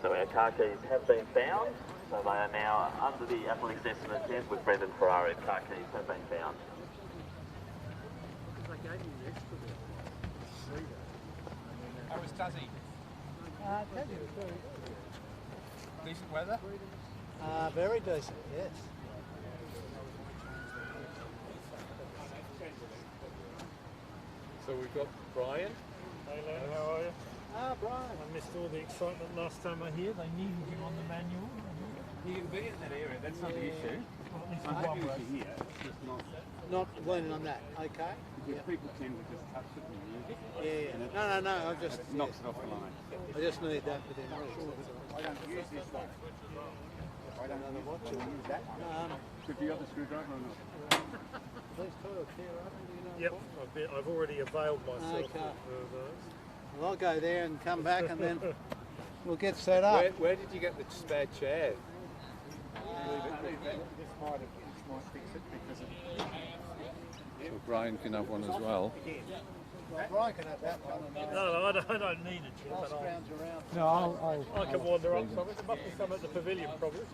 So our car keys have been found, so they are now under the Athletics Estimate tent with Brendan Ferrari. Car keys have been found. How was Tassie? Tassie was very Decent weather? very decent, yes. So we've got Brian. Hey Len, how are you? Brian. I missed all the excitement last time I here. They needed you on the manual. You can be in that area, that's not the issue. Well, at least I'm with happy one with race. you here, it's just not, Not leaning on that, okay? because people tend to just touch it and use it. Yeah. And it No, I just, knocks it off the line. I just need that within reach. I don't use this one. I don't use that one. Could you have the screwdriver or not? Please toilet here, Yep, I've already availed myself Okay. of those. Well, I'll go there and come back and then we'll get set up. Where did you get the spare chair? This might fix it because of... So Brian can have one as well. Brian can have that one. And No, I don't need a chair, I'll but scrounge around. No, I can wander up some. There must be some at the pavilion, probably.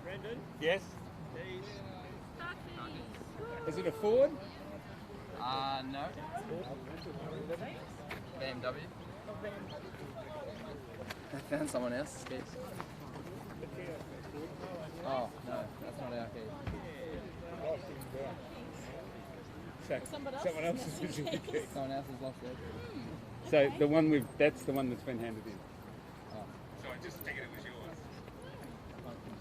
Brendan? Yes? Is it a Ford? No. BMW. I found someone else's keys. Oh, no, that's not our keys. Someone else is using the key. Someone else has lost theirs. So the one that's the one that's been handed in. Oh. So I just figured it was yours.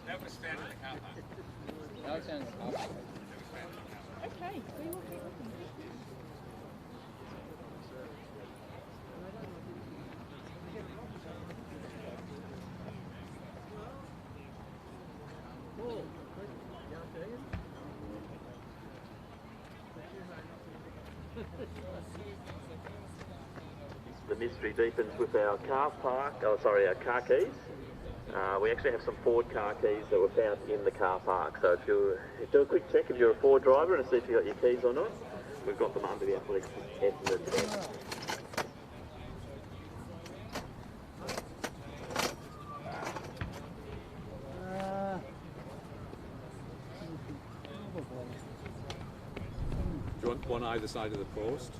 That was found in the car park. That was sounds awesome. Okay, we will keep looking. The mystery deepens with our car car keys. We actually have some Ford car keys that were found in the car park. So if you do a quick check if you're a Ford driver and see if you got your keys or not. We've got them under the Athletics Estimate tent. Do you want one either side of the post?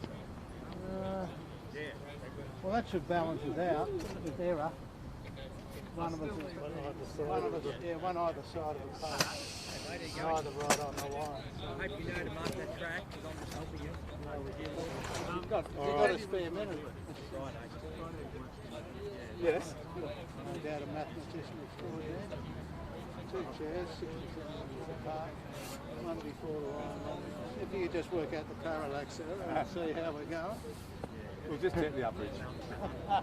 Well, that should balance it out with error. One of us, one either side of the post. Neither right on the line. I hope you know to mark that track because I'm just helping you. You've got a spare minute. Yes. No doubt a mathematician extraordinaire. 2 chairs, 60 centimetres apart, one before the line, one. If you could just work out the parallax there and see how we're going. We'll just take the average. I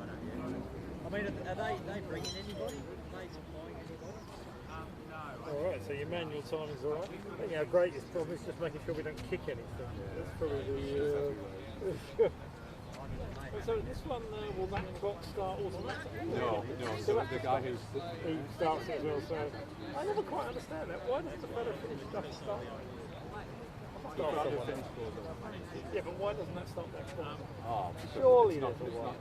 mean, are they bringing anybody? Are they supplying anybody? Alright, so your manual timing's alright. I think our greatest problem is just making sure we don't kick anything. That's probably the... So this one, will that clock start automatically? No. So the guy who's He starts it as well, so... I never quite understand that. Why does the fellow finish stuff start? Yeah, but why doesn't that start that clock? Surely there's a why.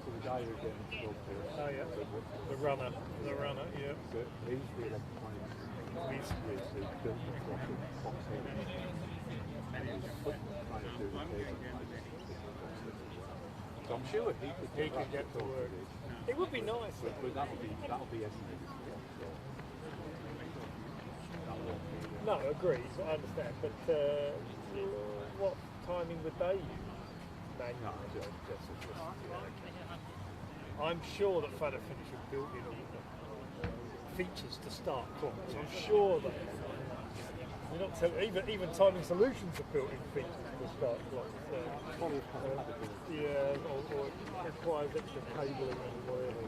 So the guy who's getting spoke to, Oh yeah, the runner, yeah. so he's the electronic race who built the proper box here. And he's trying to do the table. So I'm sure he Could get to work. It would be nice. but that'll be estimated. No, agreed, I understand, but what timing would they use? Manual. I'm sure that photo finish are built in features to start clocks. I'm sure that you're not telling, even timing solutions are built in features to start clocks. Yeah, or it requires extra cabling and whatever.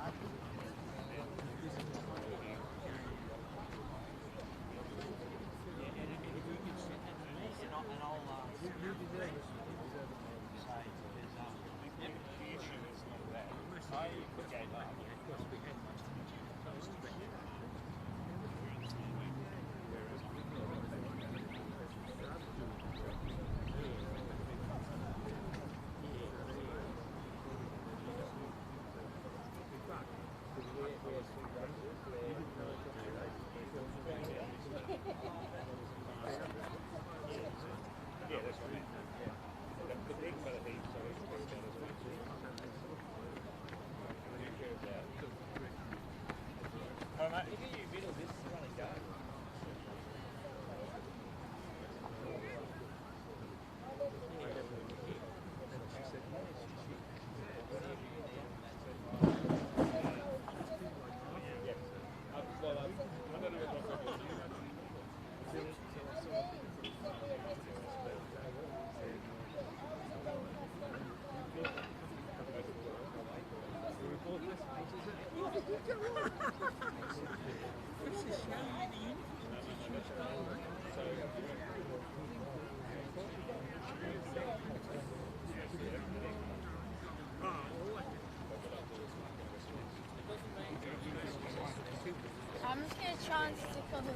I'm just going to try and stick on his...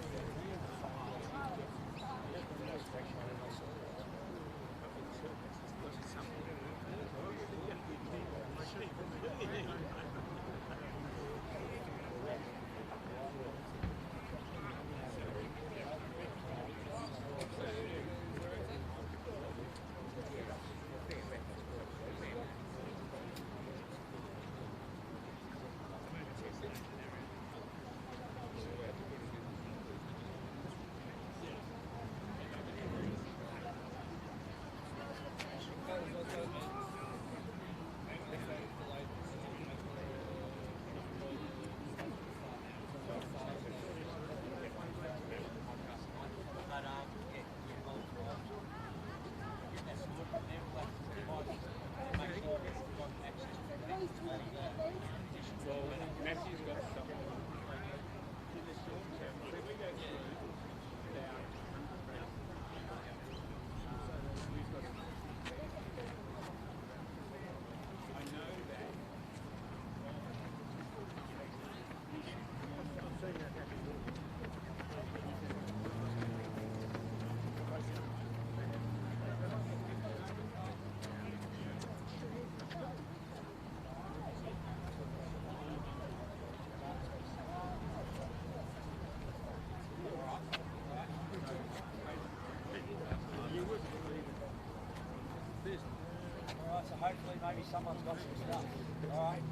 Hopefully maybe someone's got some stuff. All right.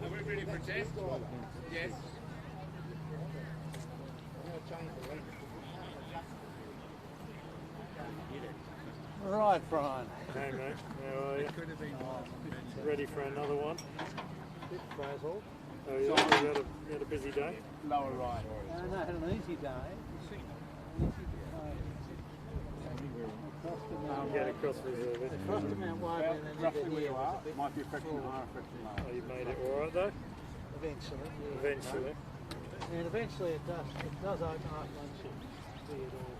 Are we ready for test? Yes. Right, Brian. Hey mate, how are you? Ready for another one? Bit frazzled. Oh yeah, you had a busy day? Lower right. No, I had an easy day. Get across reserve. Crossed the Mount Wide and then Roughly ended where here. you are. Might be a fraction higher, a fraction lower. Oh, you made it alright though? Eventually. Yeah. Eventually. And eventually it does open up once you see it all.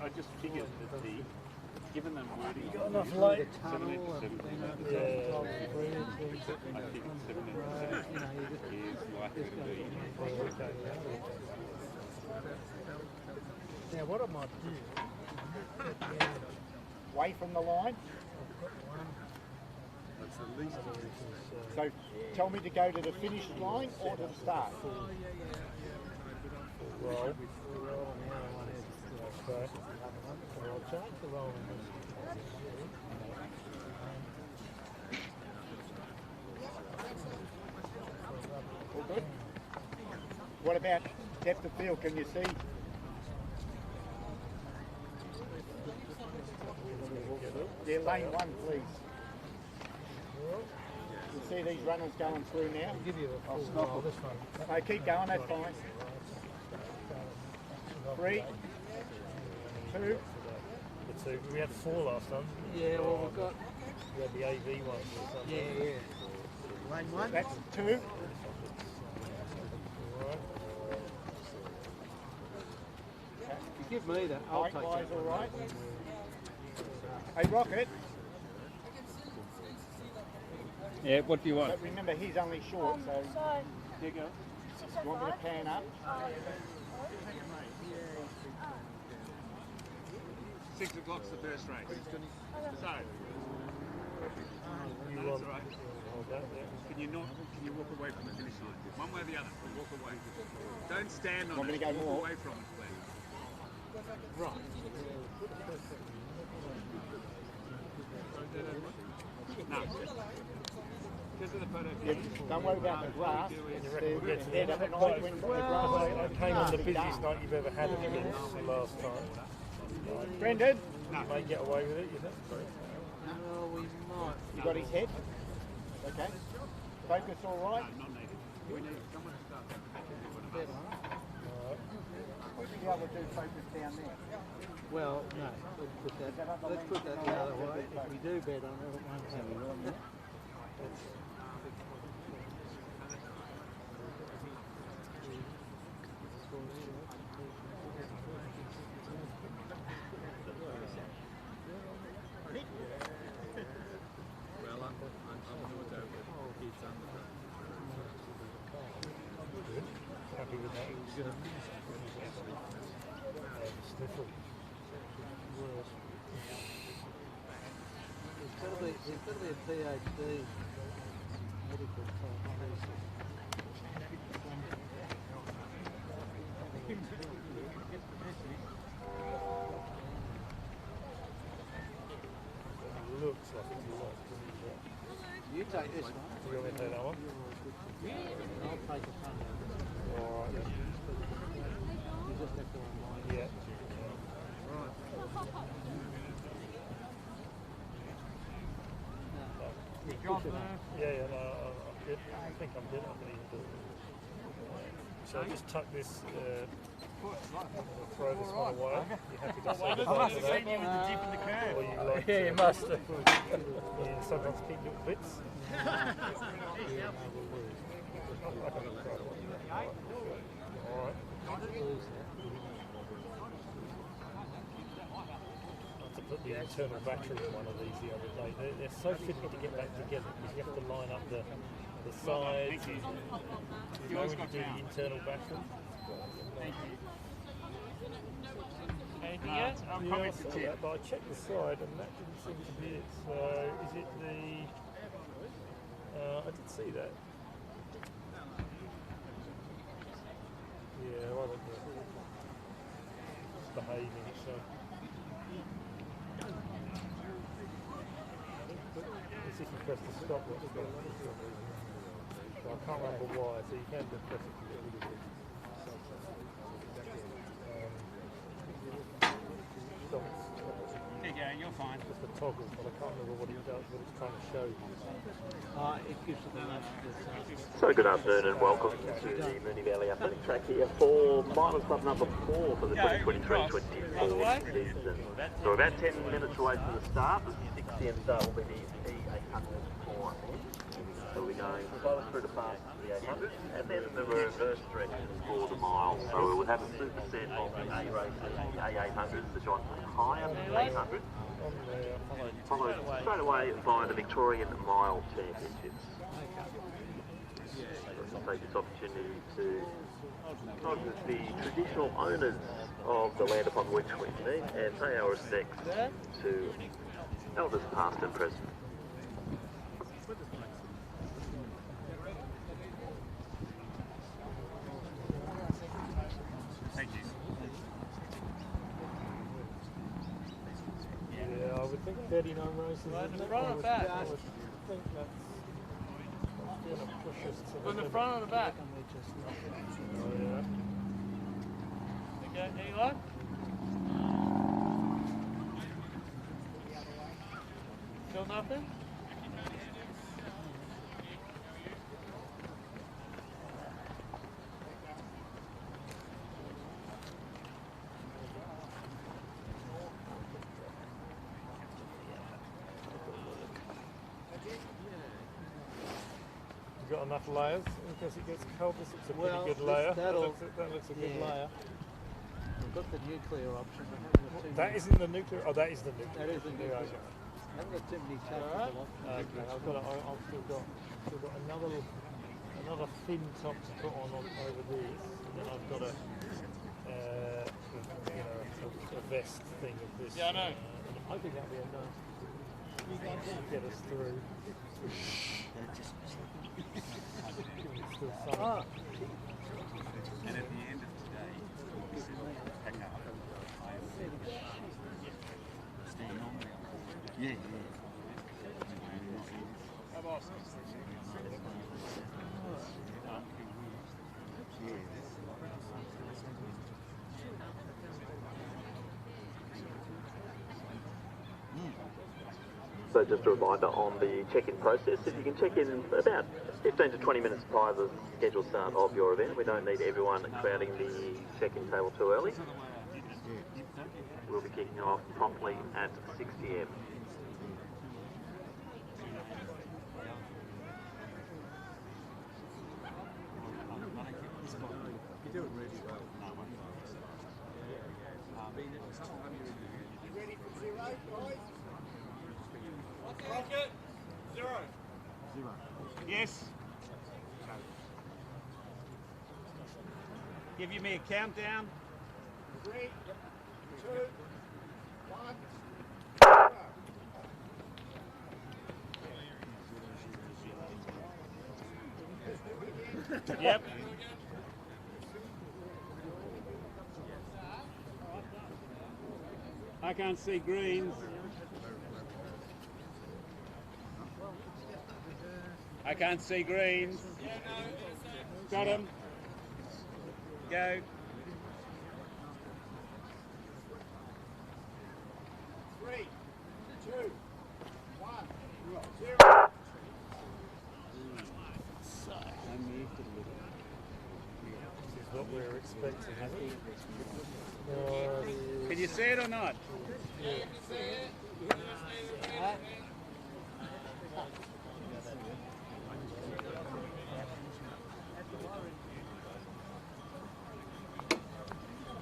I just figured that given the wording Got of enough the light? The tunnel and then up Yeah. the bridge, I think 7 is likely to be. Now what I might do, Away from the line. So tell me to go to the finish line or to the start. roll. Roll and the other one is okay. So I'll change the roll in this. All good. What about depth of field? Can you see? Yeah, lane 1, please. You see these runners going through now? I'll give you a full roll, this one. No, keep going, that's fine. 3, 2, two. We had 4 last time. Yeah, well, we've got. We had the AV ones or something. Yeah. Lane 1. That's 2. Alright. If you give me that, I'll take Height-wise that. all right. Hey, Rocket. Yeah, what do you want? But remember, he's only short, so So, there you go. 6 You want me to pan up? 6 o'clock's the first race. So, You no, want that's all right. hold that, yeah. Can you walk away from the finish line? One way or the other. Walk away. Don't stand on Want me it. to go Walk more? away from it, please. Right. No. Because of the photo. Don't worry about the grass. You reckon we'll get to the Head end up of at it? night when the grass I came on the is busiest done. night you've ever had of events the last time. Brendan, You may get away with it, you think? Well, we might. you got his head? Okay. Focus all right? Not needed. We need someone to start. Would you be able to do focus down there? Well, no. Let's put that the other way. If we do bet on it, it won't happen. Happy with that? Sniffle. There's got to be a PhD medical type thesis. Looks like it's locked. You take this one. You want me to take that one? I'll take the front end. Alright. You just have to unwind it. Yeah. Yeah, no, I'm good. I think I'm good. I can even do it. So I just tuck this, throw this one away. You happy to see the size of that? Or you like Yeah, you must have. you sometimes keep little bits? Alright. To put the internal battery in one of these the other day. They're so fiddly to get back together because you have to line up the sides. You know when you do the internal battery? Anything else? Yeah, I saw that, but I checked the side and that didn't seem to be it. So is it the... I did see that. Yeah, I don't know. It's behaving, so... It's if you press the stop watch button. So I can't remember why, so you can just press it to get rid of it. There you go, you're fine. Just a toggle, but I can't remember what it does, what it's trying to show you. It gives it the So good afternoon and welcome to the Mooney Valley Athletic Track here for Milers Club number 4 for the 2023-24 season. So we're about 10 minutes away from the start. The 6 p.m. start will be the E800 for men. So we're going slowly through the pass to the 800 and then the reverse direction for the mile. So we'll have a superset of the A race and the A800s to join higher than the 800. Followed straight away by the Victorian Mile Championships. I'll take this opportunity to acknowledge the traditional owners of the land upon which we meet and pay our respects to elders past and present. Thank you. Yeah, I would think 39 races. Right in the front or back? I would think that's going to push us to From the limit. front or the back? Oh, yeah. Okay, there you are. Still nothing? got enough layers in case it gets cold. This looks a pretty Well, good layer. That that'll- looks a good yeah. layer. We've got the nuclear option. I haven't got too That many. isn't the nuclear. Oh, that is the nuclear. That is the nuclear. Okay. I haven't got too many tactical options. Okay, I've still got another thin top to put on over these, and then I've got a vest thing of this. Yeah, I know. And I'm hoping that'll be enough to get us through. Still sun. Ah, And at the end of today, hang up. Yeah, So just a reminder on the check-in process, if you can check in about 15 to 20 minutes prior to the scheduled start of your event. We don't need everyone crowding the check-in table too early. We'll be kicking off promptly at 6 p.m. You do it really well. Ready for 0, guys? Rocket, 0. 0. Yes. Give me a countdown. 3, 2, 1. Yep. I can't see greens. I can't see greens. Got him. Go. 3, 2, 1, 0. This is what we're expecting. Can you see it or not?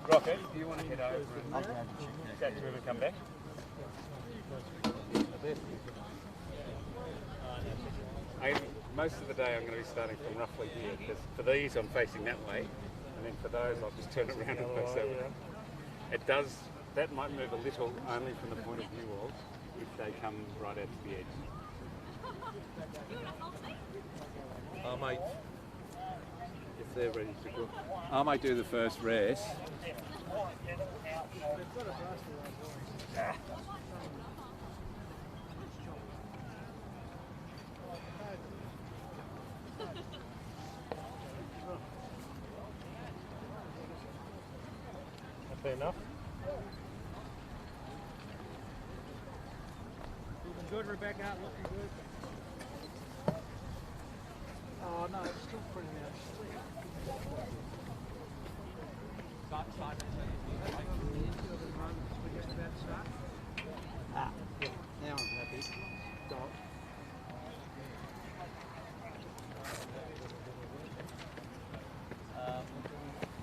Rocket, do you want to head over and chat to him and come back? Most of the day I'm going to be starting from roughly here, because for these I'm facing that way, and then for those I'll just turn it around and face that way. It does, that might move a little only from the point of view of if they come right out to the edge. I might, if they're ready to go, I might do the first race. Fair enough. Looking good, Rebecca. Looking good. Oh no, it's still pretty much. ah, yeah. Now I'm happy. Stop.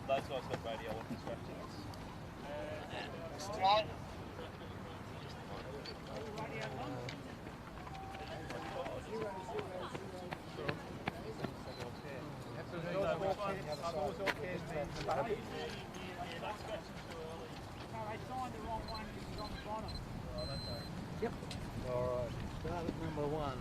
Those guys got radio on instructions. Yep. All right. Start at number 1.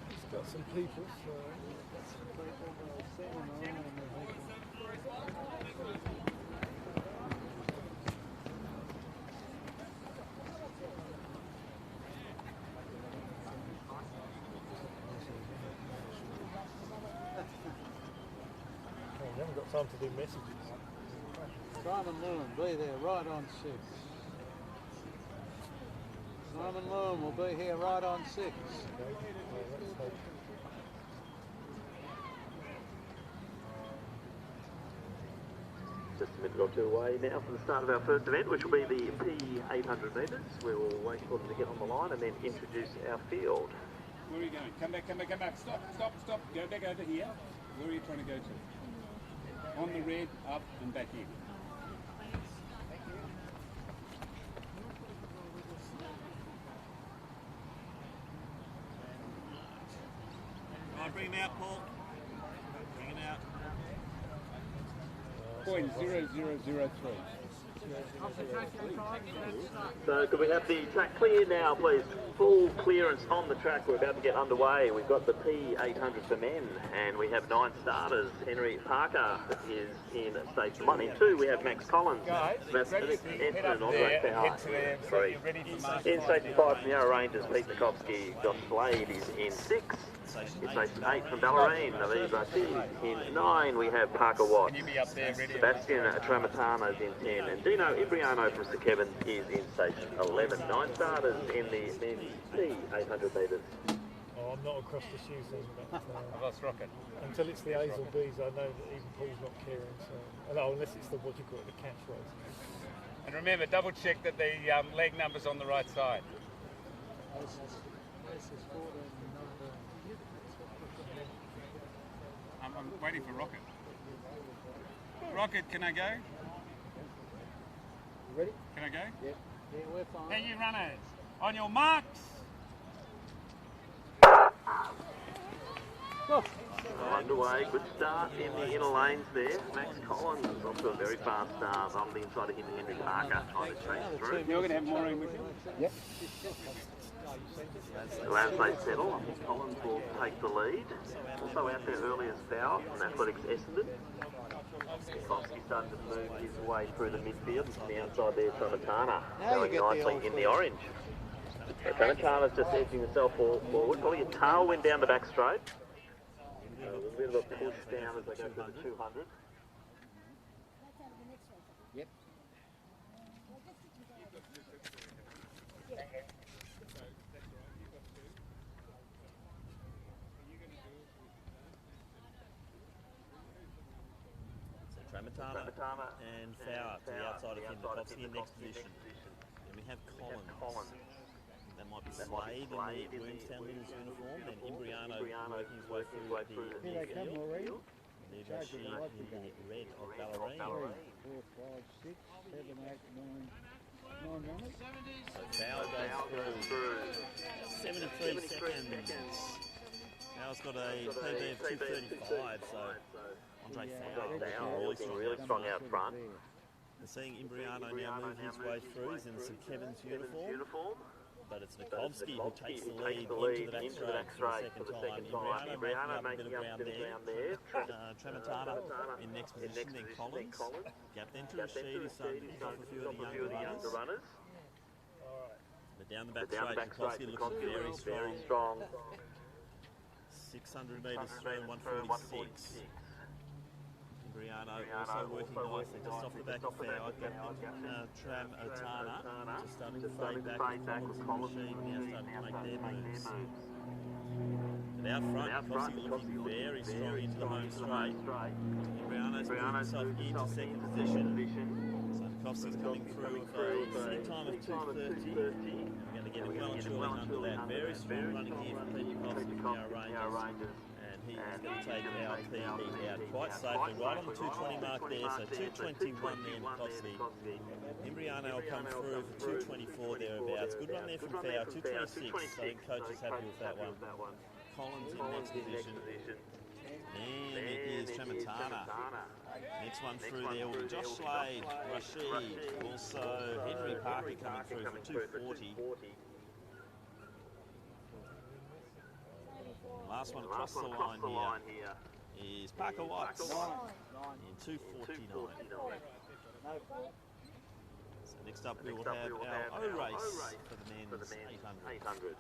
It's got some people, so. You haven't got time to do messages. Simon Lewin, be there right on 6. Simon Lewin will be here right on 6. a minute or two away now from the start of our first event, which will be the P800 metres. We will wait for them to get on the line and then introduce our field. Where are you going? Come back, come back, come back. Stop, stop, stop. Go back over here. Where are you trying to go to? On the red, up and back in. Bring him out, Paul. Bring him out. 0.0003. So could we have the track clear now, please? Full clearance on the track. We're about to get underway. We've got the P800 for men, and we have 9 starters. Henry Parker is in station 1. In 2, we have Max Collins. Edson on race power. 3. In station 5 from Yarra Rangers, Pete Mikowski. Josh Slade is in 6. In station 8 from Ballerine, Naveed Rashid. In 9, we have Parker Watts. Sebastian Tramontano is in 10. And Dino Imbriano from St Kevin's is in station 11. 9 starters in the men's P800 metres. Oh, I'm not across the shoe thing, but I've lost Rocket. until it's the A's or B's, I know that even Paul's not caring. So, no, unless it's the, what do you call it, the catch race. And remember, double check that the leg number's on the right side. I'm waiting for Rocket. Rocket, can I go? Ready? Can I go? Yeah. Yeah, we're fine. Hey, you runners, on your marks. Underway, good start in the inner lanes there. Max Collins is off to a very fast start on the inside of him, Henry Parker, trying to chase through. You're going to have Maureen with you? Yep. As they settle, I think Collins will take the lead. Also out there early as Bauer from Athletics Essendon. Mikowski starting to move his way through the midfield. From the outside there, Tramontana going nicely in the orange. So Tramontana's just edging himself forward. Probably a tailwind down the back straight. A little bit of a push down as they go through the 200. Yep. Tramontana and Fowler to the outside of him. Mikowski in next position. And we have Collins. That might be Slade in the Williamstown Litters uniform. Then Imbriano working his way through the Here they come, Maureen. Then Rashid in the red of Ballerine. 4, 5, 6, 7, 8, 9 runners. So Fowler goes through. 73 seconds. Fowler's got a PB of 235, so Andre Fowler looking really strong out front. We're seeing Imbriano now move his way through. He's in St Kevin's uniform. But it's Mikowski who takes the lead into the back straight for the second time. Imbriano making up a bit of ground there. Tramontana in next position, then Collins. Gap then to Rashid, who's starting to pick off a few of the younger runners. But down the back straight, Mikowski looks very strong. 600 metres through, 146. Imbriano also working nicely just off the back of Fowler. Tramontana just starting to fade back with Collins and Machine now starting to make their moves. But out front, Mikowski looking very strong into the home straight. Imbriano's moved himself into second position. So Mikowski's coming through with a sitting time of 2:30. We're going to get him well and truly under that. Very strong running here from Pete Mikowski from our Rangers. And he is going to take our PB out quite safely, right on the 220 mark there, so 221 there Mikowski. Imbriano will come through for 224 thereabouts. Good run there from Fowler, 226, so I think coach is happy with that one. Collins in next position. And it is Tramontana. Next one through there will be Josh Slade, Rashid, also Henry Parker coming through for 240. Last one across the line here is Parker Watts in 249. So next up we will have our O-race for the men's 800.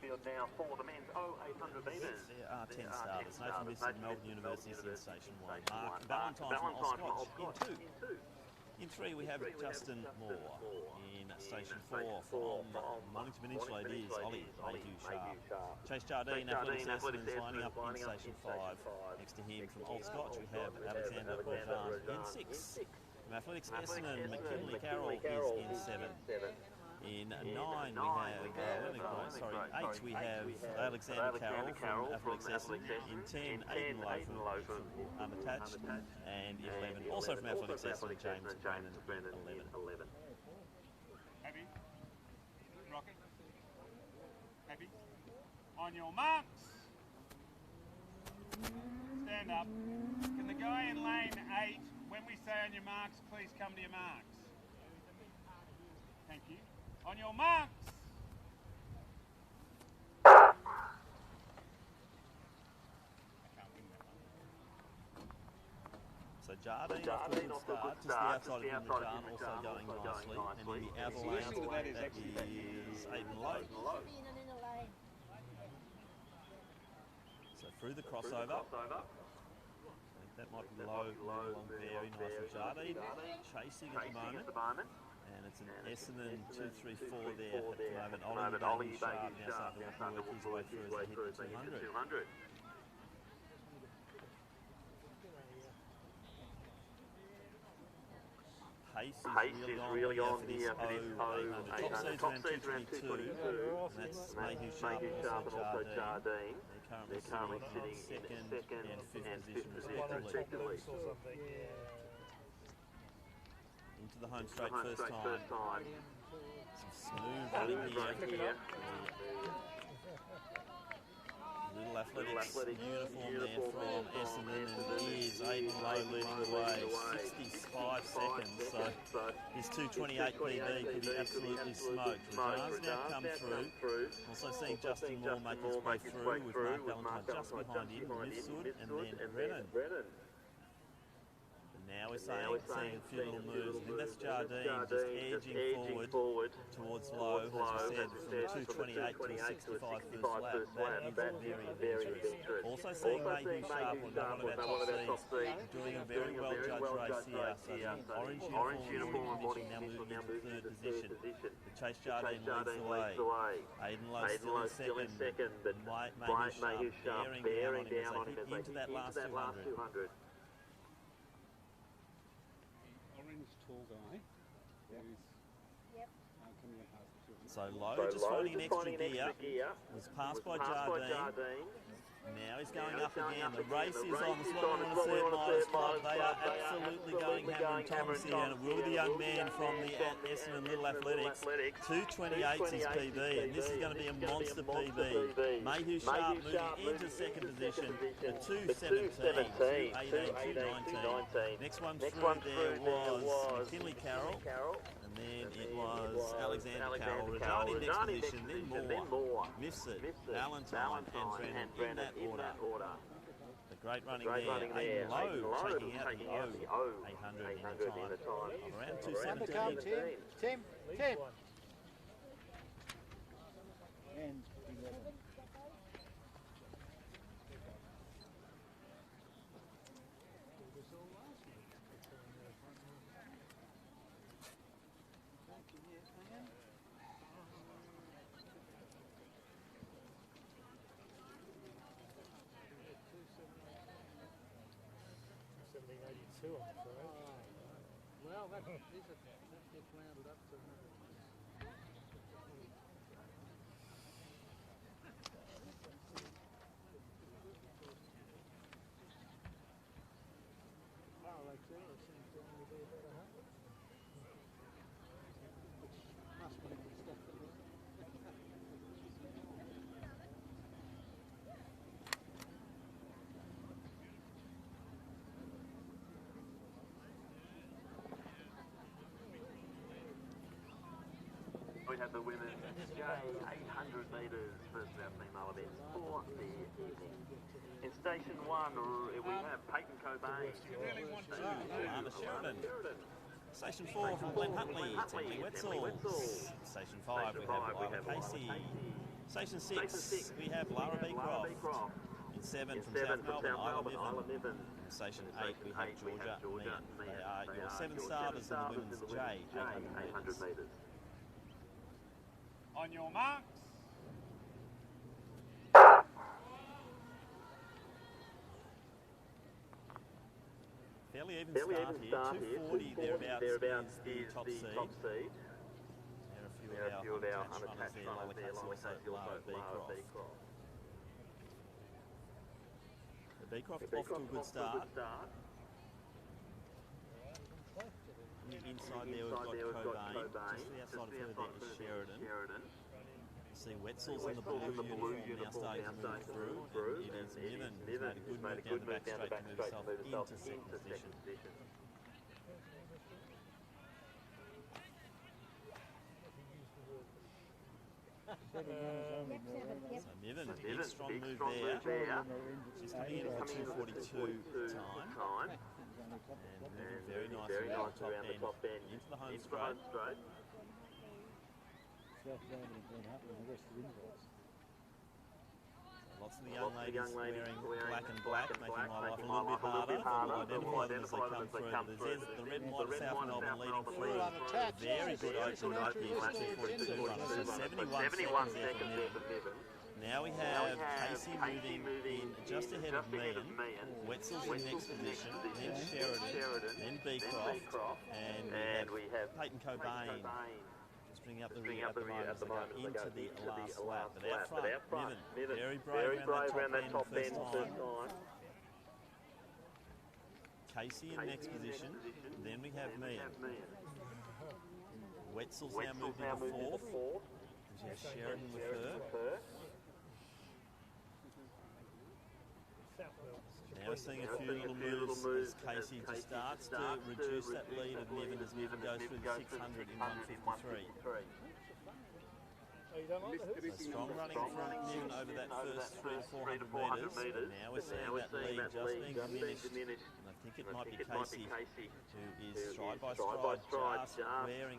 field now for the men's 800 metres. There are 10 starters. Nathan Missing, Melbourne University is in Station 1. Mark Valentine from Oscotch in 2. In 3 we have Justin Moore. In Station 4 from Mornington Peninsula it is Ollie Mayhew Sharp. Chase Jardine, Athletics Essendon's lining up in Station 5. Next to him from Old Scotch we have Alexander Grosjean in 6. From Athletics Essendon, McKinley Carroll is in 7. In 9 we have, 8 we have Alexander Carroll from Athletics Essendon. In 10, Aidan Lowe from Unattached. And in 11, also from Athletics Essendon, James Brennan in 11. Happy? Rocket? Happy? On your marks. Stand up. Can the guy in lane 8, when we say on your marks, please come to your marks? Thank you. On your marks. So Jardine off to a good start, just the outside of Rajan also going nicely. And in the outer lane, that is Aidan Lowe. So through the crossover. That might be Lowe moving along very nice with Jardine. Chasing at the moment. And it's an Essendon 2-3-4 there at the moment. Ollie Sharp now starting to work his way through as they hit the 200. Pace is really on here for this 800. Top seeds around 222, and that's Mayhew Sharp and also Jardine. They're currently sitting in second and fifth position respectively. Into the home straight first time. Some smooth running here. Little Athletics uniform there from Essendon, and it is Aidan Lowe leading the way, 65 seconds, so his 2:28 PB could be absolutely smoked. Rajan's now come through, also seeing Justin Moore make his way through with Mark Valentine just behind him, Mifsud and then Rayner. Now we're seeing a few little moves. I think that's Jardine just edging forward towards Lowe, as we said, from a 2:28 to a 65 first lap. That is very adventurous. Also seeing Mayhew Sharp on one of our top seeds, doing a very well judged race here. So the orange uniform and Morning now moving into third position. The Chase Jardine leads the way. Aidan Lowe still in second, but Mayhew Sharp bearing down on him as they hit into that last 200. Tall guy. So Lowe just finding an extra gear, was passed by Jardine. Now he's going up again. The race is on. This is what we want to see at Milers Club. They are absolutely going hammer and tongs here, and it will be the young man from the Essendon Little Athletics. 2:28's his PB, and this is going to be a monster PB. Mayhew Sharp moving into second position at 2:17, 2:18, 2:19. Next one through there was McKinley Carroll, and then it was Alexander Carroll. Rajan in next position, then Moore, Mifsud, Valentine, and Brennan in that order. The great running there. Aidan Lowe checking out the 800 in the time of around 2:17. Tim. And 11. Well, that gets rounded up to 100. Alexander seems to only be about 100. Which must be expected. We have the women's J800 metres first of our female events for the evening. In Station 1, we have Peyton Cobain. Alana Sheridan. Station 4 from Glen Huntley, Emily Wetzel. Station 5 we have Lila Casey. Station 6, we have Lara Beecroft. In 7 from South Melbourne, Isla Niven. In Station 8, we have Georgia Meehan. They are your 7 starters in the women's J 800 metres. On your marks. Fairly even start here. 240 thereabouts is the top seed. There are a few of our unattached runners there, also Lara Beecroft. Beecroft off to a good start. On the inside there we've got Cobain. Just to the outside of her there is Sheridan. See Wetzel's in the blue uniform now starting to move through. And it is Niven who's made a good move down the back straight to move herself into second position. So Niven, big strong move there. She's coming in for 2:42 time. And moving very nicely around the top end into the home straight. Lots of the young ladies wearing black and black, making my life a little bit harder to identify them as they come through. There's the red and white of South Melbourne leading through. Very good opening up here for 2:42 runners. So 71 seconds there for Niven. Now we have Casey moving in just ahead of Meehan. Wetzel's in next position, then Sheridan, then Beecroft, and we have Peyton Cobain. Bringing up the rear at the moment as they go into the last lap. But out front, Niven, very brave around that top end first time. Casey in next position. Then we have Meehan. Wetzel's now moved into fourth. We have Sheridan with her. Now we're seeing a few little moves as Casey just starts to reduce that lead of Niven as Niven goes through the 600 in 1:53. So strong running from Niven over that first 300 to 400 metres. Now we're seeing that lead just being diminished. And I think it might be Casey who is stride by stride just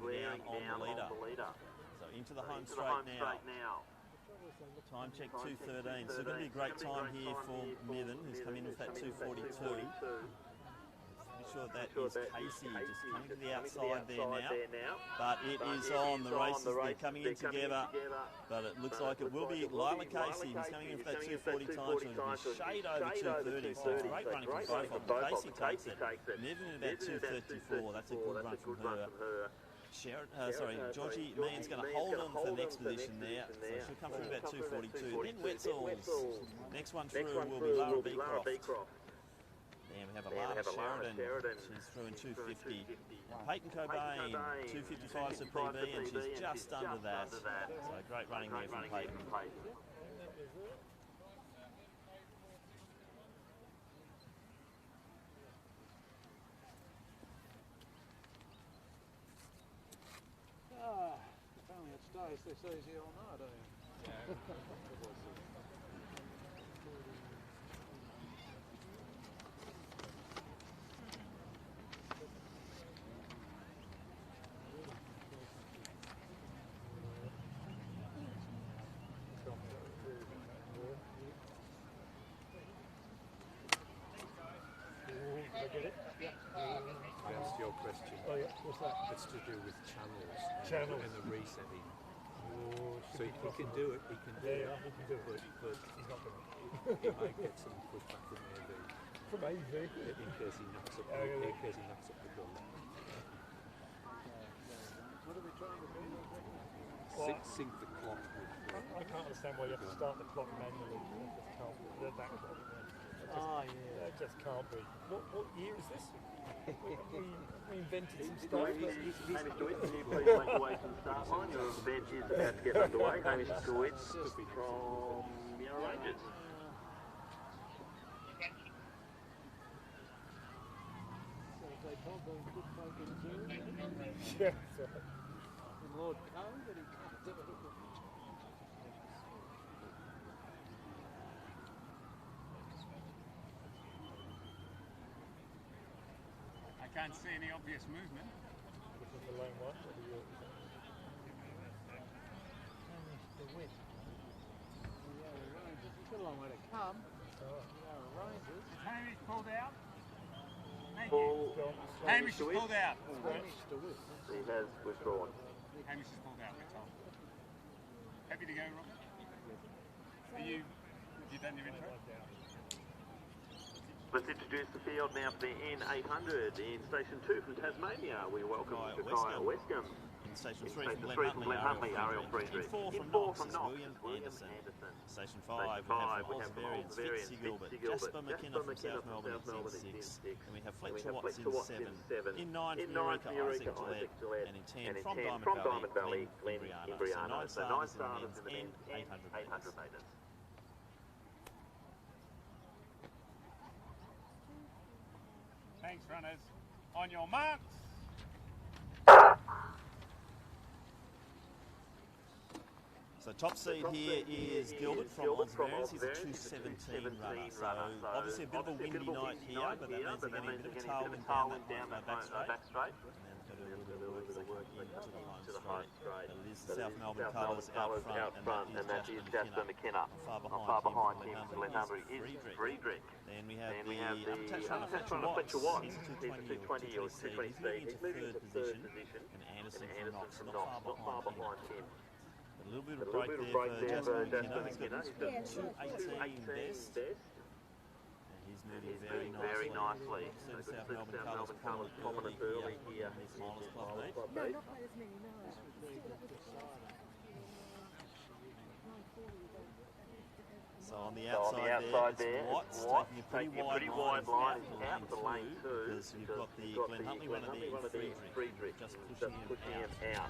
wearing down on the leader. So into the home straight now. Time check 2:13, so it's going to be a great time here for Niven, who's come in with that 2:42. Pretty sure that is Casey just coming to the outside there now, but it is on. The races, they're coming in together, but it looks like it will be Lila Casey who's coming in with that 2:40 time, so it'll be shade over 2:30, so it's great running from both of them. Casey takes it. Niven in about 2:34, that's a good run from her. Georgie Meehan's going to hold on for the next position there, so she'll come through about 2:42. Then Wetzel's next one through will be Lara Beecroft. Then we have a Lara Sheridan, she's through in 2:50. Peyton Cobain, 2:55 is a PB, and she's just under that. So great running there from Peyton. If only it stays this easy all night, eh? I asked your question. Oh yeah, what's that? It's to do with channels. Channels. And the resetting. Oh, So he can do it, he can do it. Yeah, he can do it. But He's not going he might get some pushback from AV. From AV? In case he knocks up the gun. What are we trying to do? Sync the clock with I can't understand why you have to start the clock manually. It just can't be. That clock. That just can't be. What year is this? We invented some stuff. Hamish DeWitt, can you please make your way to the start line? Your event is about to get underway. Hamish DeWitt from Yarra Rangers. They told those good folk in Zoom. Yeah, that's right. And Lord Coe, but he can't do it. I can't see any obvious movement. This is the lane one. What are you? Hamish DeWitt. got a long way to come. Rangers. Hamish pulled out. Thank Paul, you. Hamish is pulled out. he has withdrawn. Hamish is pulled out, we're told. Happy to go, Robert? Are you, have you done your intro? Let's introduce the field now for the N800 in Station 2 from Tasmania. We welcome Kyle Westcombe. In Station In 3 Station from 3 from Glen Huntley, Ariel Friedrich. Friedrich. In 4 from Knox is William Anderson. Station 5 we have from Osbarians, Fitz Gilbert, Jasper McKenna from South Melbourne is in 6. And we have Fletcher Watts in 7. In 9 from Eureka, Isaac Gillette. And in 10 from Diamond Valley, Glenn Imbriano. So 9 starters in the men's N800 metres. Thanks, runners. On your marks. So top seed here is Gilbert from Osbarians. He's a 2:17 runner. So obviously a bit of a windy night here, but that means they're getting a bit of a tailwind down that back straight. And then got to do a little bit of work into the home straight. But it is the South Melbourne colours out front, and that is Jasper McKenna. Far behind him, Glen Huntley is Friedrich. Then we have the untouched runner Fletcher Watts. He's a 220 or 220 speed. He's moving into third position. And Anderson from Knox, not far behind him. A little bit of a break there for Jasper McKenna. He's got 2:18 best. And he's moving very nicely. So the South Melbourne colours prominent early here in this Milers Club meet. No, not quite as many, no. So on the outside there, it's Watts taking a pretty wide line out to lane 2 because you've got the Glen Huntley runner there in Friedrich, just pushing him out.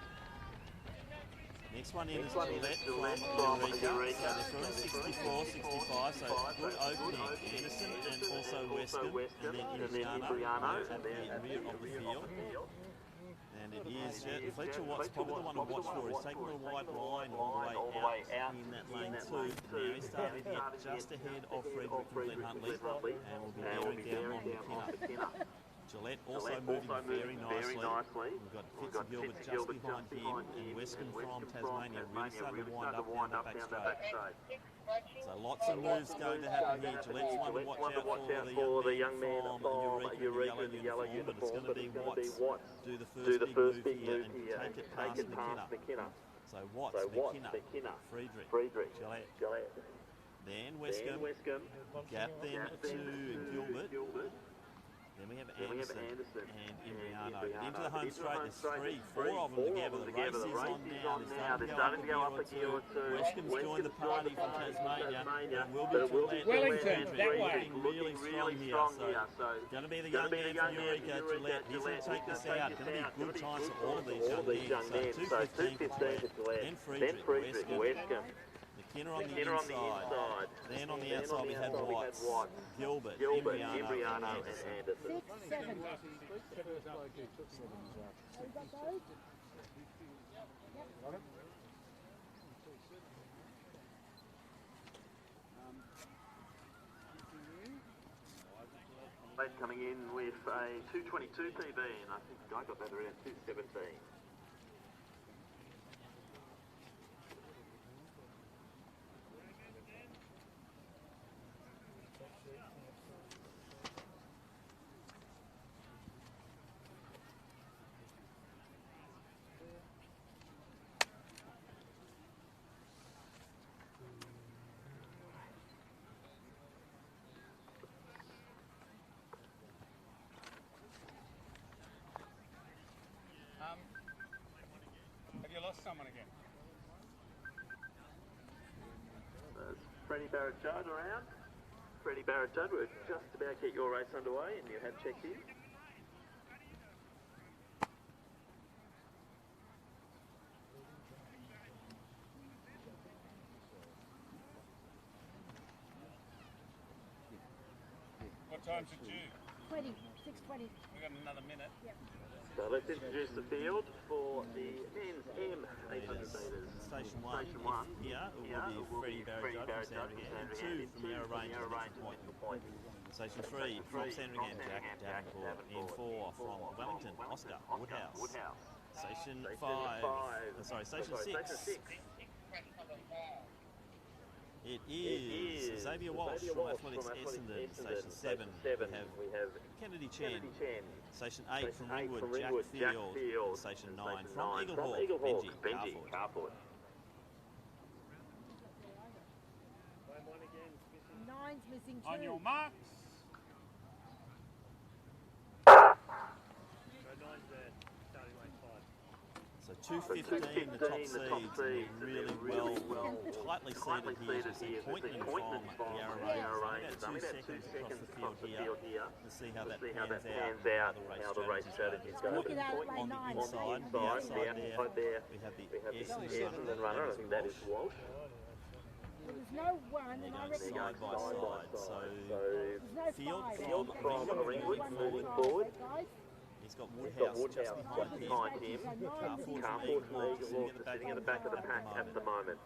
Next one in is Gillette from Eureka. So they're throwing 64, 65, so good opening. Anderson and also Westcombe, and then Imbriano at the rear of the field. And it is Fletcher Watts, probably the one to watch for. He's taking a wide line all the way out in that lane 2. Now he's starting to get just ahead of Friedrich and Glen Huntley, and will be bearing down on McKenna. Gillette also moving very nicely. We've got Fitz Gilbert just behind him, and Westcombe from Tasmania really starting to wind up down the back straight. So lots of moves going to happen here. Gillette's one to watch out for the young man from Eureka in the yellow uniform, but it's going to be Watts do the first big move here and take it past McKenna. So Watts, McKenna, Friedrich, Gillette. Then Westcombe, gap then to Gilbert. Then we have Anderson and Imbriano. Into the home straight, there's four of them together. The race is on now. They're starting to go up a gear or two. Westcombe's joined the party from Tasmania. And will be Gillette. Wellington, that way. Really strong here. So going to be the young man from Eureka, Gillette. He's going to take this out. Going to be a good time for all of these young men. So 2:15 for Gillette. Then Friedrich, Westcombe. McKenna on the inside. Then on the outside we had Watts, Gilbert, Imbriano and Anderson. 6, 7. Race coming in with a 2:22 PB, and I think I got that around 2:17. Have you lost someone again? Freddie Barrett-Judd around. Freddie Barrett-Judd, we're just about to get your race underway and you have checked in. What time's it due? 20, 6:20. We've got another minute. Yep. So let's introduce the field for the men's M800 metres. Station 1 here will be Freddie Barrett-Judd from Sandringham, and 2 from Yarra Range Point. Station 3 from Sandringham, Jack Davenport. In 4 from Wellington, Oscar Woodhouse. Station 6. It is Xavier Walsh from Athletics Essendon, Station 7. We have Kennedy Chen. Station 8 from Ringwood, Jack Field. Station 9 from Eaglehawk, Benji Carford. Nine's missing 2. On your marks. So 2:15, the top seeds, really well, tightly seated here. You see Pointon from Yarra Range, only about 2 seconds across the field here. To see how that pans out, how the race strategies go. On the inside, the outside there, we have the Essendon runner, I think that is Walsh. There was no one, and I reckon Side by side, so Field from Ringwood moving forward. He's got Woodhouse just behind him. Carford from Eaglehawk sitting at the back of the pack at the moment.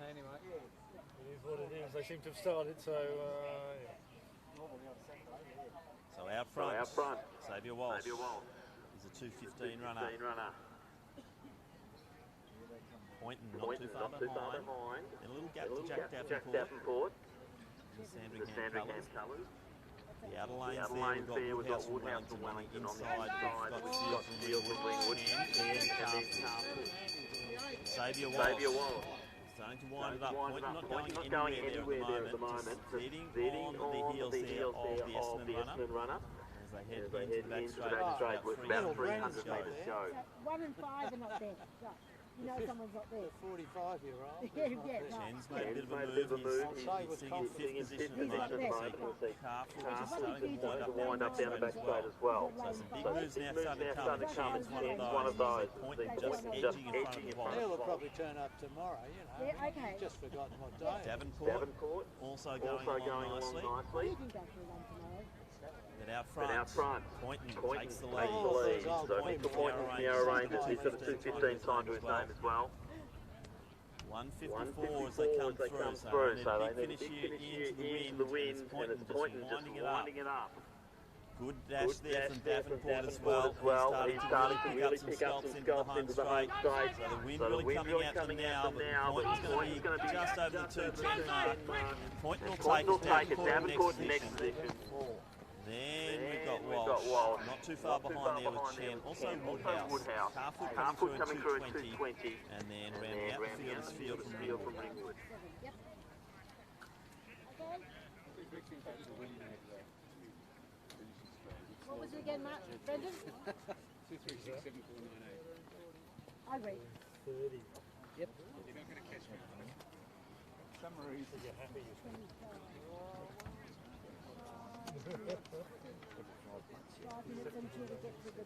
Anyway, it is what it is. They seem to have started, so yeah. So out front, Xavier Walsh. He's a 2:15 runner. Pointon not too far behind. And a little gap to Jack Davenport. The Sandringham colours. The outer lanes there, we've got Woodhouse from Wellington inside. We've got Field from Ringwood and Carford. Xavier Walsh. Starting to wind it up. Pointon not going anywhere there at the moment. Just sitting on the heels there of the Essendon runner. As they head into the back straight with about 300 metres to go. 1 and 5 are not there. Right. You know someone's not there. 45-year-old. Chen's made a bit of a move. He's sitting in 5th position at the moment. Carford is starting to wind up down the back straight as well. So some big moves now starting to come. Chen's one of those. Pointon just edging in front of the ball. He'll probably turn up tomorrow, you know. Yeah, okay. He's just forgotten what day. Davenport also going along nicely. You can go for a run tomorrow. But out front, Pointon takes the lead. So Mr. Pointon from Yarra Rangers, he's got a 2:15 time to his name as well. 1:54 as they come through, so they need a big finish here into the wind, and it's Pointon just winding it up. Good dash there from Davenport as well. He's starting to really pick up some scalps into the home straight. So the wind really coming out them now, but Pointon's going to be just over the 2:10 mark. Pointon will take it. Davenport next position. Then we've got Walsh, not too far behind there with Chen. Also Woodhouse. Carford coming through at 2:20. And then rounding out the field is Field from Ringwood. Yep. What was it again, Matt? Brendan? 2367498. I read. 30. Yep. You're not going to catch me. Summaries. You're happy. 5 minutes until we get to the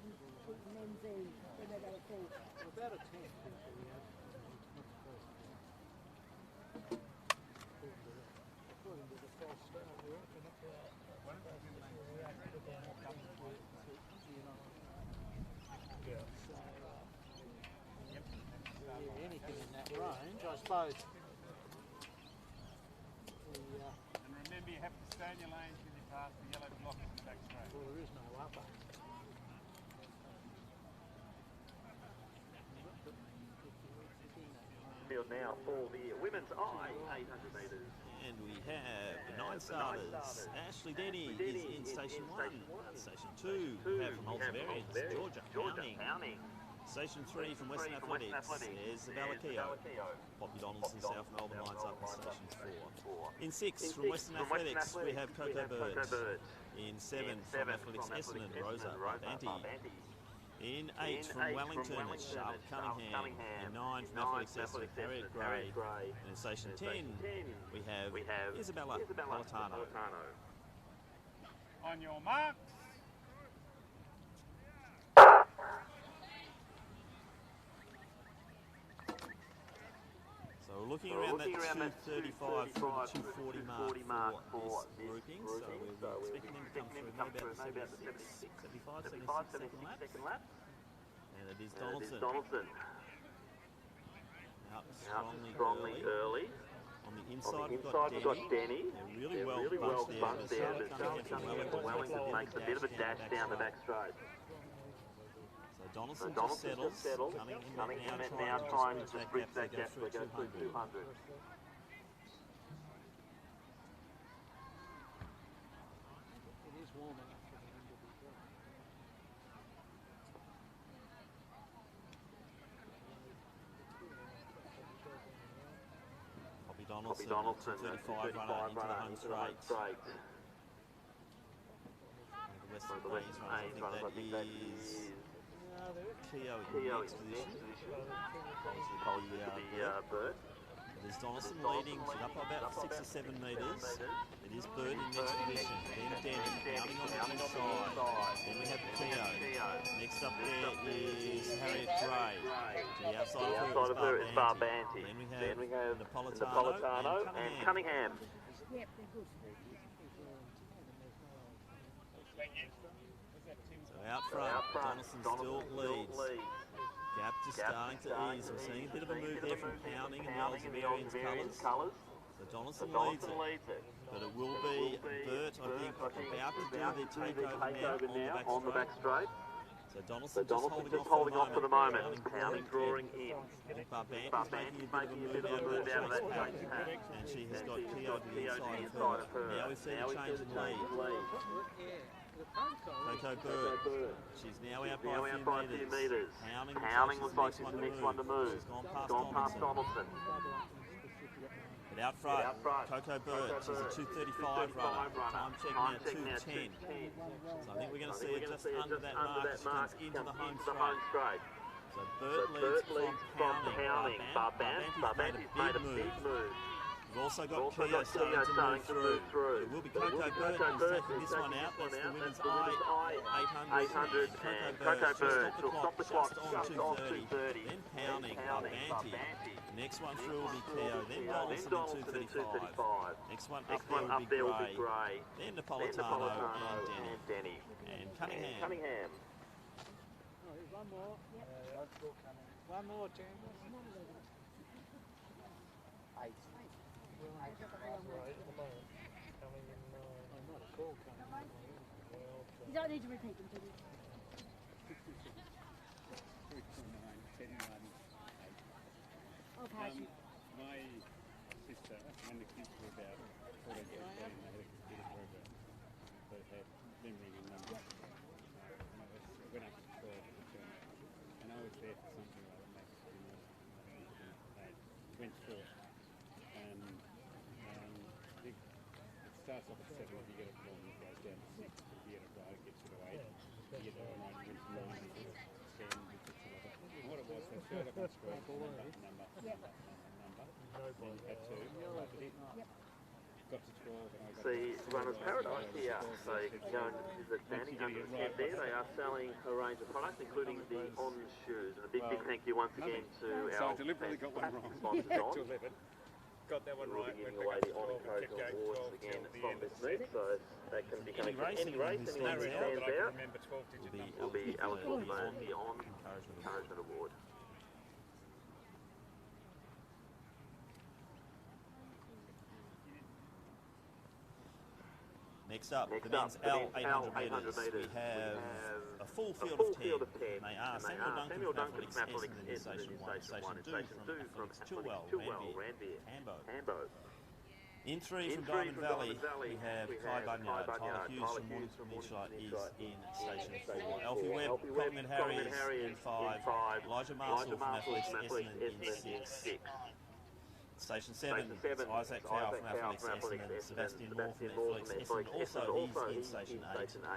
men's E, when they go to feed. About a 10. According to the false start, we reckon up there. Anything in that range, I suppose. And remember, you have to stay in your lanes when you pass the yellow block in the back straight. Well, there is no upper. Field now for the women's I 800 metres. And we have the 9 starters. Ashley Denny is in Station 1. Station 2, we have from Holsverians, Georgia Pounding. Station 3 from Western Athletics, there's the Valakio. Poppy Donaldson, South Melbourne lines up in Station 4. In 6 from Western Athletics, we have Coco Bird. In 7 from Athletics Essendon, Rosa Banty. In 8 from Wellington, it's Charlotte Cunningham. In 9 from Athletics Essendon, Harriet Gray. And in Station 10, we have Isabella Politano. On your marks. So we're looking around that 2:35 through the 2:40 mark for this grouping. So we'll be expecting them to come through maybe about the 75, 76 second lap. And it is Donaldson. Out strongly early. On the inside we've got Denny. They're really well bunched there. But Charlotte Cunningham from Wellington makes a bit of a dash down the back straight. So Donaldson just settles, Cunningham now trying to just bridge that gap, so they go through 200. It is warm enough for the end of the day. Bobby Donaldson, 235 runner into the home straight. One of the Western Mains runners, I think that is Keogh in the next position. Apologies to be Bert. There's Donaldson leading, she's up by about 6 or 7 metres. It is Bird in next position, then Denny, counting on the inside. Then we have Keogh. Next up there is Harriet Gray. To the outside of her is Barbanti. Then we have Napolitano and Cunningham. Yep, they're good. So out front, Donaldson still leads. Gap just starting to ease. We're seeing a bit of a move there from Pounding and the Elsevierians colours. So Donaldson leads it. But it will be Bert, I think, about to do the takeover now on the back straight. So Donaldson just holding off for the moment. Pounding drawing in. Barbanti's making a bit of a move out of that pack. And she has got Keogh to the inside of her. Now we see a change in lead. Coco Bird. She's now out by a few metres. Pounding looks like she's the next one to move. She's gone past Donaldson. But out front, Coco Bird, she's a 235 runner. Time check now 210. So I think we're going to see her just under that mark as she comes into the home straight. So Bird leads from Pounding. Barbanti's made a big move. We've also got Keogh starting to move through. It will be Coco Bird who's taking this one out. That's the women's I-800. And Coco Bird will stop the clock just on 230. Then Pounding, Barbanti. Next one through will be Keogh. Then Donaldson in 235. Next one up there will be Gray. Then Napolitano and Denny. And Cunningham. Oh, here's one more. One more, Chandler. You don't need to repeat them, do you? Oh, passion. My sister, when the kids were about 14 years old, they had a computer program that had memory and numbers. I went up to 12 and I was there for something like that. Went through it. And it starts off at 7, if you get it wrong, it goes down to 6, but if you get it right, it gets you to 8. If you get it right, it gets to 9, it gets to 10, it gets to 11. And what it was, they showed up on screen, number, then you had to, type it in. Got to 12, and I got See Runners Paradise here, so you can go and visit Danny under the tent there. They are selling a range of products, including the On shoes. And a big thank you once again to our I deliberately got one wrong. sponsors On. To 11. Got that one We'll right. be giving away the On Encouragement Awards again from this meet, so they can be coming from any race, anyone who stands out will be eligible for the On Encouragement Award. Next up, the men's L800 metres. We have a full field of 10. And they are Samuel Duncan from Athletics Essendon in Station 1, Station 2 from Chilwell, Ranvier, Hambo. In 3 from Diamond Valley, we have Kai Bunyard. Tyler Hughes from Mornington Peninsula is in Station 4. Alfie Webb, Coleman Harriers in 5. Elijah Marshall from Athletics Essendon in 6. Station 7, Isaac Clow from Athletics Essendon, Sebastian Moore from Athletics Essendon, also he's in Station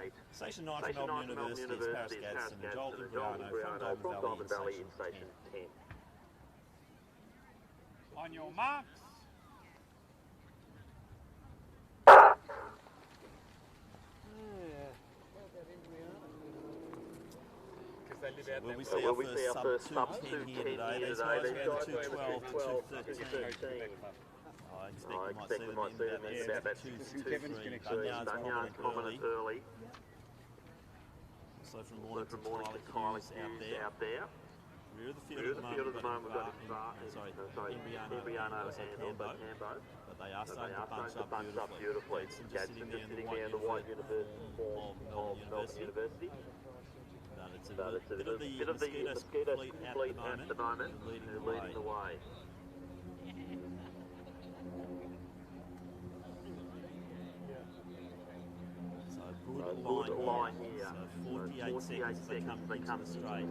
8. Station 9 from Melbourne University is Paris Gadsden and Joel Imbriano from Diamond Valley in Station 10. On your marks. Will we see our first sub-210 here today? These guys are going to 212 to 213. I expect we might see them in about that 223. Bunyard's prominent early. Also from morning to Tyler Hughes out there. Rear of the field at the moment, we've got Imbriano and also Cambo. But they are starting to bunch up beautifully. Gadsden just sitting there in the white uniform of Melbourne University. So it's a bit of the mosquito fleet at the moment, leading the way. So good line here. So 48 seconds as they come into the straight.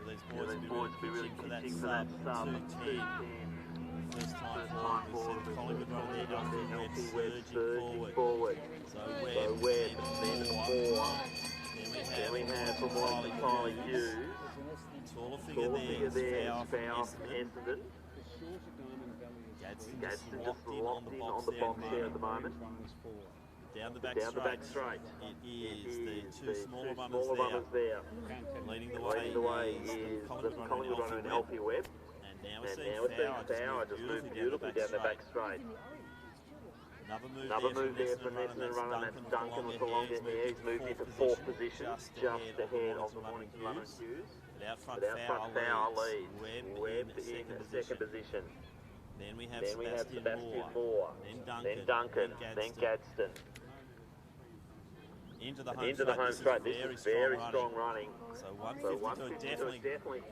These boys will be really pitching for that sub 210. First time forward, we said Collingwood running there, Elfie Webb surging forward. So Webb, then 4. Then we have from Kylie Hughes. Taller figure there, foul from Essendon. Gadsden just locked in on the box there at the moment. Down the back straight. It is the two smaller runners there. Leading the way is the Collingwood runner and Elfie Webb. And now we're seeing Power just move beautifully down the back straight. Another move there from Essendon runner, that's Duncan with the longer hair. He's moved into 4th position, just ahead of the Mornington runner Hughes. But out front, Power leads. Webb in 2nd position. Then we have Sebastian Moore. Then Duncan. Then Gadsden. Into the home straight. This is very strong running. So 150 definitely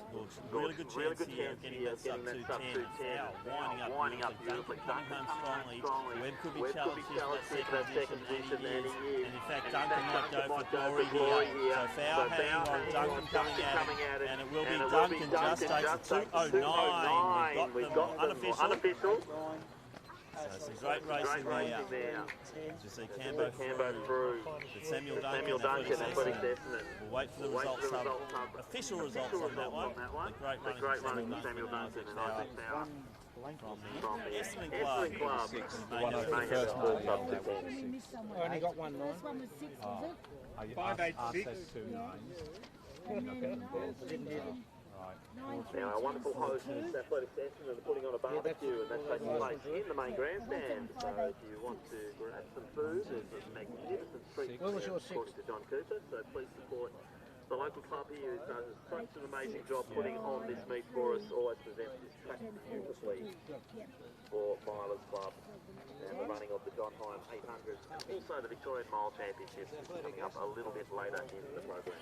really good chance here of getting that sub 210. Winding up beautifully. Duncan coming home strongly. Webb could be challenged here for that second position, and he is. And in fact, Duncan might go for glory here. So foul hanging on Duncan coming at it. And it will be Duncan just takes a 2:09. We've got them unofficial. So some great racing there. You see Cambo through. Samuel Duncan, Athletics Essendon. We'll wait for the results, official results on that one. The great running from Samuel Duncan and Isaac Power from the Essendon Club. May have a full sub to 10. I only got one line. First one was 6, was it? 586. 2 9s. Didn't hit it. Now our wonderful hosts, Athletics Essendon, are putting on a barbecue, and that's taking place in the main grandstand. So if you want to grab some food, there's a magnificent treat there, according to John Cooper. So please support the local club here, who does such an amazing job putting on this meet for us. Always presents this track beautifully for Milers Club and the running of the John Hine 800. Also the Victorian Mile Championships is coming up a little bit later in the program.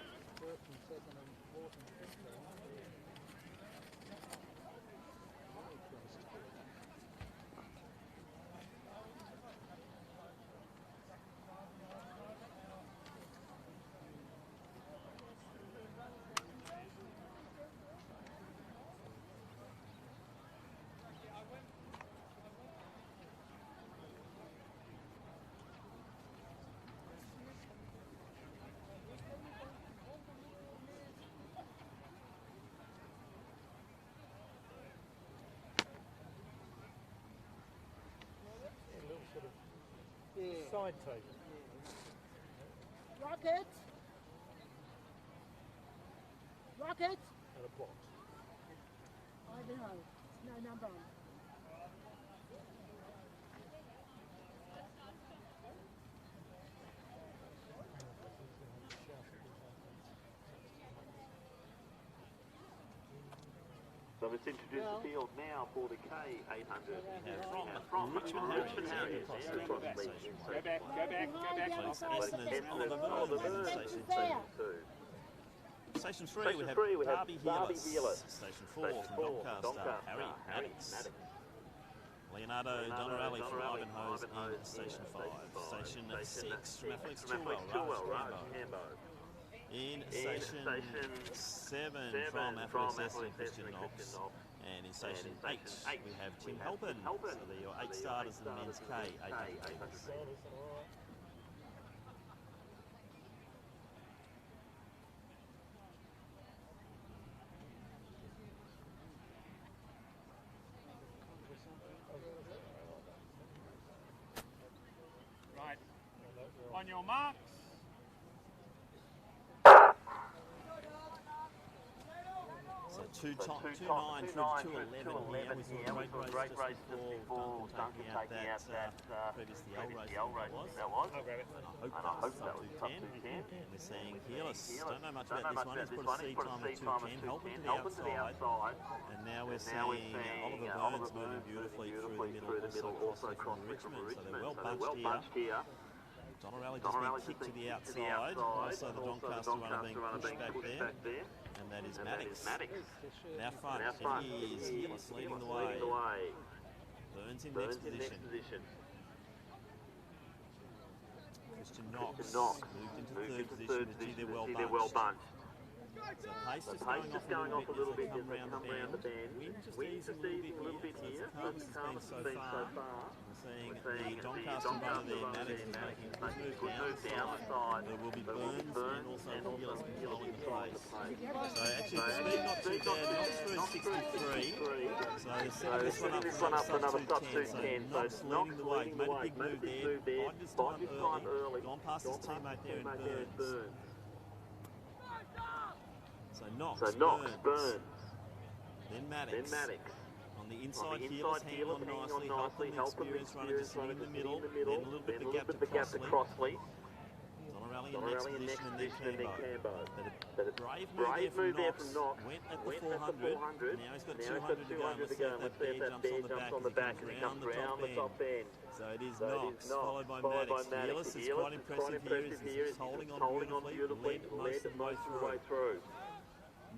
Side take. Rocket! Rocket! And a box. Ivanhoe. No number on. So let's introduce the field now for the K800. From Richmond Harriers. Go back. Station 3, we have Darby Healers. Station 4 from Doncaster, Harry Maddox. Leonardo Donorelli from Ivanhoe's in Station 5. Station 6 from Athletics Chilwell, Raj Cambo. In Station 7 from Athletics Essendon, Christian Knox. And in Station 8 we have Tim Halpin. So they're your 8 starters in the men's K800. Right. On your marks. So 2:09 through to 2:11 here. We saw a great race just before Duncan taking out that previous the L race that was. And I hope that was top 210. We're seeing Healers. Don't know much about this one. He's put a C time of 210, helping to the outside. And now we're seeing Oliver Burns moving beautifully through the middle, also from Richmond. So they're well bunched here. Donnerelli just being kicked to the outside. Also the Doncaster runner being pushed back there. And that is Maddox. And out front, it is Hillis leading the way. Burns in next position. Christian Knox moved into third position. Gee, they're well bunched. So pace just going off a little bit as they come round the bend. Wind just easing a little bit here. So the calmest it's been so far. We're seeing the Doncaster runner there, Maddox, is making a good move down the side. There will be Burns and also Hillis controlling the pace. So actually the speed not too bad. Knox through 63. So they're setting this one up for another sub 210. So Knox leading the way. Made a big move there. Bided his time early. Gone past his teammate there in Burns. So Knox, Burns. Then Maddox. On the inside, Healers hanging on nicely, helping the experienced runner just sitting in the middle. Then a little bit of a gap to Crossley. Donnerelli in next position and then Cambo. But a brave move there from Knox. Went at the 400. Now he's got 200 to go. Let's see if that bear jumps on the back as he comes round the top end. So it is Knox, followed by Maddox. Healers is quite impressive here. He's holding on beautifully, led most of the way through.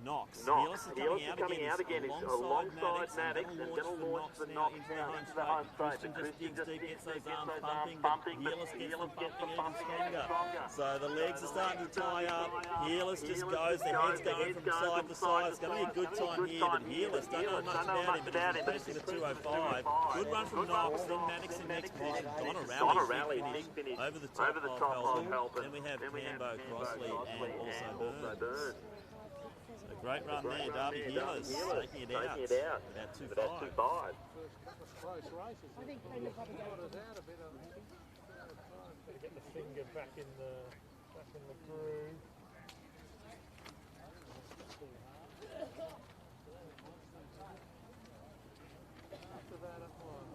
Knox. Healers is coming out again. It's alongside Maddox and going to launch the Knox now into the home straight. But Christian just gets those arms pumping, but Healers gets them pumping even stronger. So the legs are starting to tie up. Healers just goes, the head's going from side to side. It's going to be a good time here, but Healers don't know much about him, but he's passing the 205. Good run from Knox, then Maddox in next position. Donnerelli big finish over the top of Helpin. Then we have Cambo, Crossley and also Burns. Great run there, Derby Healers taking it out. About 2-5. Close races. I think they look up Got us out a bit of Better get the finger back in the groove. after that it was.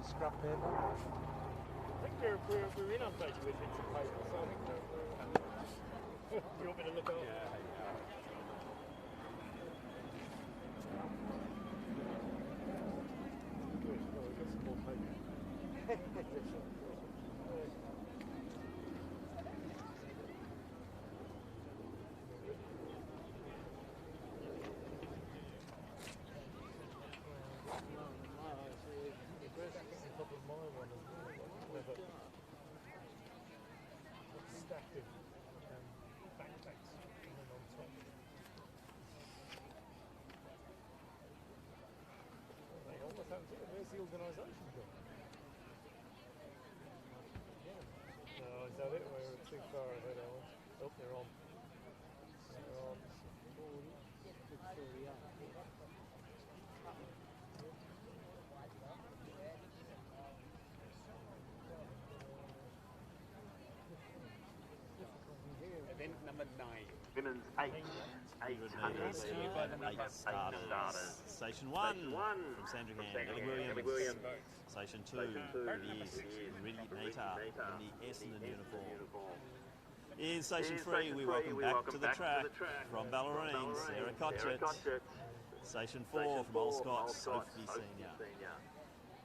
Scrap paper. I think we're inundated with bits of paper, so I think we're you want me to look up? Good, well, we've got some more paper. Where's the organisation gone? No, is that it? We're too far ahead, are we? Oh, they're on. They're on. Event number 9. Women's 800 starters. Station 1 from Sandringham, Ellie Williams. Station 2 is Riddy Nater in the Essendon uniform. In Station 3, we welcome back to the track from Ballerine, Sarah Cotchett. Station 4 from Old Scott, Sophie Senior.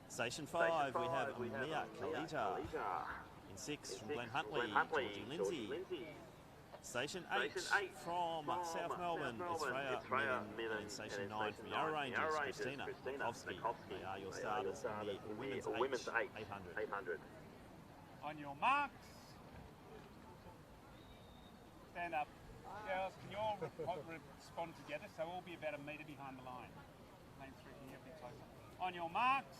Station 5, we have Mia Kalita. In 6 from Glen Huntley, Georgie Lindsay. Station 8 from South Melbourne, it's Freya Midden. And Station 9 from Yarra Rangers, Christina Makovsky. They are your starters in the women's 800. On your marks. Stand up. Girls, can you all respond together? So we'll be about a metre behind the line. Lane through here, a bit closer. On your marks.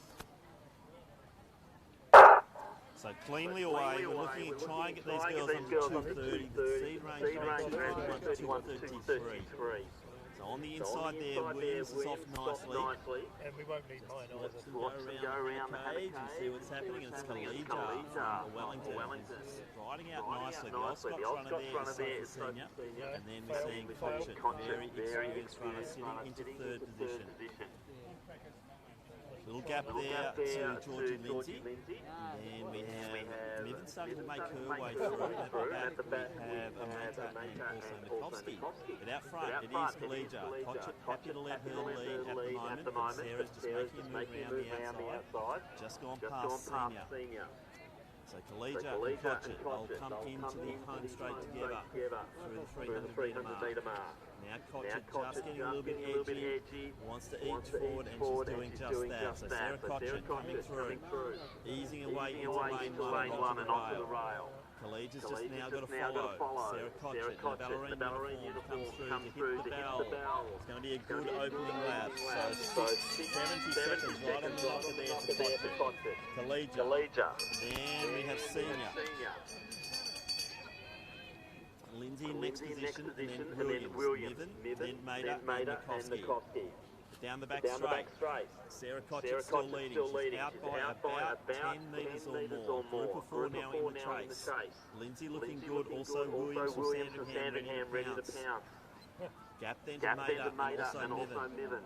So cleanly away, we're looking at trying to get these girls on 230. The seed range 31 to 33. So on the inside there, Williams is off nicely. And we won't need mine either. Let's go around the cage and see what's happening. And it's Kalija from Wellington. He's riding out nicely. The old Scots runner there is Senior. And then we're seeing Cotchett, very experienced runner, sitting into third position. Little gap there to Georgie Lindsay. And then we have Niven starting to make her way through. At the back we have Amata and also Mikovsky. But out front it is Kalija. Cotchett happy to let her lead at the moment. Sarah's just making a move around the outside. Just gone past Senior. So Kalija and Cotchett will come into the home straight together through the 300 metre mark. Now Cotchett just getting a little bit edgy, wants to edge forward, and she's doing just that. So Sarah Cotchett coming through, easing away into lane 1 and onto the rail. Kalija's just now got to follow. Sarah Cotchett in the ballerina uniform comes through to hit the bell. It's going to be a good opening lap. So 70 seconds right on the knocker there for Cotchett. Kalija. Then we have Senior. Lindsay in next position, and then Williams, Niven, then Maida and Mikovsky. Down the back straight, Sarah Cotchett still leading. She's out by about 10 metres or more. Group of 4 now in the chase. Lindsay looking good, also Williams from Sandringham ready to pounce. Gap then to Maida and also Niven.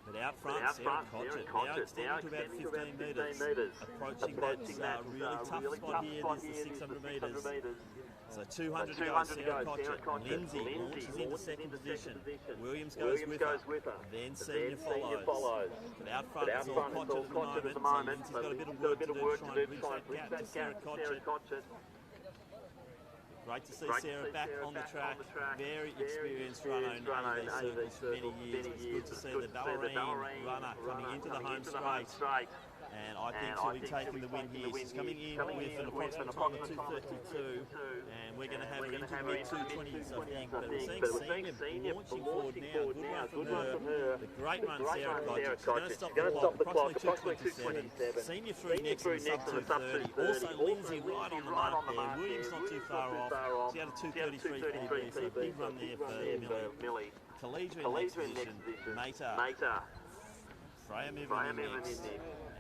But out front, Sarah Cotchett now extending to about 15 metres. Approaching that really tough spot here, this is 600 metres. So 200 to go, Sarah Cotchett. Lindsay launches into second position. Williams goes with her. Then Senior follows. But out front, it's all Cotchett at the moment. So Lindsay's got a bit of work to do to try and bridge that gap to Sarah Cotchett. Great to see Sarah back on the track. Very experienced runner in AV circles for many years. It's good to see the ballerina runner coming into the home straight. And I think she'll be taking the win here. She's coming in with an approximate time of 2:32, and we're going to have her into the mid-220s, I think. But we're seeing Senior launching forward now. Good run from her. The great run, Sarah Cotchett. She's going to stop the clock, approximately 2:27. Senior through next in the sub-2:30. Also Lindsay right on the mark there. Williams not too far off. She had a 2:33 PB, so a big run there for Millie. Kalija in next position. Mater. Freya Mivan in next.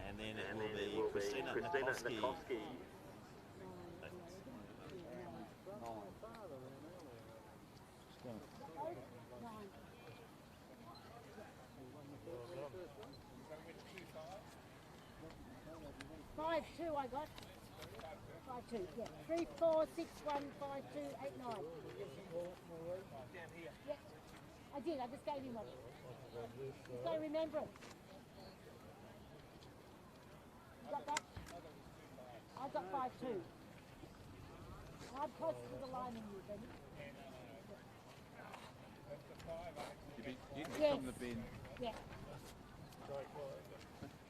And then it will be Christina Mikovsky. 5-2 I got. 5-2, yeah. 3, 4, 6, 1, 5, 2, 8, 9. Yeah, I did. I just gave him one. Just don't remember it. You got that? I got 5-2. I'm closer to the line than you, Benny. You can Yes. from the bin. Yeah.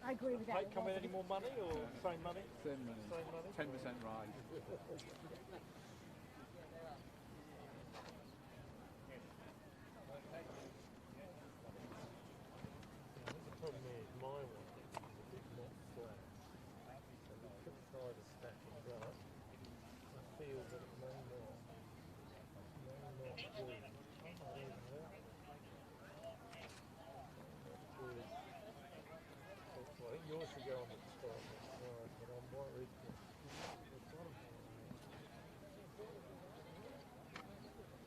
I agree with that. Take come with any more money or same money? Same money. 10% rise. The problem is my one is a bit not flat. So we could try to stack it up. I feel that it may not do. Well, I think yours should go on the start, but I'm worried that the bottom.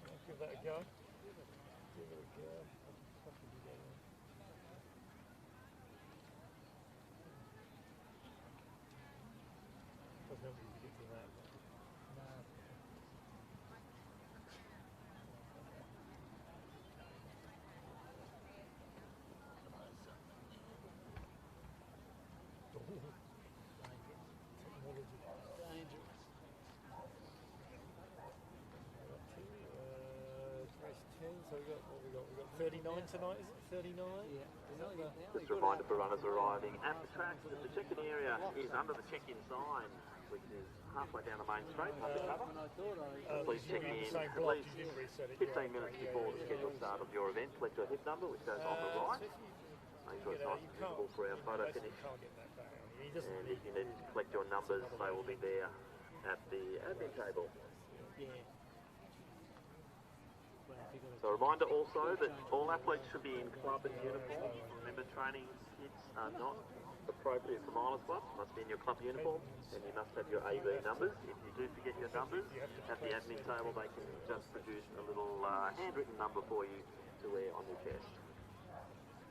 I'll give that a go. Give it a go. Doesn't help you get to that. So we got 39 tonight, is it? 39? Yeah. Just a reminder for runners arriving at the track that the check-in area is under the check-in sign, which is halfway down the main straight, undercover. Please check in at least 15 minutes before the scheduled start of your event. Collect your hip number, which goes on the right. Make sure it's nice and visible for our photo finish. And if you need to collect your numbers, they will be there at the admin table. Wow. So a reminder also that all athletes should be in club and uniform. Remember, training kits are not appropriate for Milers Club. Must be in your club uniform, and you must have your AV numbers. If you do forget your numbers, at the admin table they can just produce a little handwritten number for you to wear on your chest.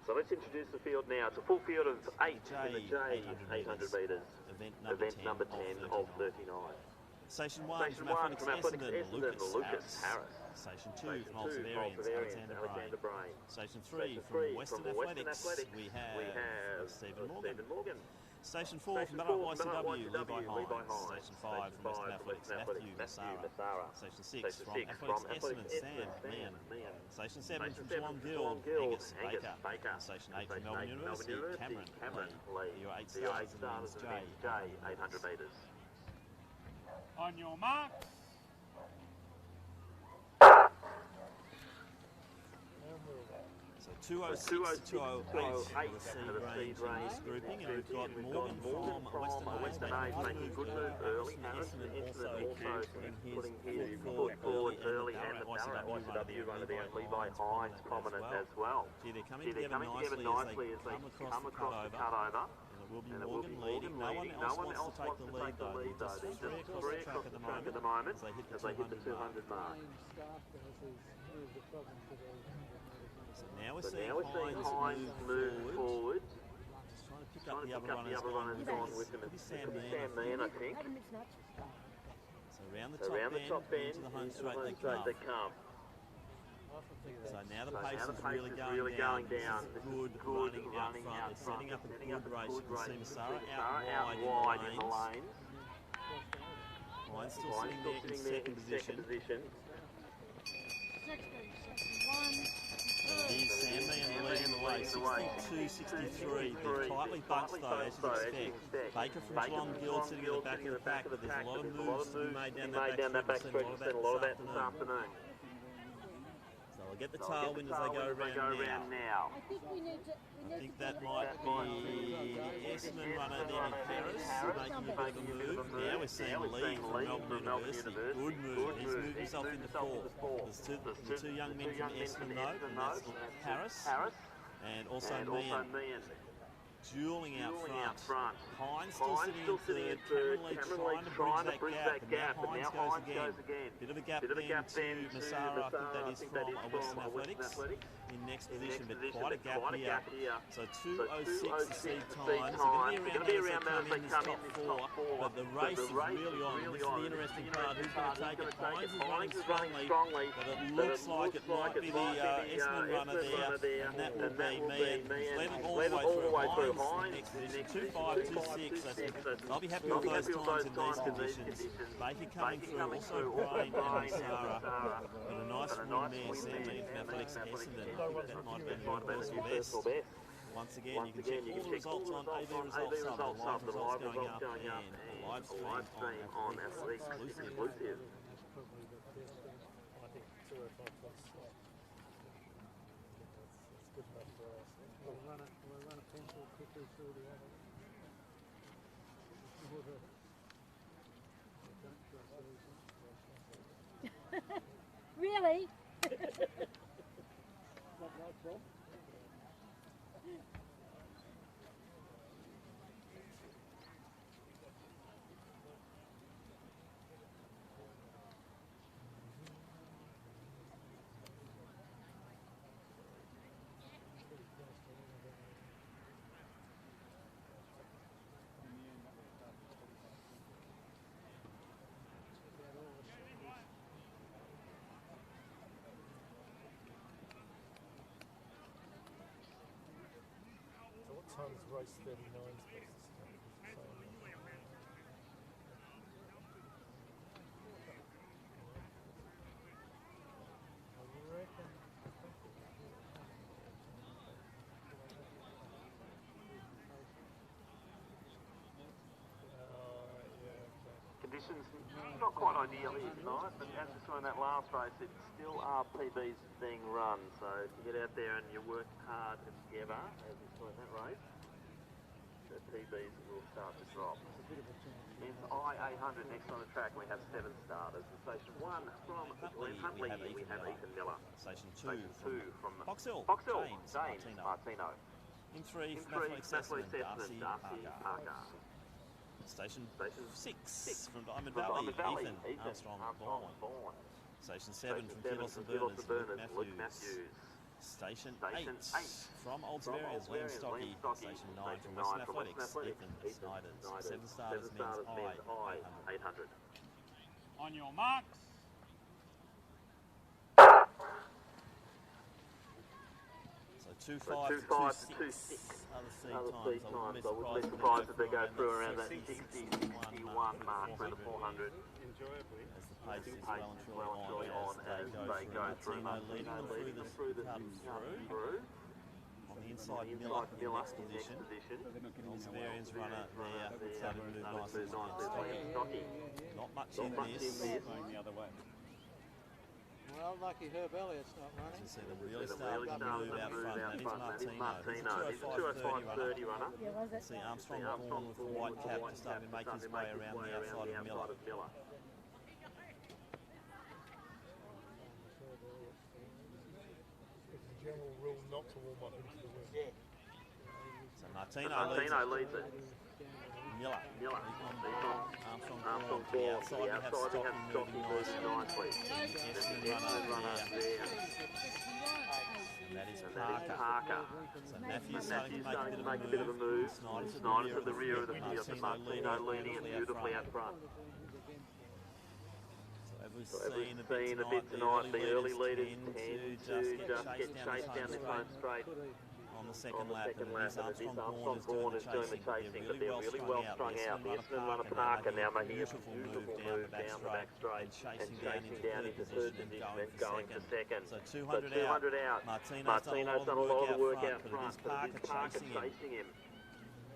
So let's introduce the field now. It's a full field of 8 in the J 800 metres. Event number 10 of 39. Station 1 from Athletics Essendon, Lucas Harris. Station 2 from Multivariants, Alexander Brain. Station 3 from Western Athletics, we have Stephen Morgan. Station 4 from Ballarat YCW, Levi Hines. Station 5 from Western Athletics, Matthew Massara. Station 6 from Athletics Essendon, Sam Meehan. Station 7 from Geelong Guild, Angus Baker. Station 8 from Melbourne University, Cameron Lee. Your 8 stars in the men's J 800 metres. On your marks. So 206 to 208 for the seed range in this grouping, and we've got Morgan from Western Age making a good move early. Essendon also putting his foot forward early, and the Ballarat YCW runner there, Levi Hines, prominent as well. Gee, they're coming together nicely as they come across the cutover. And it will be Morgan leading. No one else wants to take the lead though. There's just three across the track at the moment as they hit the 200 mark. So now we're seeing Hines move forward. Just trying to pick up the other runners gone with him. It could be Sam Meehan, I think. So around the top bend, into the home straight they come. So now the pace is really going down. This is good running out front. They're setting up a good race. You can see Massara out wide in the lanes. Hines still sitting there in second position. Here's Sam Meehan leading the way, 62-63. They're tightly bunched though, as you'd expect. Baker from Geelong Guild sitting at the back of the pack, but there's a lot of moves to be made down that back stretch. We've seen a lot of that this afternoon. They'll get the tailwind as they go around now. I think that might be the Essendon runner there in Paris making a bit of a move. Now we're seeing Lee from Melbourne University. Good move. He's moved himself into fourth. There's the two young men from Essendon though, and that's Harris and also Meehan. Dueling out front. Hines still sitting in third. Cameron Lee trying to bridge that gap, but now Hines goes again. Bit of a gap then to Massara, I think that is from Western Athletics. In next position, but quite a gap here. So 2:06 the seed times. They're going to be around that as they come in this top four. But the race is really on. This is the interesting part. Who's going to take it? Hines is running strongly, but it looks like it might be the Essendon runner there, and that will be Meehan. He's led it all the way through. Hines next position, 2.5, 2.6. I'll be happy with those times in these conditions. Baker coming through, also Brain and Massara. But a nice win there, Sam Meehan from Athletics Essendon. That might have been your personal best. Once again, you can check all the results on AV Results Hub, the live results going up, and the live stream on Athletics Exclusive. I think 205 plus. That's good enough for us. We'll run a pencil quickly through the other. Really? Times race 39 supposed to start. You reckon? Conditions not quite ideal here tonight, but as we saw in that last race, it still are PBs being run. So if you get out there and you work hard together, as we saw in that race, the PBs will start to drop. In I-800 next on the track we have 7 starters. In Station 1 from Huntley we have Ethan Miller. Station 2 from Box Hill, James Martino. In 3 from Athletic Assessment, Darcy Parker. Station 6 from Diamond Valley, Ethan Armstrong Bourne. Station 7 from Kilos and Burners, Luke Matthews. Station 8 from Old Severians, Liam Stocky. Station 9 from Western Athletics, Ethan Snyders. 7 starters means I-800. On your marks. So 2.5 to 2.6 are the seed times. I wouldn't be surprised if they go through around that 61 mark for the 400. Enjoyably. As the pace is well and truly on as they go through. Martino leading them through the cut through. On the inside, Miller in next position. Old Severians runner there, starting to move nicely. Not much in this. Going the other way. Well, lucky Herb Elliott's not running. You see them really starting to move out front. That is Martino. He's a 205.30 runner. See Armstrong Bourne with the white cap just starting to make his way around the outside of Miller. It's a general rule not to warm up into the wind. So Martino leads it. Miller. Armstrong Bourne to the outside. We have Stocky moving nicely. Essendon runner there. And that is Parker. So Matthews starting to make a bit of a move. Snyder to the rear of the field. Martino leading it beautifully out front. So as we've seen a bit tonight, the early leaders tend to just get chased down this home straight. On the second lap, and Armstrong Bourne is doing the chasing, but they're really well strung out. The Essendon runner Parker now making a beautiful move down the back straight and chasing down into third position and going for second. So 200 out. Martino's done a lot of work out front, but it is Parker chasing him.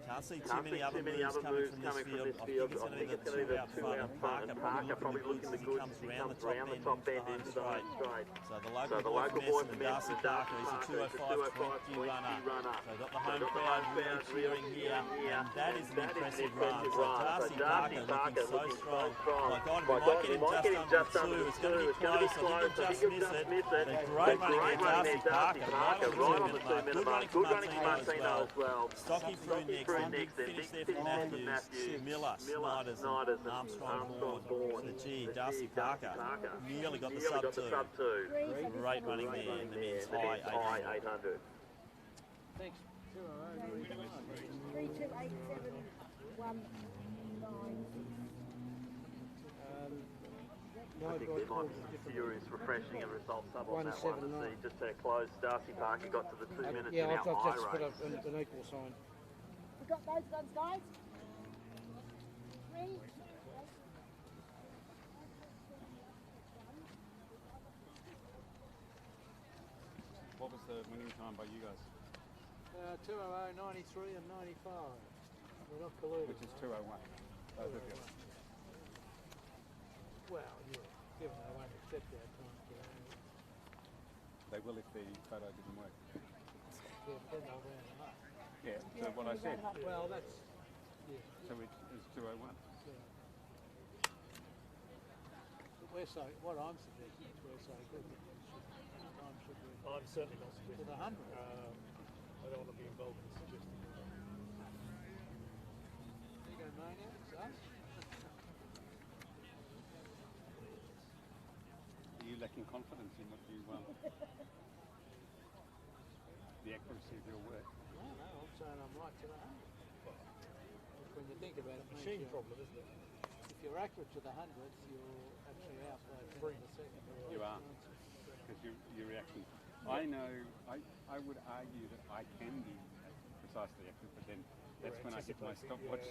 Can't see too many other moves coming from this field. I think it's going to be the two out front, and Parker probably looking the goods as he comes round the top bend into the home straight. So the local boy from Darcy Parker is a 205.20 runner. So we've got the home crowd really cheering here, and that is an impressive run. So Darcy Parker looking so strong. My God, we might get him just under the 2. It's going to be close. I think he'll just miss it. Great running there, Darcy Parker, right on the 2-minute mark. Good running from Martino as well. Stocky through next. Finish there for Matthews, Miller, Snyders, Armstrong Bourne. So gee, Darcy Parker nearly got the sub 2. Great running there in the men's I-800. Thanks. 328719. I think there might be some furious refreshing and result sub on that one to see just how close Darcy Parker got to the 2 minutes in our I've just put high up an equal sign. We got those guns, guys? 3. What was the winning time by you guys? 2:00, 93 and 95. We're not colluding. Which is 2:01. Both of you. Well, yeah, given they won't accept our time. They will if the photo didn't work. Yeah, but then they'll round them up. Yeah, so what I said. Well, that's, yeah. So it's 2:01. Yeah. But we're so, what I'm suggesting is we're so good that time should be I'm certainly not to suggesting. the 100. I don't want to be involved in suggesting that. You go maniacs, us? Are you lacking confidence in what you the accuracy of your work? No, I'm saying I'm right to the 100. Which when you think about it, Machine problem, isn't it? if you're accurate to the 100s, you're actually out by 10 in a second. You are, because your reaction. I know, I would argue that I can be precisely accurate, but then that's when I hit my stopwatch.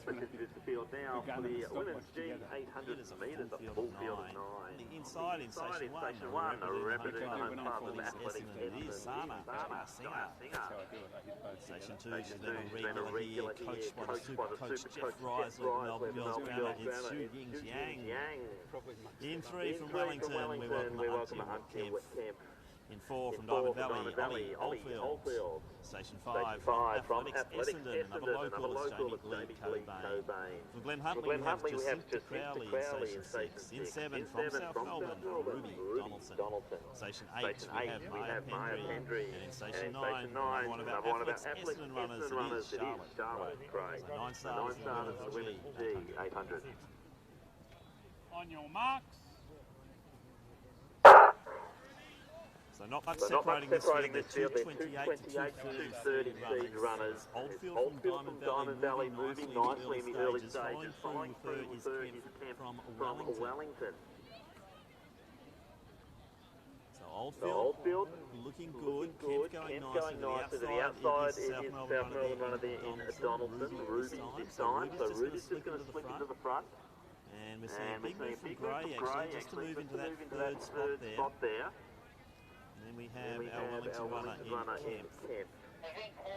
It is the field now for the women's G800 metres, a full field of 9. The inside in Station 1, representing the home club of Athletics is Sana Singer. Station 2, she's been a regular here, coached by the super coach Jeff Risley of Melbourne Girls Grammar. It's Xu Ying Jiang. In 3 from Wellington, we welcome Hunt Kemp. In 4 from Diamond Valley, Oldfield. Station 5 from Athletics Essendon, another local is Jamie Cobain. From Glen Huntly we have Jacinta Crowley in Station 6. In 7 from South Melbourne, Ruby Donaldson. Station 8 we have Maya Pendry. And in Station 9, another one of our Athletics Essendon runners, it is Charlotte Gray. So 9 stars in the winners G800. On your marks. So not much separating this field, they're 228 to 230 seed runners. Oldfield from Diamond Valley moving nicely in the early stages. Following through is Kemp from Wellington. So Oldfield looking good, Kemp going nicely. To the outside is South Melbourne runner there in Donaldson, Ruby this time. So Ruby's just going to slip into the front. And we're seeing a big move from Gray actually, just to move into that third spot there. And then we have our Wellington runner in Kemp.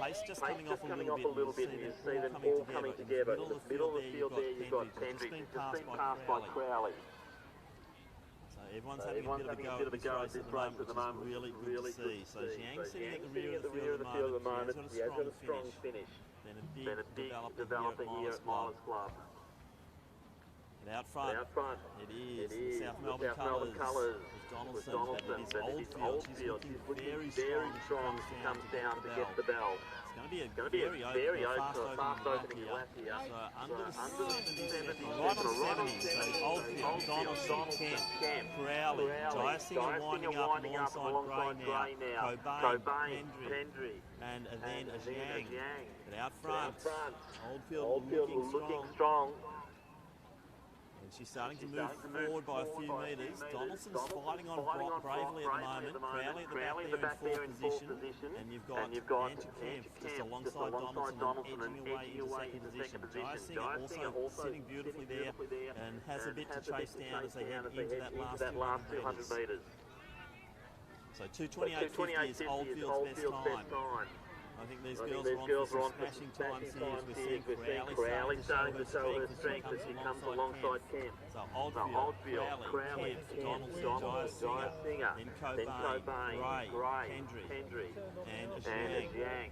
Pace just coming off a little bit, and you see them all coming together. In the middle of the field there, you've got Pendry, just been passed by Crowley. So everyone's having a bit of a go at this race at the moment, which is really good to see. So Zhang sitting at the rear of the field at the moment, he has got a strong finish. Then a big developer here at Milers Club. And out front, it is South Melbourne colours with Donaldson, and it is Oldfield. She's looking very strong as she comes down to get the bell. It's going to be a very fast opening lap here. So under the 70, right on 70, so Oldfield, Donaldson, Kemp, Crowley, Jaya Singer winding up alongside Gray now, Cobain, Pendry, and then a Zhang. But out front, Oldfield looking strong. She's starting to move forward by a few metres. Donaldson's fighting on bravely at the moment. Crowley at the back there in fourth position. And you've got Andrew Kemp just alongside Donaldson and edging away into second position. Jaya Singer also sitting beautifully there and has a bit to chase down as they head into that last 200 metres. So 2:28.50 is Oldfield's best time. I think these girls are on for some smashing times here as we're seeing Crowley starting to show her strength as she comes alongside Kemp. So Oldfield, Crowley, Kemp, Donaldson, Jaya Singer, then Cobain, Gray, Pendry, and a Zhang.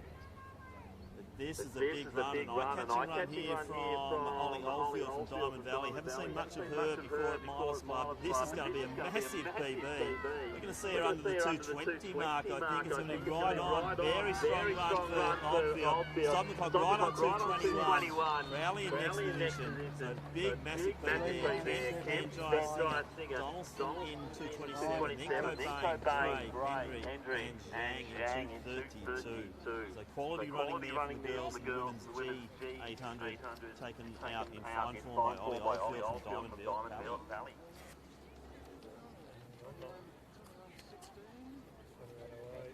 This is a big run, and eye-catching run here from Ollie Oldfield from Diamond Valley. Haven't seen much of her before at Milers Club. This is going to be a massive PB. We're going to see her under the 220 mark. I think it's going to be right on. Very strong run for Oldfield. Stop the clock right on 221. Crowley in next position. So big, massive PB. Kemp, Jaya Singer, Donaldson in 227. Then Cobain, Gray, Pendry, and Zhang in 232. So quality running there for the girls in women's G800 taken out in fine form by Ollie Oldfield from Diamond Valley.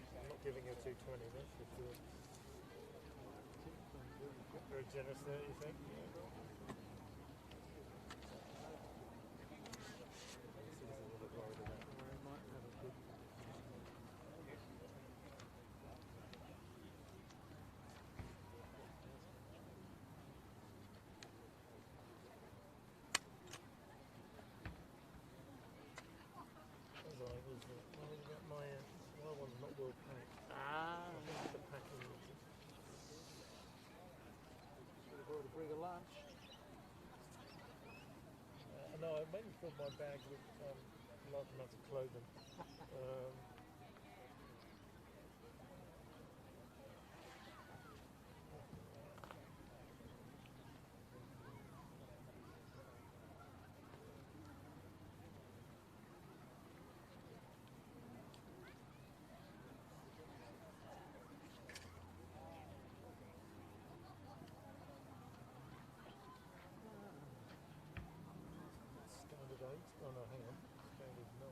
I'm not giving you 220, that's for sure. Very generous there, you think? My one's not well packed. The packing. Should have brought a bring of lunch. No, I mainly filled my bag with large amounts of clothing. Oh no, hang on. Standard 9.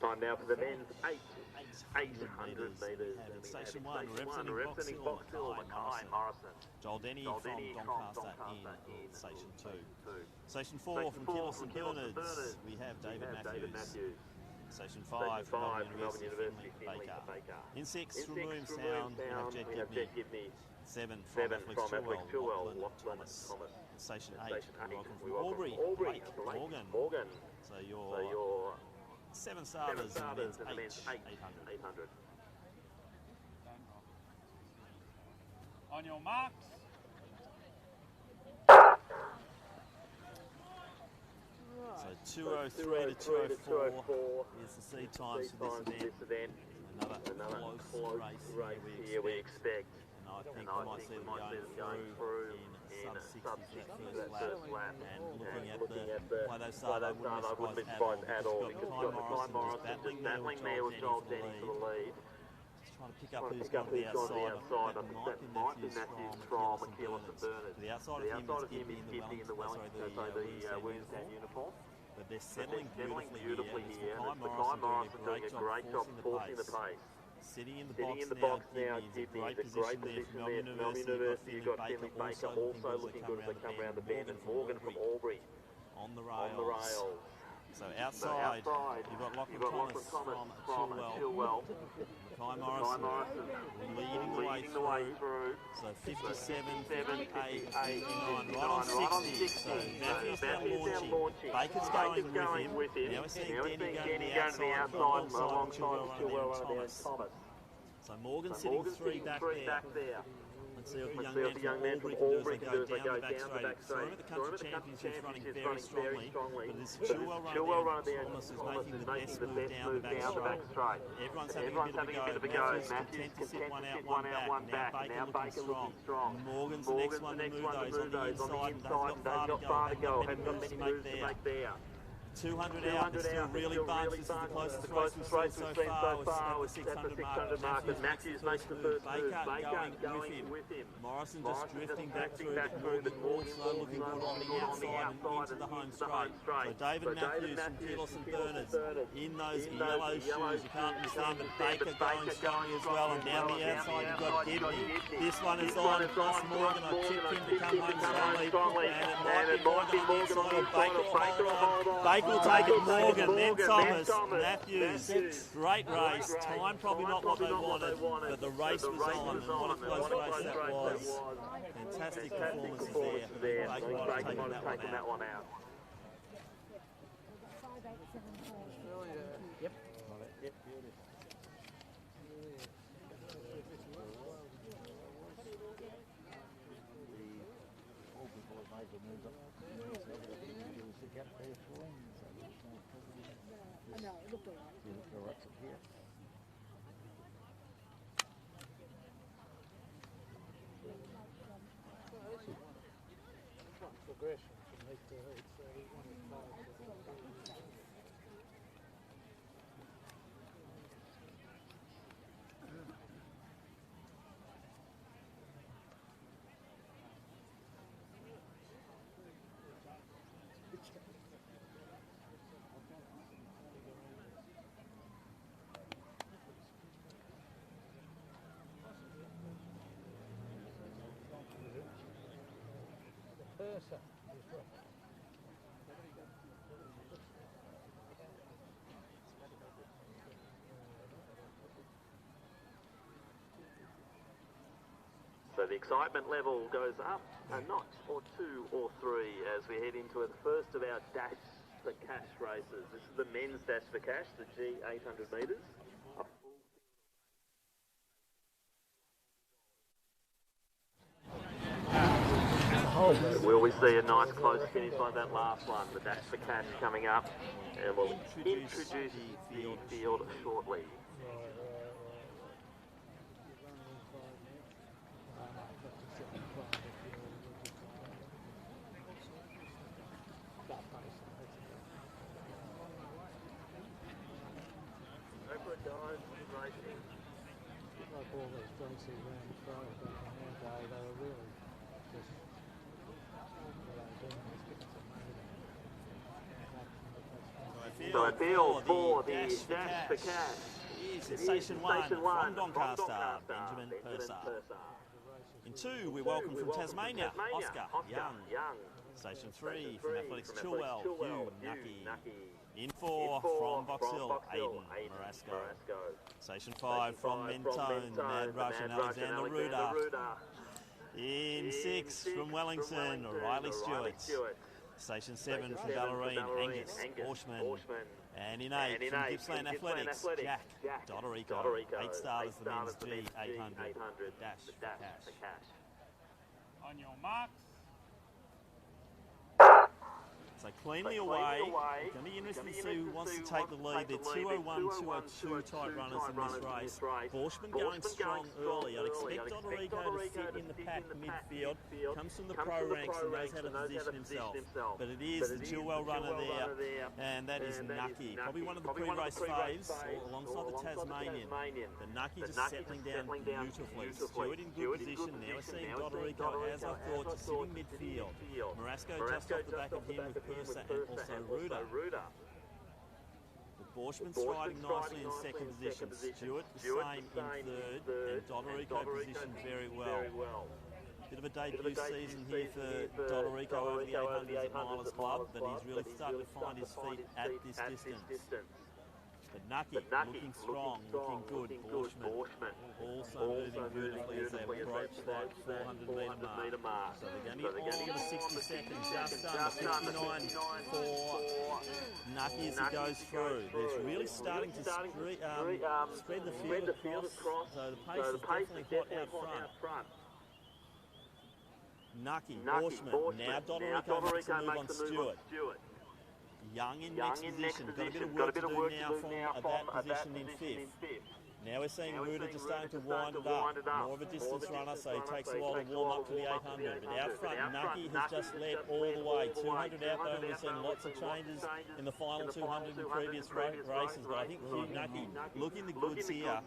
Time now for the men's 800 metres. Station 1, representing Box Hill, Mackay Morrison. Joel Denny from Doncaster in Station 2. Station 4 from Killis and Bernards, we have David Matthews. Station 5 from Melbourne University, Finley Baker. In 6 from Williamstown, we have Jed Gibney. 7 from Athletic Chilwell, Lachlan Thomas. Station 8, welcome from Albury, Blake Morgan. So your 7 starters in the men's 800. On your marks. So 2:03 to 2:04 is the seed times for this event. Another close race here we expect. And I think we might see them going through in sub-60s that first lap. And looking at the way they started, I wouldn't be surprised at all because you've got Time Morrison just battling there with Joel Denny for the lead. Trying to pick up who's gone to the outside. That might be Matthews from Achilles and Burners. To the outside of him is Gibney in the Williamstown uniform. But they're settling beautifully here. Victorian Milers doing a great job forcing the pace. Sitting in the box now, Gibney is a great position there. Melbourne University, you've got Finley Baker also looking good as they come around the bend, and Morgan from Albury on the rails. So outside, you've got Lachlan Thomas from Chilwell. Time Morrison leading the way through. So 57, 58, 89, right on 60. So Matthews now launching. Baker's going with him. Now we're seeing Denny going to the outside alongside Chilwell and Thomas. So Morgan sitting 3 back there. Let's see what the young man from Albury can do as they go down the back straight. The country championship's running very strongly, but it's Chilwell running there. Thomas is making the best move down the back straight. Everyone's having a bit of a go. Matthews content to sit one out, one back. Now Baker looking strong. Morgan's the next one to move those on the inside and doesn't got far to go. Hasn't got many moves to make there. 200 out, they're still really bunched. This is the closest race we've seen so far. We're at the 600 mark, and Matthews makes the first move. Baker going with him. Morrison just drifting back through, but Morgan also looking good on the outside and into the home straight. So David Matthews from Keelos and Burners in those yellow shoes. You can't understand, but Baker going strongly as well. And down the outside you've got Gibney. This one is on, plus Morgan. I tipped him to come home strongly. And it might be Morgan on the inside, or Baker will hold on. Will take it, Morgan, then Thomas, Matthews. Great race. Time probably not what they wanted, but the race was on, and what a close race that was. Fantastic performances there. Baker might have taken that one out. Yep. Yep. No, it looked all right. You look all right from here. Progression from heat to heat, so we wanted to So the excitement level goes up a notch or 2 or 3 as we head into the first of our Dash for Cash races. This is the men's Dash for Cash, the G 800 metres. Will we see a nice close finish like that last one? The Dash for Cash coming up, and we'll introduce the field shortly. like all those fancy round throws back in their day, they were really just So I feel for the Dash for Cash is Station 1 from Doncaster, Benjamin Purser. In 2, we welcome from Tasmania, Oscar Young. Station 3 from Athletics Chilwell, Hugh Nucky. In 4 from Box Hill, Aidan Marasco. Station 5 from Mentone, Mad Rush and Alexander Ruda. In 6 from Wellington, Riley Stewart. Station 7 from Ballerine, Angus Orshman. And in 8 from Gippsland Athletics, Jack Dodorico. 8 starters, the men's G 800. Dash for cash. On your marks. So cleanly away. It's going to be interesting to see who wants to take the lead. They're 201, 202 type runners in this race. Borschmann going strong early. I'd expect Dodorico to sit in the pack midfield. Comes from the pro ranks and knows how to position himself. But it is the dual runner there, and that is Nucky. Probably one of the pre-race faves alongside the Tasmanian. The Nucky just settling down beautifully. Stewart in good position. Now we're seeing Dodorico, as I thought, just sitting midfield. Marasco just off the back of him with Persa and also Ruda. But Borschmann striding nicely in second position. Stewart the same in third, and Dodorico positioned very well. Bit of a debut season here for Dodorico over the 800s at Milers Club, but he's really starting to find his feet at this distance. But Nucky looking strong, looking good. Borschmann also moving beautifully as they approach that 400 metre mark. So they're going to get a 60 seconds, just under 59 for Nucky as he goes through. They're really starting to spread the field across, so the pace is definitely hot out front. Nucky, Borschmann, now Dodorico makes a move on Stewart. Young in next position, got a bit of work to do now from that position in fifth. Now we're seeing Ruda just starting to wind it up. More of a distance runner, so he takes a while to warm up to the 800. But out front, Nucky has just led all the way. 200 out though, we've seen lots of changes in the final 200 in previous races. But I think Nucky looking the goods here.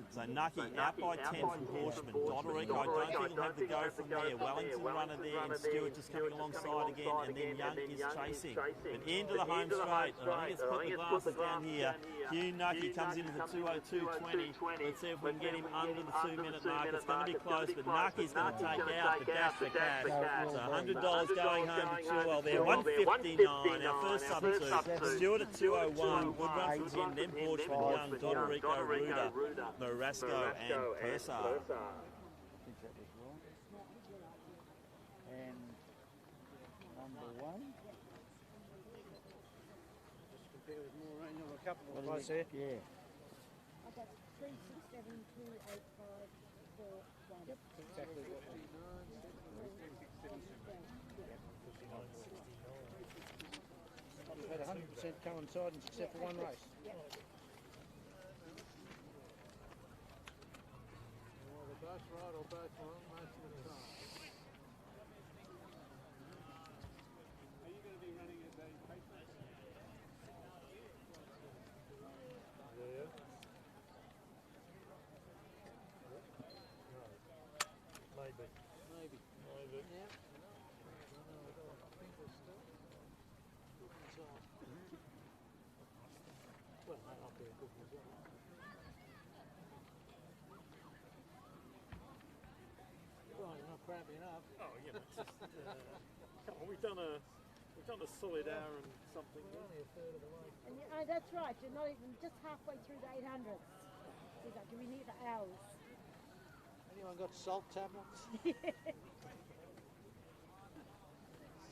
So Nucky out by 10 from Borschmann. Dodorico, I don't think he'll have the go from there. Wellington runner there, and Stewart just coming alongside again. And then Young is chasing. But into the home straight. And I think it's putting the glasses down here. Hugh Nucky comes in with a 2:02.20. Let's see if we can get him under the 2-minute mark. It's going to be close, but Nucky's going to take out the dash for cash. So $100 going home to Chilwell there. 159, our first substitute. Stewart at 201. Good run from him. Then Borschmann, Young, Dodorico, Ruda, Marasco, and Persa. And number 1. Just compare with more Rayner, a couple of guys there. Yeah. I got 3, 6, 7, 2, 8, 5, 4, 1. Yep, Exactly what we I've had 100% coincidence except for one race. Yep. Well, they're both right or both wrong most of the time. Are you going to be running as a patron? Yeah. Maybe. Yeah. Well, that might be a good result. Well, you're not cramping up. Oh, you know, it's just, come on, we've done a solid hour and something. We're only a third of the way. And that's right, you're not even just halfway through the 800s. He's like, we need the hours. Anyone got salt tablets?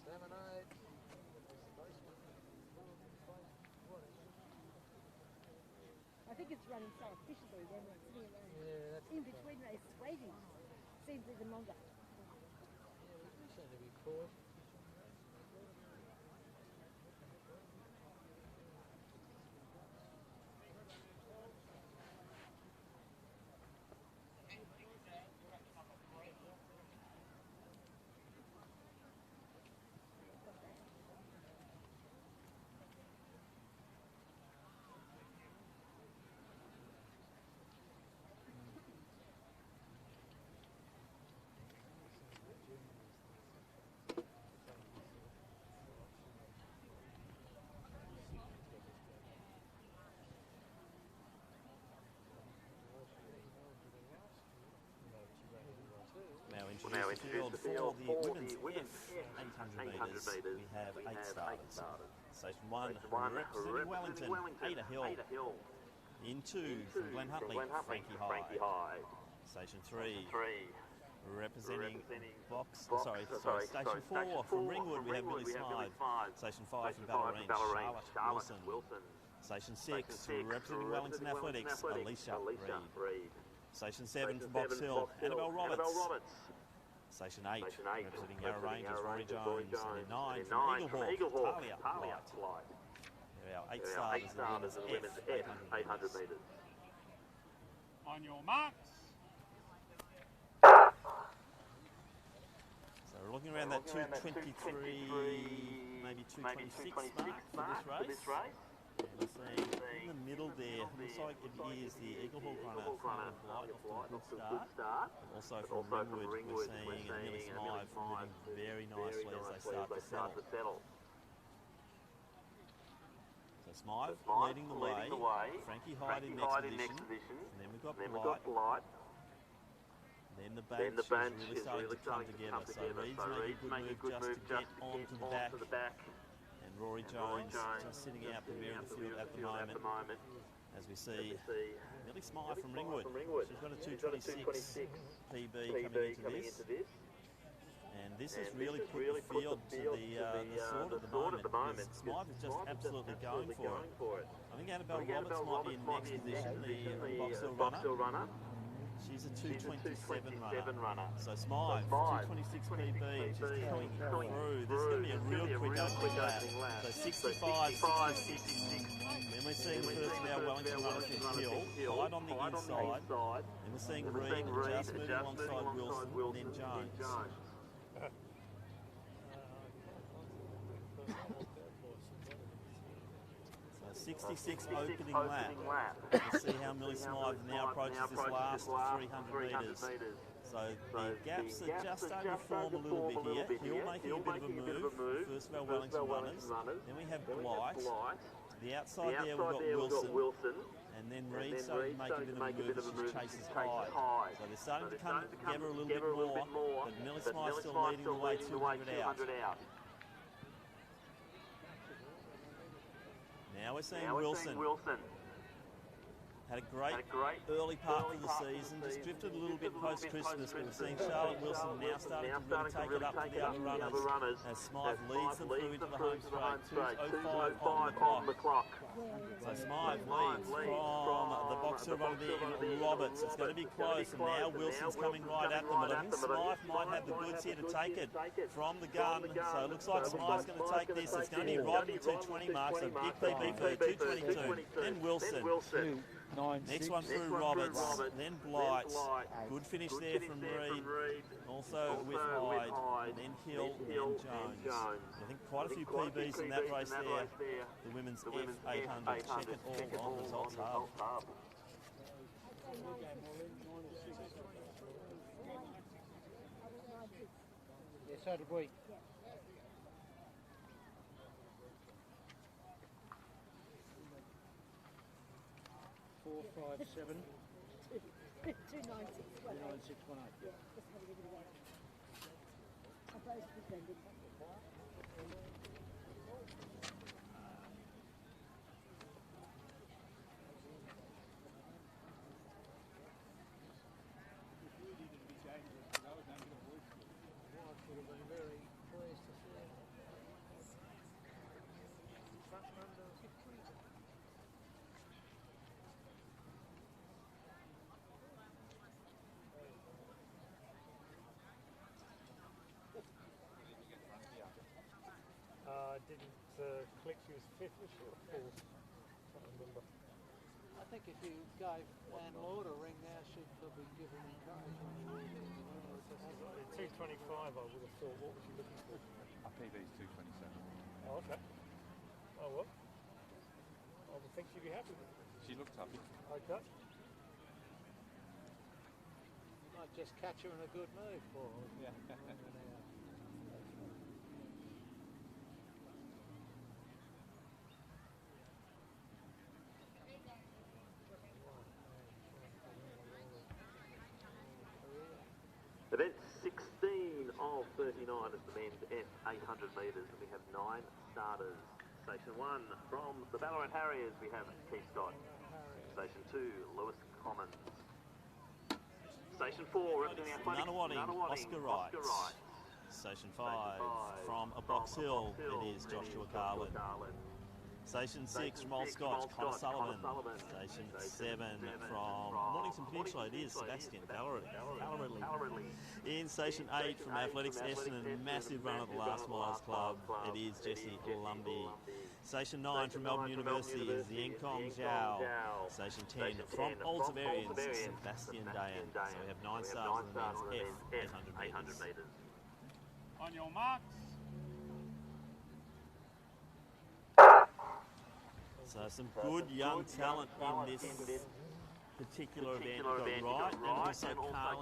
Lemonade. I think it's running so efficiently then when it's near race. Yeah, that's in between races, waiting seems even longer. Yeah, we seem to be paused. Now introduce the field for the women's 800 metres. We have 8 starters. Station 1, representing Wellington, Ada Hill. In 2, from Glen Huntly, Frankie High. Station 3, representing Station 4, from Ringwood, we have Billy Smythe. Station 5, from Ballerine, Charlotte Wilson. Station 6, representing Wellington Athletics, Alicia Reid. Station 7 from Box Hill, Annabelle Roberts. Station 8, representing Yarra Rangers, Rory Jones. And in 9 from Eaglehawk, Talia Light. There are 8 starters in the women's F 800 metres. On your marks. So we're looking around that 223, maybe 226 mark for this race. And we're seeing in the middle there, looks like it is the Eaglehawk runner, Blight, off to a good start. But also from Ringwood, we're seeing Millie Smythe moving very nicely as they start to settle. So Smythe leading the way, Frankie Hyde in next position, and then we've got Blight. Then the bench is really starting to come together. So Reid's making a good move just to get onto the back. And Rory Jones just sitting out the rear of the field at the moment. As we see Millie Smythe from Ringwood. She's got a 226 PB coming into this. And this has really put the field to the sword at the moment. Smythe is just absolutely going for it. I think Annabelle Roberts might be in next position, the Box Hill runner. She's a 227 runner. So Smythe, 226 PB, she's coming through. This is going to be a real quick opening lap. So 65, 66. Then we're seeing the first of our Wellington runners in Hill, Hyde on the inside. Then we're seeing Reid just moving alongside Wilson, and then Jones. 66 opening lap. We'll see how Millie Smythe now approaches this last 300 metres. So the gaps are just starting to form a little bit here. Hill making a bit of a move, first of our Wellington runners. Then we have Blight. To the outside there we've got Wilson. And then Reid starting to make a bit of a move as she chases Hyde. So they're starting to come together a little bit more, but Millie Smythe still leading the way 200 out. Now we're seeing Wilson. Had a great early part of the season, just drifted a little bit post-Christmas, but we're seeing Charlotte Wilson now starting to really take it up to the other runners as Smythe leads them through into the home straight. 2:05 on the clock. So Smythe leads from the Box Hill runner there in Roberts. It's going to be close, and now Wilson's coming right at them. But I think Smythe might have the goods here to take it from the gun. So it looks like Smythe's going to take this. It's going to be right at the 220 mark, so big PB for 222. Then Wilson. Next one through Roberts, then Blight. Good finish there from Reid. Also with Hyde, then Hill, then Jones. I think quite a few PBs in that race there. The women's F800. Check it all on Results Hub. Yeah, so did we. 457 296. 29618. Didn't click, she was 5th, was she, or 4th? I can't remember. I think if you gave Anne Lord a ring now, she'd probably give him encouragement. 225 I would have thought. What was she looking for? Our PB is 227. Oh, okay. Oh, well. I would think she'd be happy with it. She looked happy. Okay. Might just catch her in a good mood for her. Yeah. Event 16 of 39 is the men's F800 metres, and we have 9 starters. Station 1 from the Ballarat Harriers, we have Keith Scott. Station 2, Lewis Commons. Station 4, representing Athletics, Oscar Wright. Station 5 from a Box Hill, it is Joshua Garland. Station 6 from Old Scotch, Connor Sullivan. Station 7 from Mornington Peninsula, it is Sebastian Vallerly. In Station 8 from Athletics Essendon, massive run at the Last Milers Club, it is Jesse Lumby. Station 9 from Melbourne University is Yenkong Zhao. Station 10 from Old Severians, Sebastian Dayan. So we have 9 stars in the men's F 800 metres. On your marks. So some good young talent in this particular event. We've got Wright and also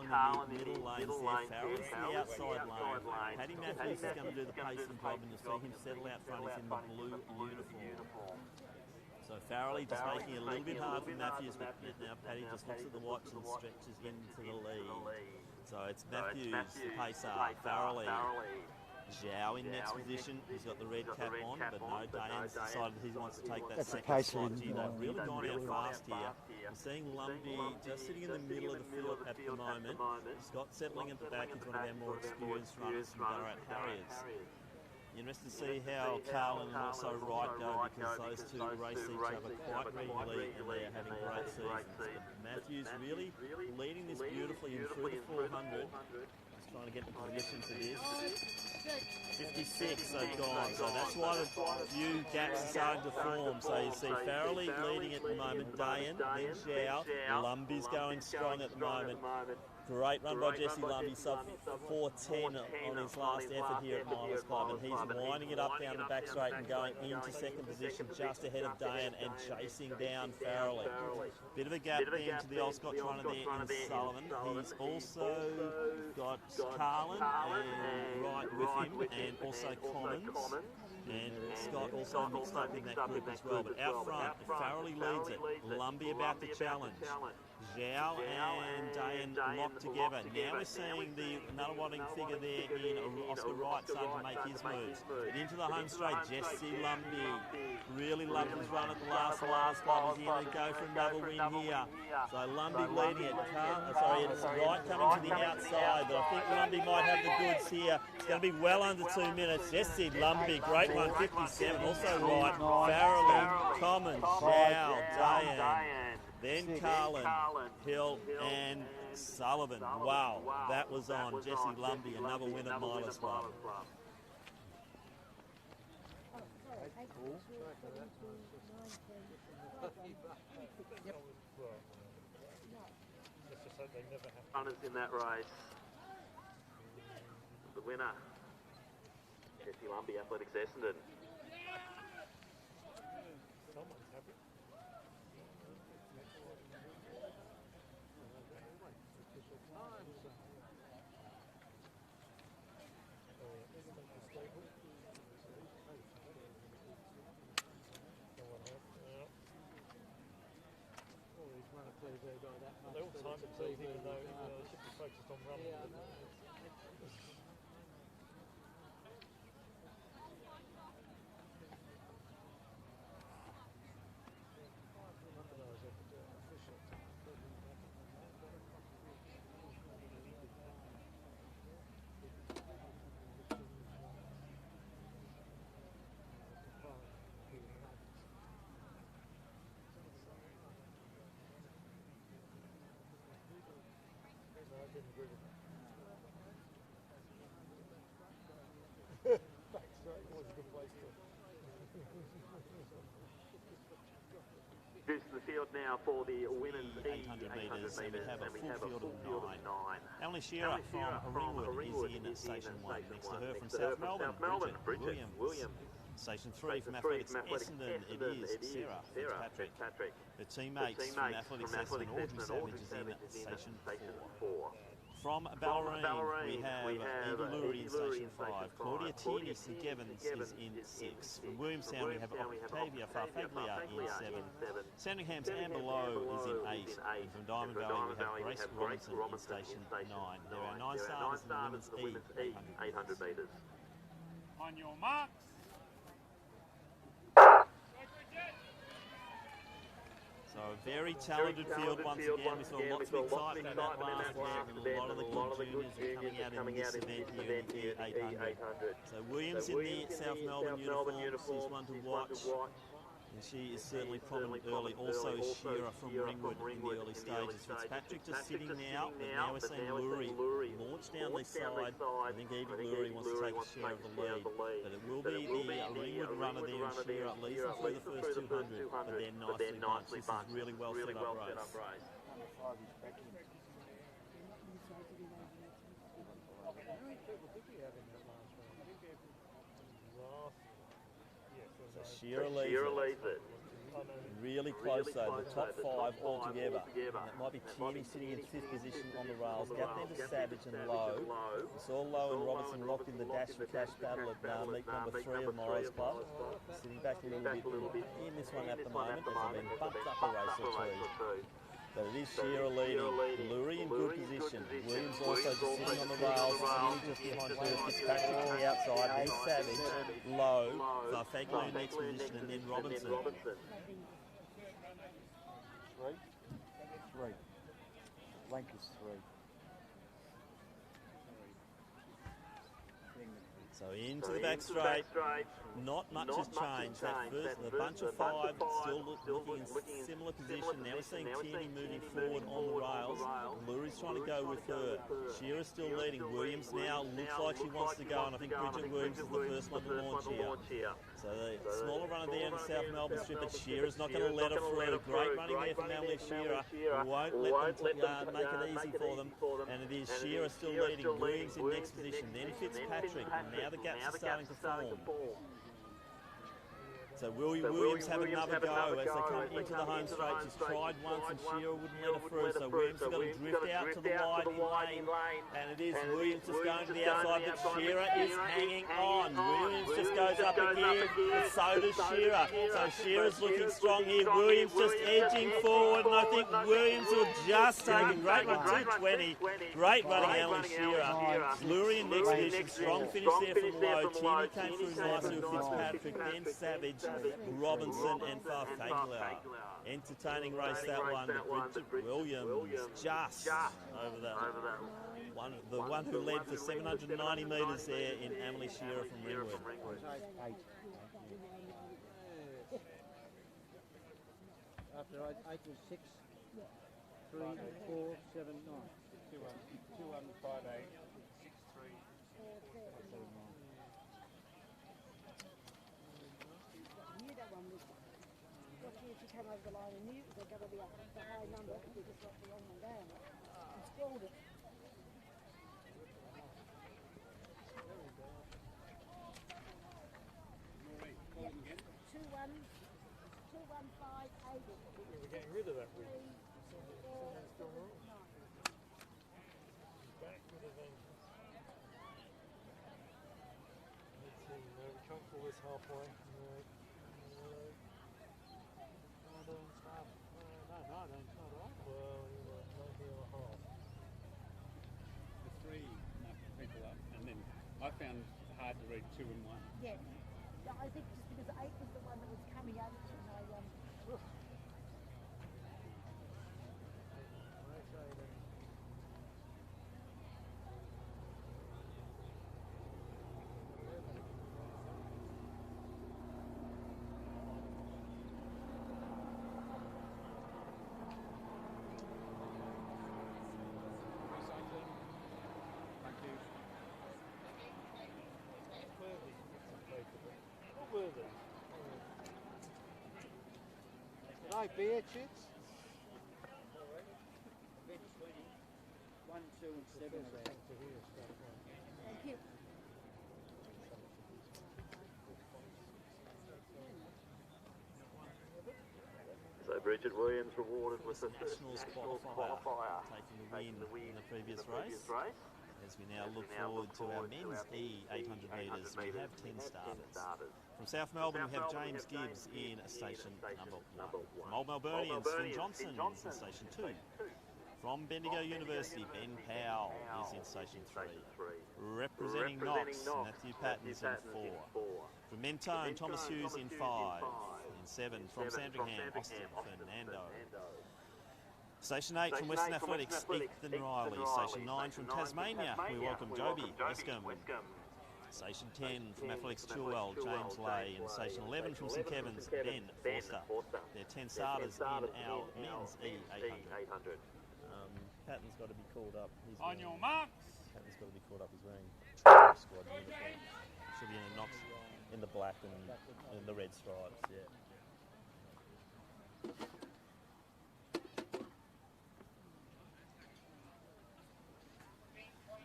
Carl in the middle lanes there. Farrell's the outside lane. Paddy Matthews is going to do the pacing job, and you'll see him settle out front. He's in the blue uniform. So Farrelly just making it a little bit hard for Matthews, but now Paddy just looks at the watch and stretches into the lead. So it's Matthews, the pacer, Farrelly. Zhao in next position, he's got the red cap on, but no, Dayan's decided he wants to take that second slot. Gee, they've really gone out fast here. I'm seeing Lumby just sitting in the middle of the field at the moment. Scott settling at the back, he's one of our more experienced runners from Ballarat Harriers. Interested to see how Carlin and also Wright go, because those two race each other quite regularly and they are having great seasons. But Matthews really leading this beautifully in through the 400. Just trying to get the position for this. 56 so gone, so that's why the few gaps are starting to form. So you see Farrelly leading at the moment, Dayan, then Zhao, Lumby's going strong at the moment. Great run by Jesse Lumby, sub 4:10 on his last effort here at Milers Club, and he's winding it up down the back straight and going into second position just ahead of Dayan and chasing down Farrelly. Bit of a gap then to the old Scotch runner there in Sullivan. He's also got Carlin and Wright with him, and also Commons. And Scott also mixed up in that group as well. But out front, Farrelly leads it. Lumby about to challenge. Zhao and Dayan locked together. Now we're seeing the Nunawading figure there in Oscar Wright starting to make his moves. And into the home straight, Jesse Lumby really loved his run at the last club. He's going to go for another win here. So Lumby leading it. It's Wright coming to the outside, but I think Lumby might have the goods here. It's going to be well under 2 minutes. Jesse Lumby, great one, 57. Also Wright, Farrelly, Commons, Zhao, Dayan. Then Carlin, Hill and Sullivan. Wow, that was on. Jesse Lumby, another win at Milers Club. Runners in that race. The winner, Jesse Lumby, Athletics Essendon. They all time themselves, even though they should be focused on running. This is the field now for the women's 800 metres, and we have a full field of 9. Emily Shearer from Ringwood is in Station 1. Next to her from South Melbourne, Bridget Williams. Station 3 from Athletics Essendon, it is Sarah Fitzpatrick. Her teammates from Athletics Essendon, Audrey Savage is in Station 4. From Ballerine, we have Eva Lurie in Station 5. Claudia Tierney St Evans is in 6. From Williamstown, we have Octavia Farfaglia in 7. Sandringham's Amber Lowe is in 8. And from Diamond Valley, we have Grace Robinson in Station 9. There are 9 stars in the women's E 800 metres. On your marks. So a very talented field once again. We saw lots of excitement in that last event, and a lot of the good juniors are coming out in this event here in the 800. So Williams in the South Melbourne uniforms is one to watch. And she is certainly prominent early. Also is Shearer from Ringwood in the early stages. Fitzpatrick just sitting now, but now we're seeing Lurie launch down this side. I think even Lurie wants to take a share of the lead. But it will be the Ringwood runner there, and Shearer leads them through the first 200, but they're nicely bunched. This is really well set up race. So Shearer leads it. Really close though, the top 5 altogether. That might be Tierney sitting in 5th position on the rails. Gap then to Savage and Lowe. We saw Lowe and Robertson locked in the dash for cash battle at meet number 3 of Milers Club. Sitting back a little bit in this one at the moment as they've been bumped up a race or two. But it is Shearer leading. Lurie in good position. Williams also just sitting on the rails. Tierney just behind her. Fitzpatrick on the outside. Then Savage, Lowe, Farfaglu next position, and then Robinson. 3. Blank is 3. So into the back straight, not much has changed. That first, the bunch of 5 still looking in similar position. Now we're seeing Tierney moving forward on the rails. Lurie's trying to go with her. Shearer's still leading. Williams now looks like she wants to go, and I think Bridget Williams is the first one to launch here. So the smaller runner there in the South Melbourne strip, but Shearer's not going to let her through. Great running there from Emily Shearer. Won't let them make it easy for them. And it is Shearer still leading. Williams in next position. Then Fitzpatrick. And now the gaps are starting to form. So Williams have another go as they come into the home straight. She's tried once and Shearer wouldn't let her through. So Williams has got to drift out to the wide lane. And it is Williams just going to the outside, but Shearer is hanging on. Williams just goes up again, and so does Shearer. So Shearer's looking strong here. Williams just edging forward, and I think Williams will just take a great run, 220. Great running, Emily Shearer. Lurie in next position, strong finish there from Lowe. Tierney came through nicely with Fitzpatrick, then Savage, Robinson and Farfaglu. Entertaining race that one, but Bridget Williams just over that one. The one who led for 790 metres there in Emily Shearer from Ringwood. 8. After 8 was 6, 3, 4, 7, 9. 2, 1, 5, 8, 6, 3, 7, 9. Knew that one was lucky if you came over the line and knew it was going to be a high number because we just got the wrong one down and scrolled it. 21580. We're getting rid of that wheel. Back with a vengeance. Let's see, no, we can't pull this halfway. No. I don't start. No, I don't start off. Well, you're 90 and a half. The 3 people up, and then I found it hard to read 2 and 1. Yeah. I think just because 8 was the one that was coming out, and What were these? Are they beer chits? 1, 2 and 7 are there. thank you. So Bridget Williams rewarded with the Nationals qualifier, taking the win in the previous race. As we now look forward to our men's E800 metres, we have 10 starters. From South Melbourne, we have James Gibbs in station number 1. From Old Melburnians, Finn Johnson is in station 2. From Bendigo University, Ben Powell is in station 3. Representing Knox, Matthew Patton's in 4. From Mentone, Thomas Hughes in 5. In 7, from Sandringham, Austin Fernando. Station 8 from Western Athletics, Ethan Riley. Station 9 from Tasmania, we welcome Joby Westcombe. Station 10 from Athletics Chilwell, James Lay, and Station 11 from St Kevin's, Ben Forster. They're 10 starters in our men's E800. Patton's got to be called up. On your marks. Patton's got to be called up. He's wearing squad uniform. Should be in a Knox in the black and the red stripes. Yeah.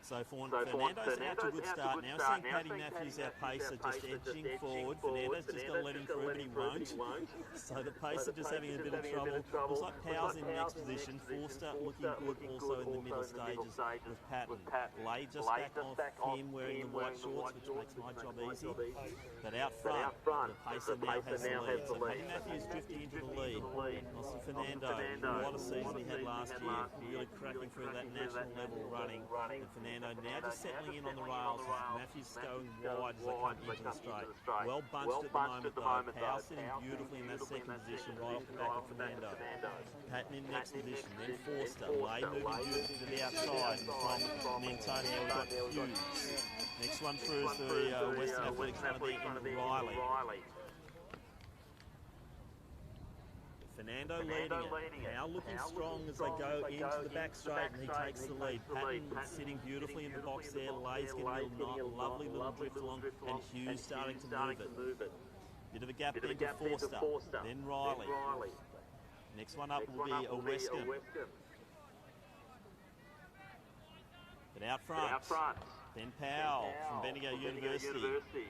So Fernando's out to a good start now. Seeing Paddy Matthews, our pacer, just edging forward. Fernando's just got to let him through, but he won't. So the pacer just having a bit of trouble. Looks like Powell's in next position. Forster looking good also in the middle stages with Patton. Lay just back off him wearing the white shorts, which makes my job easy. But out front, the pacer now has the lead. So Paddy Matthews drifting into the lead. Also Fernando, what a season he had last year. Really cracking through that national level running. And Fernando now just settling in on the rails as Matthews going wide as they come into the straight. Well bunched at the moment though. Powell sitting beautifully in that second position right off the back of Fernando. Patton in next position, then Forster. Lay moving beautifully to the outside. And from Antonio we've got Hughes. Next one through is the Western Athletics runner there in Riley. Fernando leading it. Powell looking strong as they go into the back straight and he takes the lead. Patton sitting beautifully in the box there. Lay's getting a lovely little drift along and Hughes starting to move it. Bit of a gap then to Forster. Then Riley. Next one up will be a Wescombe. But out front. Ben Powell from Bendigo University,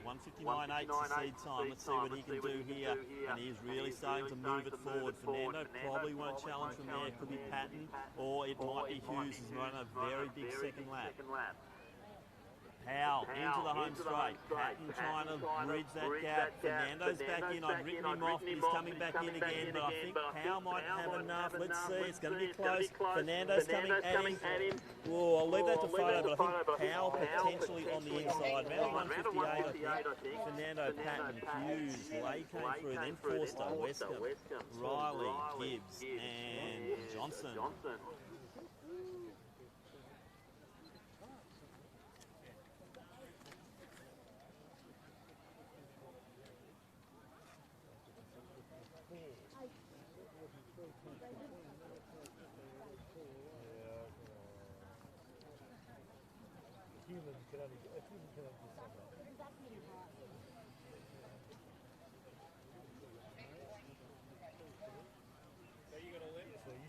1:59.8 to seed time. Let's see what he can do here. And he's really starting to move it forward. Fernando probably won't challenge from there. Could be Patton, or it might be Hughes who's running a very big second lap. Powell into the home straight. Patton trying to bridge that gap. Fernando's back in. I've written him off, but he's coming back in again. But I think Powell might have enough. Let's see. It's going to be close. Fernando's coming at him. Whoa, I'll leave that to photo, but I think Powell potentially on the inside. Around 158, I think. Fernando, Patton, Hughes, Lay came through. Then Forster, Wescombe, Riley, Gibbs, and Johnson.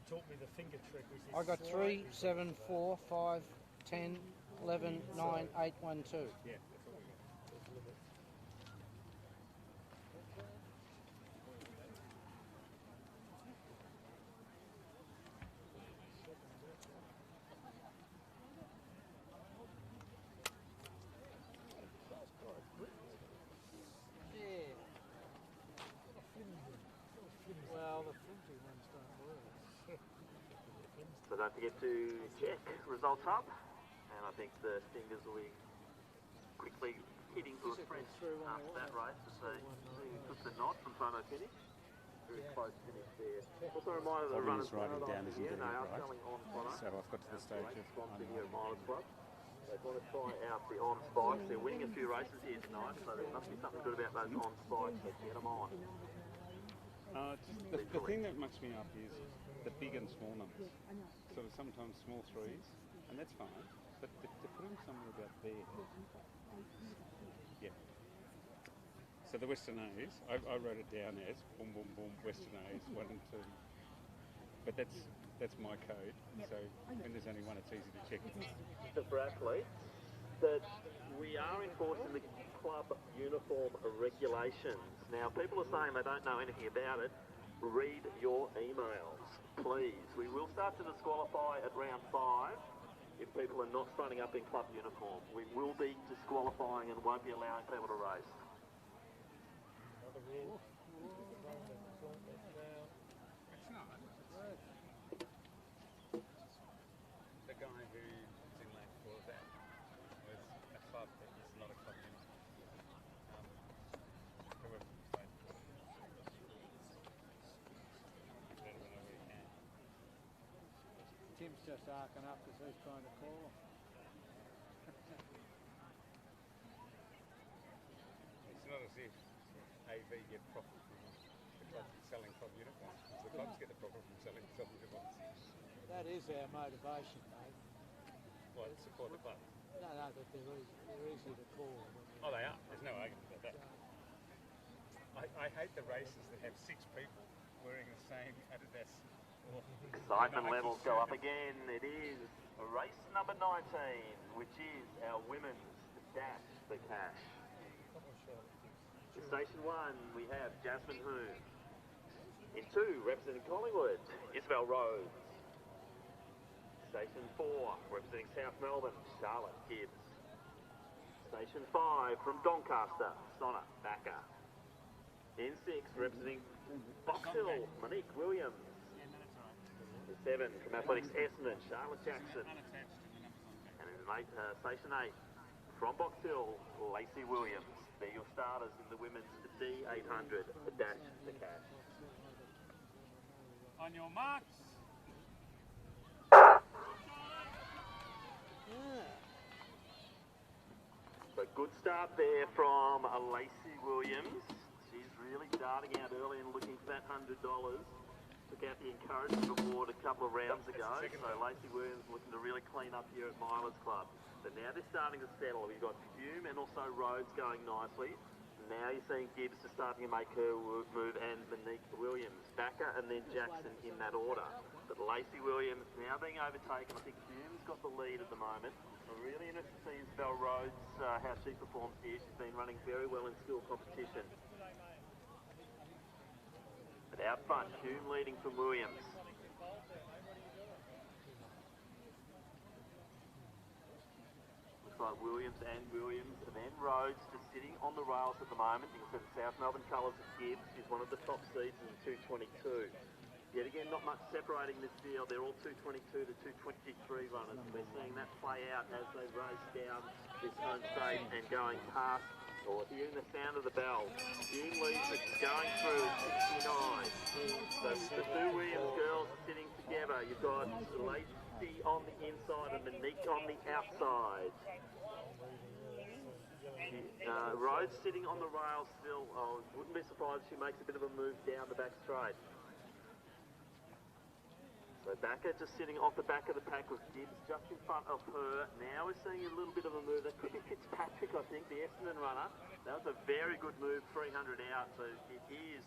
Taught me the finger trick. I got 3, 7, 4, 5, 10, 11, 9, 8, 1, 2. Yeah. So don't forget to check results up, and I think the fingers will be quickly hitting to a French after that race to see who took the knot from photo finish. Very close finish there. Also a reminder that the runners writing down as you here, do they it, are right? selling on product. So I've got to the stage of Sponsor here at Milers Club. They want to try out the on spikes. They're winning a few races here tonight, so there must be something good about those on spikes. So get them on. The thing that mucks me up is the big and small numbers. So sometimes small threes, and that's fine, but to put them somewhere about there. Yeah. So the Western A's, I wrote it down as boom, boom, boom, Western A's, 1 and 2. But that's my code, so when there's only one, it's easy to check. For athletes, that we are enforcing the club uniform regulations. Now, people are saying they don't know anything about it. Read your emails, please. We will start to disqualify at round 5 if people are not signing up in club uniform. We will be disqualifying and won't be allowing people to race. The guy who's in lane 4 of that was a club that is not a club uniform. Tim's just arcing up because he's trying to call. It's not as if AV get profit from the clubs selling club uniforms. The clubs get the profit from selling club uniforms. That is our motivation, mate. Well, to support the club. No, that they're easy to call. Oh, they are. There's no argument about that. I hate the races that have 6 people wearing the same Adidas. Excitement levels go up again. It is race number 19, which is our women's dash for cash. In station 1, we have Jasmine Hume. In 2, representing Collingwood, Isabel Rhodes. Station 4, representing South Melbourne, Charlotte Gibbs. Station 5, from Doncaster, Sonna Backer. In 6, representing Box Hill, Monique Williams. In 7, from Athletics Essendon, Charlotte Jackson. And in Station 8, from Box Hill, Lacey Williams. They're your starters in the women's D800, the dash for cash. On your marks. So good start there from Lacey Williams. She's really starting out early and looking for that $100. Took out the encouragement award a couple of rounds ago. So Lacey Williams looking to really clean up here at Milers Club. But now they're starting to settle. We've got Hume and also Rhodes going nicely. Now you're seeing Gibbs just starting to make her move and Monique Williams. Backer and then Jackson in that order. But Lacey Williams now being overtaken. I think Hume's got the lead at the moment. I'm really interested to see Isabel Rhodes, how she performs here. She's been running very well in school competition. But out front, Hume leading from Williams. Looks like Williams and Williams, and then Rhodes just sitting on the rails at the moment. You can see the South Melbourne colours of Gibbs. She's one of the top seeds in the 222. Yet again, not much separating this field. They're all 222 to 223 runners. And we're seeing that play out as they race down this home straight and going past, or hearing the sound of the bell. Hume leads it going through 69. So the two Williams girls are sitting together. You've got Lacey on the inside and Monique on the outside. Rhodes sitting on the rail still. Oh, wouldn't be surprised if she makes a bit of a move down the back straight. So Backer just sitting off the back of the pack with Gibbs just in front of her. Now we're seeing a little bit of a move. That could be Fitzpatrick, I think, the Essendon runner. That was a very good move, 300 out. So it is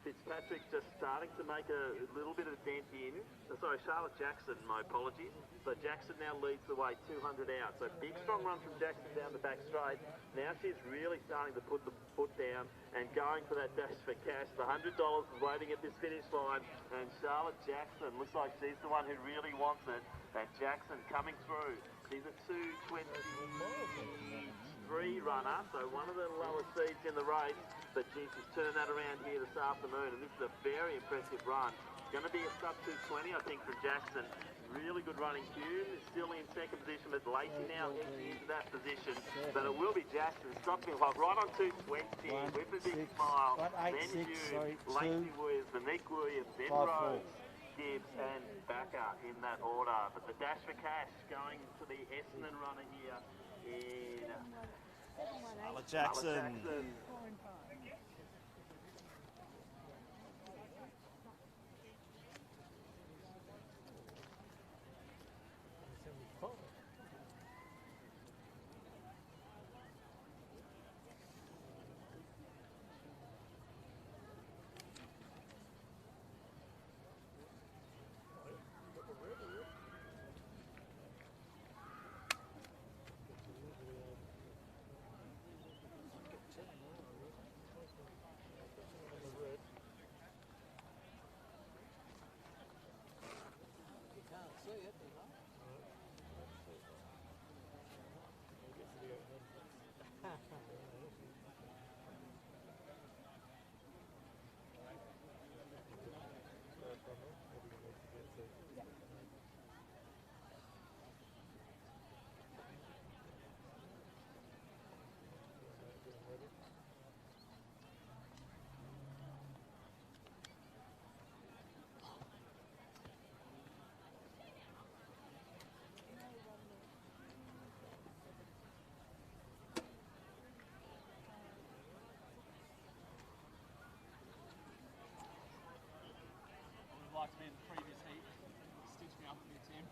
Fitzpatrick just starting to make a little bit of a dent in. Sorry, Charlotte Jackson, my apologies. So Jackson now leads the way, 200 out. So big strong run from Jackson down the back straight. Now she's really starting to put the foot down and going for that dash for cash. The $100 is waiting at this finish line. And Charlotte Jackson looks like she's the one who really wants it. And Jackson coming through. She's a 223 runner, so one of the lower seeds in the race. But she's just turned that around here this afternoon, and this is a very impressive run. It's going to be a sub 220, I think, from Jackson. Really good running. Hume is still in second position, but Lacey now edging into that position. But it will be Jackson stopping right on 220 with a big smile. Then Hume, Lacey Williams, Monique Williams, then Rhodes, Gibbs and Backer in that order. But the dash for cash going to the Essendon runner here in Jackson. to be in the previous heat. Stitched me up a bit, Tim.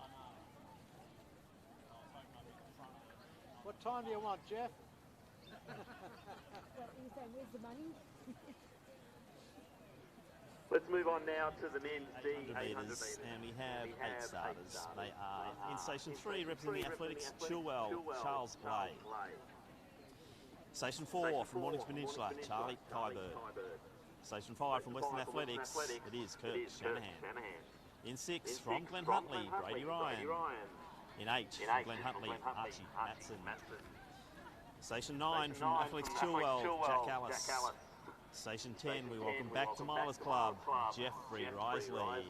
I know. I was hoping I'd hit the front of it. What time do you want, Jeff? Well, you're saying, where's the money? Let's move on now to the men's D 800 metres, and we have 8 starters. They are in Station 3, representing the Athletics, Chilwell, Charles Blay. Station 4 from Mornington Peninsula, Charlie Kybird. Station 5 from Western Athletics, it is Kurt Shanahan. In 6 from Glen Huntly, Brady Ryan. In 8 from Glen Huntly, Archie Matson. Station 9 from Athletics Chilwell, Jack Ellis. Station 10, we welcome back to Milers Club, Jeffrey Risley.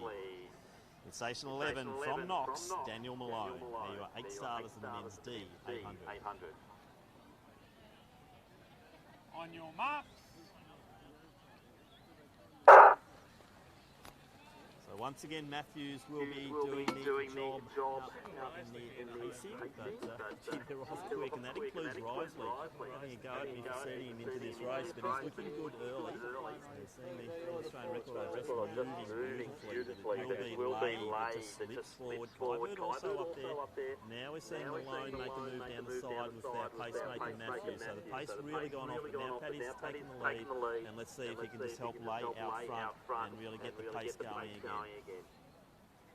In Station 11, from Knox, Daniel Malone. There you are 8 starters in the men's D 800. On your marks. So once again, Matthews will be doing the job in the pacing, but they're all quick, and that includes Risley. Having a go at me for sending him into this race, but he's looking good early. We're seeing the Australian record wrestler moving beautifully, but it will be late, it just slips forward. Kybird also up there. Now we're seeing Malone make a move down the side with our pacemaker Matthews. So the pace really gone off, but now Paddy's taking the lead, and let's see if he can just help Lay out front and really get the pace going again.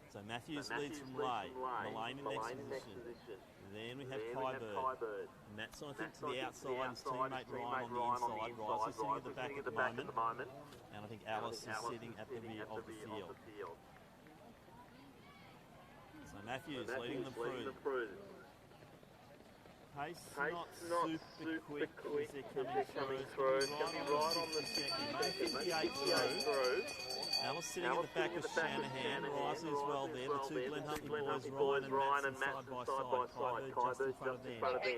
So Matthews leads from Lay, Malane in next position. Then we have Kybird. Matt's I think to the outside, his teammate Ryan on the inside. Rice is sitting at the back at the moment. And I think Alice is sitting at the rear of the field. So Matthews leading them through. Pace not super quick as they're coming through. It's going to be right on the 58 through. Alice sitting at the back of Shanahan. Risley as well there. The two Glen Huntly boys, Ryan and Matson, side by side. Kybird just in front of them.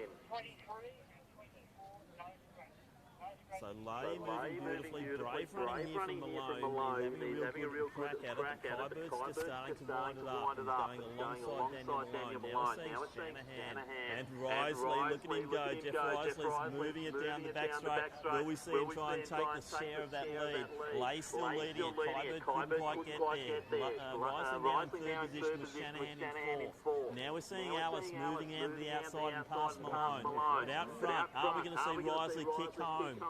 So Lay moving beautifully, Brave running here from Malone. He's having a real good crack at it. Kybird's just starting to wind it up and going alongside Daniel Malone. Now we're seeing Shanahan and Risley. Look at him go. Jeff Risley's moving it down the back straight. Will we see him try and take the share of that lead? Lay still leading it. Kybird couldn't quite get there. Risley now in third position with Shanahan in fourth. Now we're seeing Alice moving out to the outside and past Malone. But out front, are we going to see Risley kick home?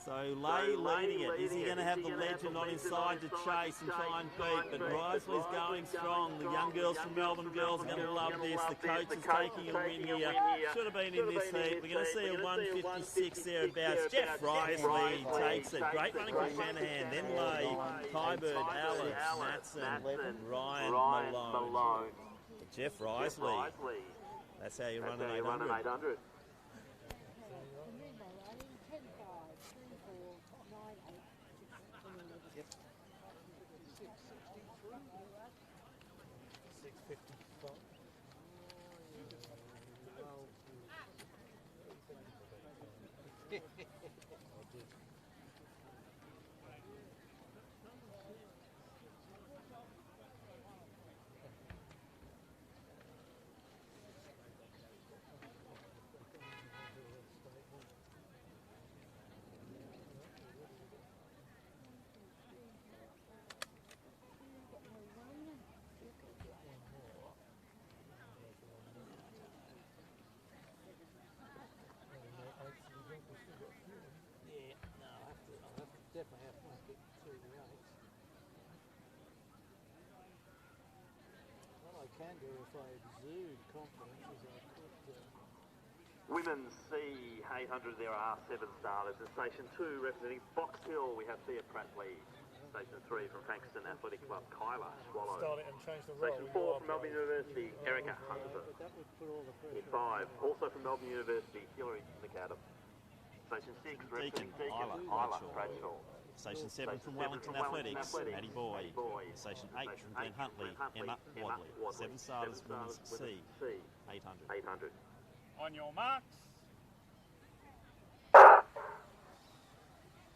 So Lay leading it. Is he going to have the legend on his side to chase and try and beat? But Risley's going strong. The young girls from Melbourne girls are going to love this. The coach is taking a win here. Should have been in this heat. We're going to see a 156 thereabouts. Jeff Risley takes it. Great running from Shanahan. Then Lay, Kybird, Alex, Matson, Ryan, Malone. Jeff Risley. That's how you run an 800. Definitely have to get through the 8s. What I can do if I exude confidence is I could... Women's C 800, there are 7 starters. In Station 2, representing Box Hill, we have Thea Pratt-Lee. Station 3 from Frankston Athletic Club, Kyla Swallow. Start it and change the roll. Station 4 from Melbourne University, Erica Hunter. That would put all the pressure. In 5, also from Melbourne University, Hillary McAdam. Station 6, representing Deakin, Isla Bradshaw. Station 7 from Wellington Athletics, Maddie Boy. Station 8 from Glen Huntly, Emma Wadley. 7 starters, women's C 800. On your marks.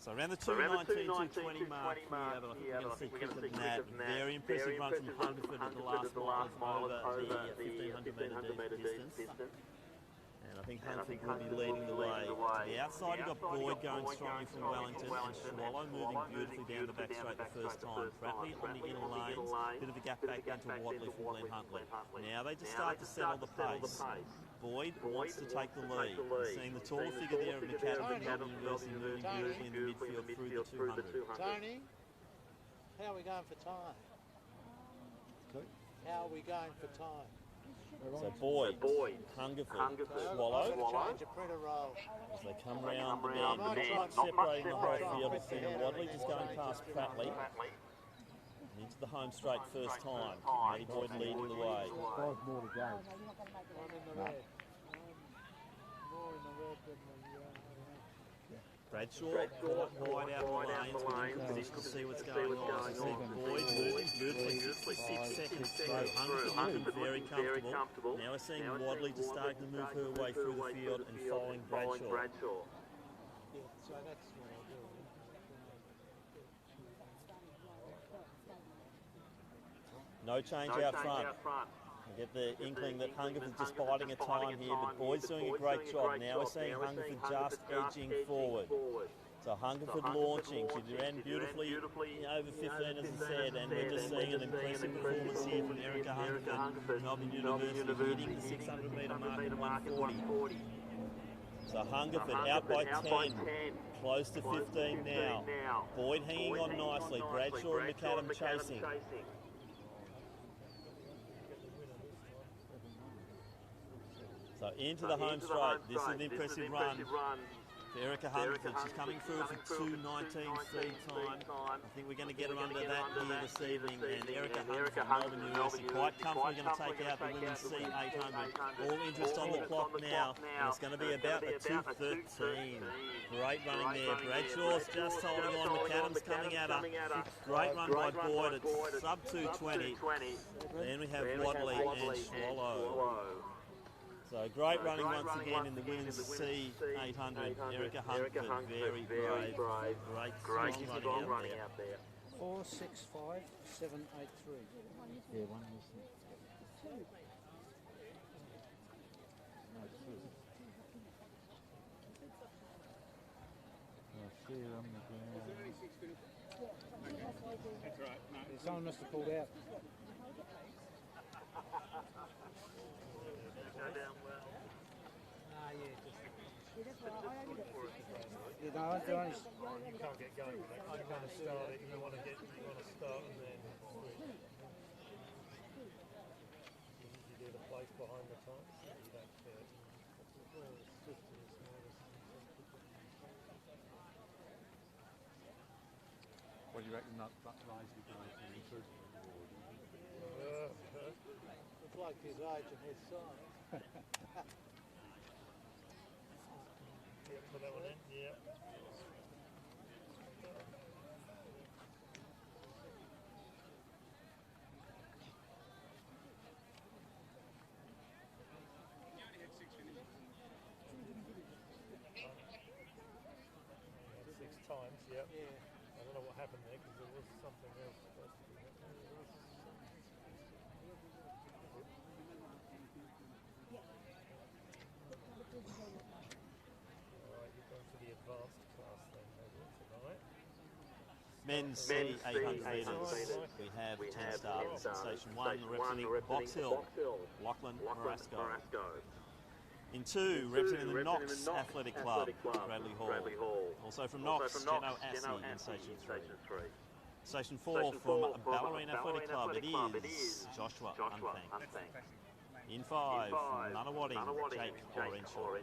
So around the 2:19, 2:20 mark here, but I think we're going to see quicker than that. Very impressive run from Hungerford at the last mile over the 1500 metre distance. And I think Huntford will be leading the way. To the outside, you've got Boyd going strongly from Wellington, and Swallow moving beautifully down the back straight the first time. Pratley on the inner lanes, bit of a gap back into Wadley from Glen Huntley. Now they just start to settle the pace. Boyd wants to take the lead. He's seeing the taller figure there of McAdam from University moving beautifully in the midfield through the 200. Tony, how are we going for time? How are we going for time? So Boyd, Hungerford, Swallow, Change a printer roll. as they come round the bend, not separating the whole field of Finn and Wadley, just going past Pratley. And into the home straight first time. Matty Boyd leading the way. 5 more to go. One in the red. More in the red than the Bradshaw quite wide out the lanes, but in position to see what's going on. So see Boyd moving beautifully, 6 seconds through. Hungerford moving very comfortable. Now we're seeing Wadley just starting to move her way through the field and following Bradshaw. Yeah, so that's what I'll do. No change out front. I get the inkling that Hungerford's just biding a time here, but Boyd's doing a great job. Now we're seeing Hungerford just edging forward. So Hungerford launching. She ran beautifully over 15, as I said, and we're just seeing an impressive performance here from Erica Hungerford, Melbourne University, hitting the 600 metre mark at 140. So Hungerford out by 10, close to 15 now. Boyd hanging on nicely, Bradshaw and McAdam chasing. So into the home straight. This is an impressive run for Erica Hungerford. She's coming through for 2:19 speed time. I think we're going to get her under that here this evening. And Erica Hungerford from Melbourne University quite comfortably going to take out the women's C800. All interest on the clock now. And it's going to be about a 2:13. Great running there. Bradshaw's just holding on. McAdam's coming at her. Great run by Boyd at sub 2:20. Then we have Wadley and Swallow. So great running once again in the women's C800. Erica Hungerford, very brave. Great strong running out there. 465,783. Yeah, one was That's right. No, Someone must have pulled out. You know, they're only... You can't get going with that. You want to start it, you want to start and then switch. You do the place behind the time, so you don't care. What do you reckon that rise you guys in improvement? It's like his age and his size. Put that one in, yeah. Six times, yep. Yeah. I don't know what happened there because there was something else supposed to be happening. Men's C800 metres, we have 10 starters. Station 1 representing Box Hill, Lachlan Marasco. In 2, representing the Knox Athletic Club, Bradley Hall. Also from Knox, Geno Assey in Station 3. Station 4 from Ballerine Athletic Club, it is Joshua Unthang. In 5, from Nunawading, Jake Orenshaw.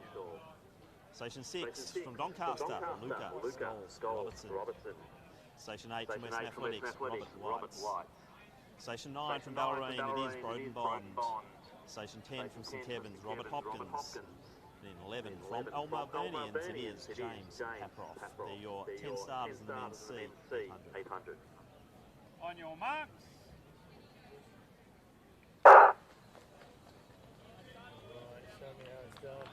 Station 6 from Doncaster, Luca Scholes Robertson. Station 8 from Western Athletics, Robert White. Station 9 from Ballerine, it is Broden Bond. Station 10 from St Evans, Robert Hopkins. And in 11 from Elmer Bernians, it is James Caproff. They're your 10 starters in the men's C800. On your marks. Right, show me how it's done.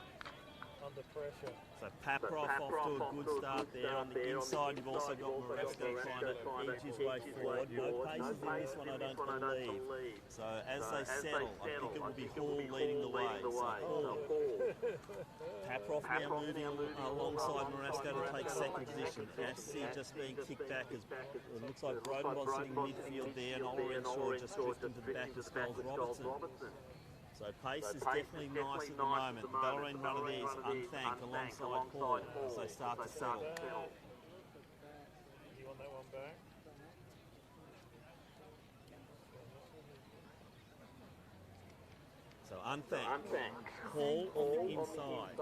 under pressure. So Paproff off to a good start there. On the inside, you've also got Moresco trying to edge his way forward. No paces in this one, I don't believe. So as they settle, I think it will be Hall leading the way. So Hall. Paproff now moving alongside Moresco to take second position. Assi just being kicked back as it looks like Brodenbond sitting midfield there, and Olorenshaw just drifting to the back of Skulls Robertson. So pace is definitely nice at the moment. The Bellarine runner there is unthanked alongside Hall as they start to settle. You want that one back? So unthanked. Hall on the inside.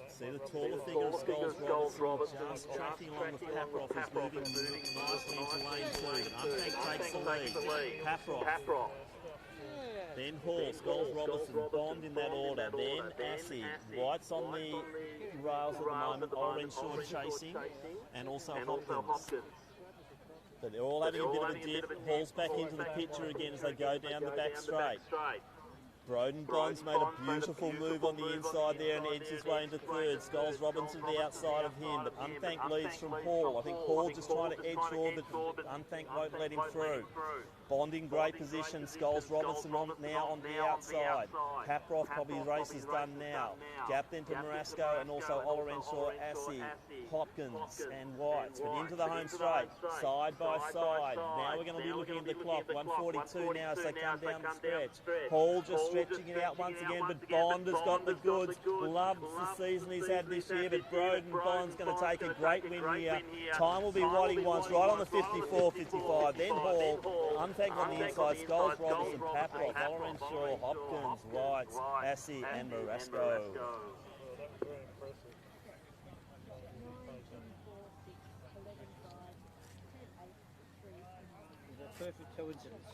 See the taller figure of Skulls Robertson just tracking along with Paproff, who's moving nicely into lane 2. But unthanked takes the lead. Paproff. Then Hall, Skulls Robertson, Bond in that order. Then Assi, White's on the rails at the moment, Olorenshaw chasing, and also Hopkins. But they're all having a bit of a dip. Hall's back into the picture again as they go down the back straight. Brodenbond's made a beautiful move on the inside there and edged his way into third. Skulls Robinson to the outside of him, but Unthanked leads from Hall. I think Hall just trying to edge forward, but Unthanked won't let him through. Bond in great position. Skulls Robinson now on the outside. Paproff, probably his race is done now. Gap then to Moresco and also Olorenshaw, Assi, Hopkins and Whites. But into the home straight, side by side. Now we're going to be looking at the clock. 1:42 now as they come down the stretch. Hall just stretching it out once again, but Bond has got the goods. Loves the season he's had this year, but Brodenbond's going to take a great win here. Time will be what he wants, right on the 54-55. Then Hall, Unthanked on the inside, Skulls Robinson, Paproff, Olorenshaw, Hopkins, Whites, Assi and Moresco. Oh, that was very impressive. It's a perfect coincidence.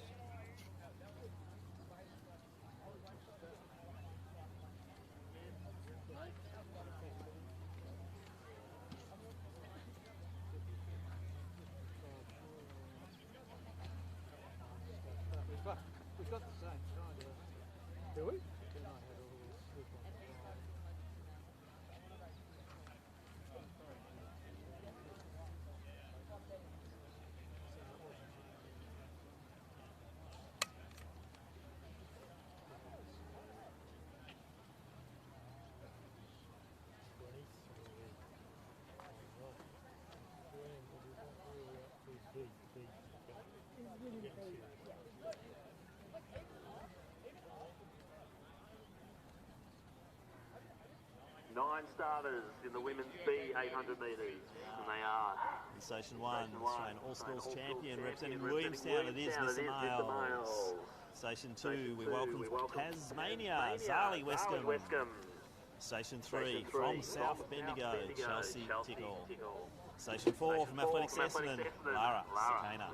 We've got the same kind of. Do we? Then I had all this slip on the fly. Nine starters in the women's B 800 metres, and they are. In Station 1, Australian All-Schools champion, representing Williamstown, it is Mr. Miles. Station 2, we welcome Tasmania, Zali Wescombe. Station 3, from South Bendigo, Chelsea Tickle. Station 4, from Athletics Essendon, Lara Sakana.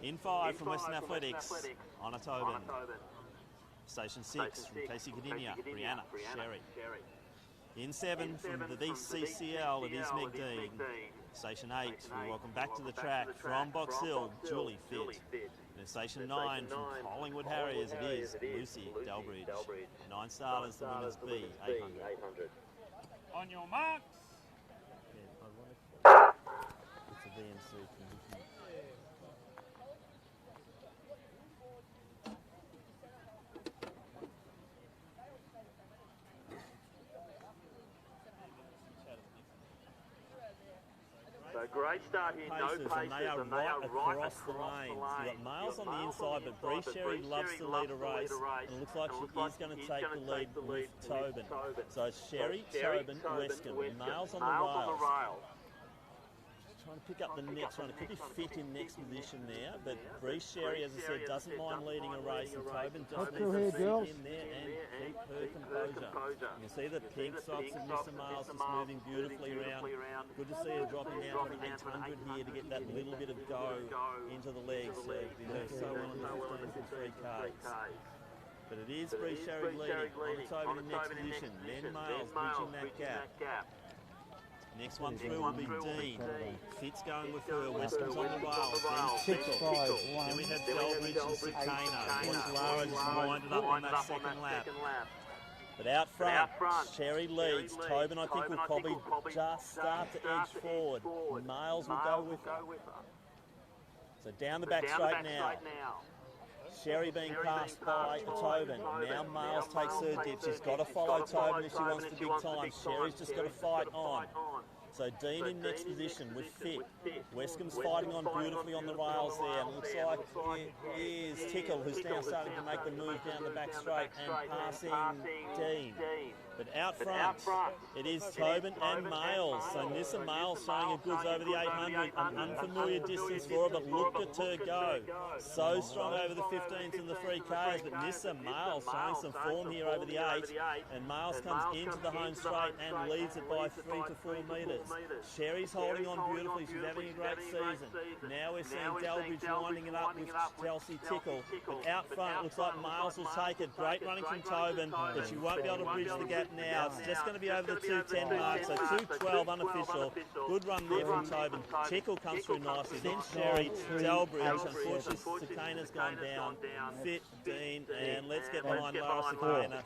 In 5, from Western Athletics, Anna Tobin. Station 6, from Casey Gdynia, Brianna Sherry. In 7, from the VCCL, it is Meg Dean. Station 8, we welcome back to the track from Box Hill, Julie Fitt. And in Station 9, from Collingwood Harriers, it is Lucy Delbridge. 9 starters, the women's B 800. On your marks. It's a VMC condition. So great start here, no paces, and they are right across the lanes. You've got Miles on the inside, but Bree Sherry loves to lead a race, and it looks like she is going to take the lead with Tobin. So it's Sherry, Tobin, Wescombe, Miles on the rails. Trying to pick up the next one. It could be Fit in next position there, but Bree Sherry, as I said, doesn't mind leading a race, and Tobin just needs to sit in there and keep her composure. You can see the pink socks of Mr. Miles just moving beautifully around. Good to see her dropping down from 800 here to get that little bit of go into the legs. Be doing so well in the 15 for 3Ks. But it is Bree Sherry leading. On Tobin in next position. Then Miles bridging that gap. Next one through will be Dean. Fitz going with her. Weston's on the rails. Then Tickle. Then we have Delbridge and Sakana. Once Lara just winded up on that second lap. But out front, Sherry leads. Tobin, I think, will probably just start to edge forward. Miles will go with her. So down the back straight now. Sherry being passed by Tobin. Now Miles takes her dip. She's got to follow Tobin if she wants the big time. Sherry's just got to fight on. So Dean in next position with Fit. Westcombe's fighting on beautifully on the rails there. And it looks like it is Tickle who's now starting to make the move down the back straight and passing Dean. But out front, it is Tobin and Miles. So Nissa Miles showing her goods over the 800. An unfamiliar distance for her, but look at her go. So strong over the 15s and the 3Ks. But Nissa Miles showing some form here over the 8. And Miles comes into the home straight and leads it by 3 to 4 metres. Sherry's holding on beautifully. She's having a great season. Now we're seeing Delbridge winding it up with Chelsea Tickle. But out front, it looks like Miles will take it. Great running from Tobin, but she won't be able to bridge the gap now. It's just going to be over the 2:10 mark, so 2:12 unofficial. Good run there from Tobin. Tickle comes through nicely. Then Sherry, Delbridge. Unfortunately, Sakena's gone down. Fit, Dean, and let's get behind Lara Sakena.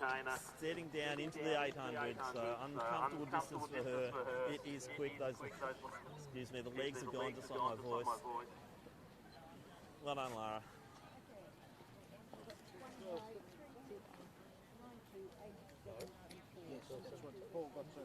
Setting down into the 800, so uncomfortable distance for her. It is quick. Those, excuse me, the legs have gone just on my voice. Well done, Lara. Yes, that's what Paul got to.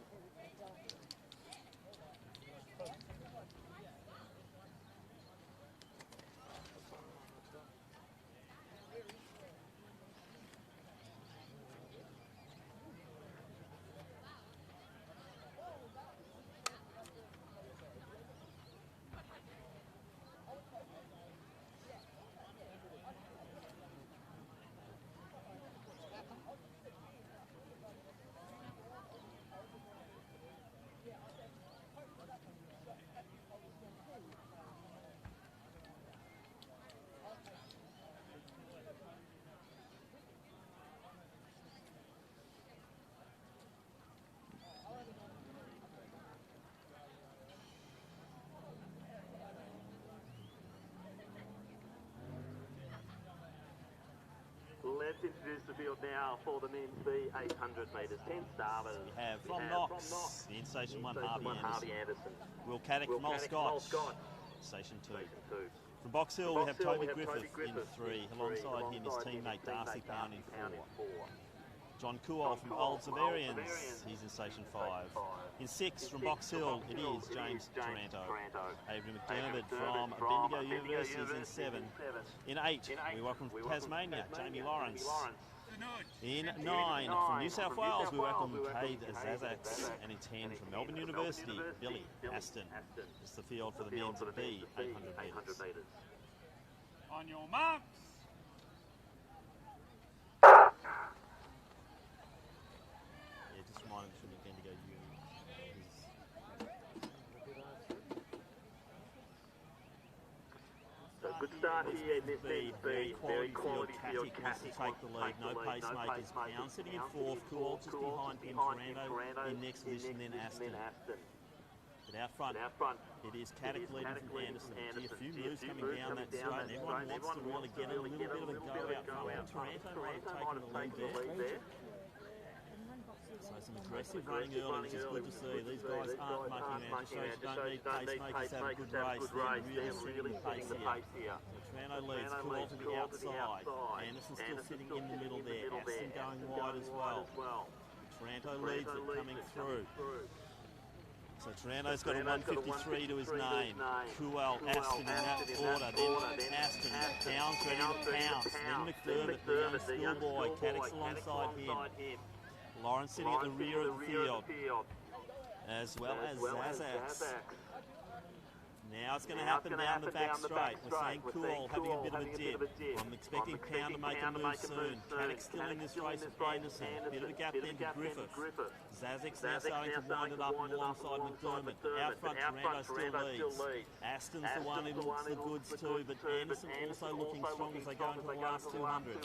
Let's introduce the field now for the men's B800 metres. 10 starters. We have from Knox, the in-station 1, Harvey Anderson. Will Caddick from Old Scotch, Station 2. From Box Hill, we have Toby Griffith in 3. Alongside him is teammate Darcy Pound in 4. John Kuol from Old Zavarians, he's in Station 5. In 6, from Box Hill, it is James Taranto. Avery McDermott from Bendigo University is in 7. In 8, we welcome from Tasmania, Jamie Lawrence. In 9, from New South Wales, we welcome Cade Zazax. And in 10, from Melbourne University, Billy Aston. It's the field for the men's B800 metres. On your marks. Just remind him from the Bendigo Uni. So good start here in this men's B. Very quality field. Wants to take the lead. No pacemakers. Pound sitting in 4th. Cool just behind him. Taranto in next position. Then Aston. But out front, it is Caddick leading from Anderson. Gee, a few moves coming down that straight. And everyone wants to really get a little bit of a go out front. Taranto might have taken the lead there. So some aggressive running early, which is good to see. These guys aren't mucking around. Just shows you don't need pacemakers to have a good race. They're really setting the pace here. Taranto leads, Cool to the outside. Anderson still sitting in the middle there. Aston going wide as well. Taranto leads it coming through. So Taranto's got a 153 to his name. Kuel, Aston in that order. Then Aston, Pounds ready to pounce. Then McDermott, the young schoolboy. Caddick's alongside him. Lawrence sitting at the rear of the field, as well as Zazax. Now it's going to happen down the back straight. We're seeing Cool having a bit of a dip. I'm expecting Pound to make a move soon. Caddick still in this race with Anderson. Bit of a gap then to Griffith. Zazax now starting to wind it up alongside McDermott. Out front, Taranto still leads. Aston's the one who looks the goods too, but Anderson also looking strong as they go into the last 200.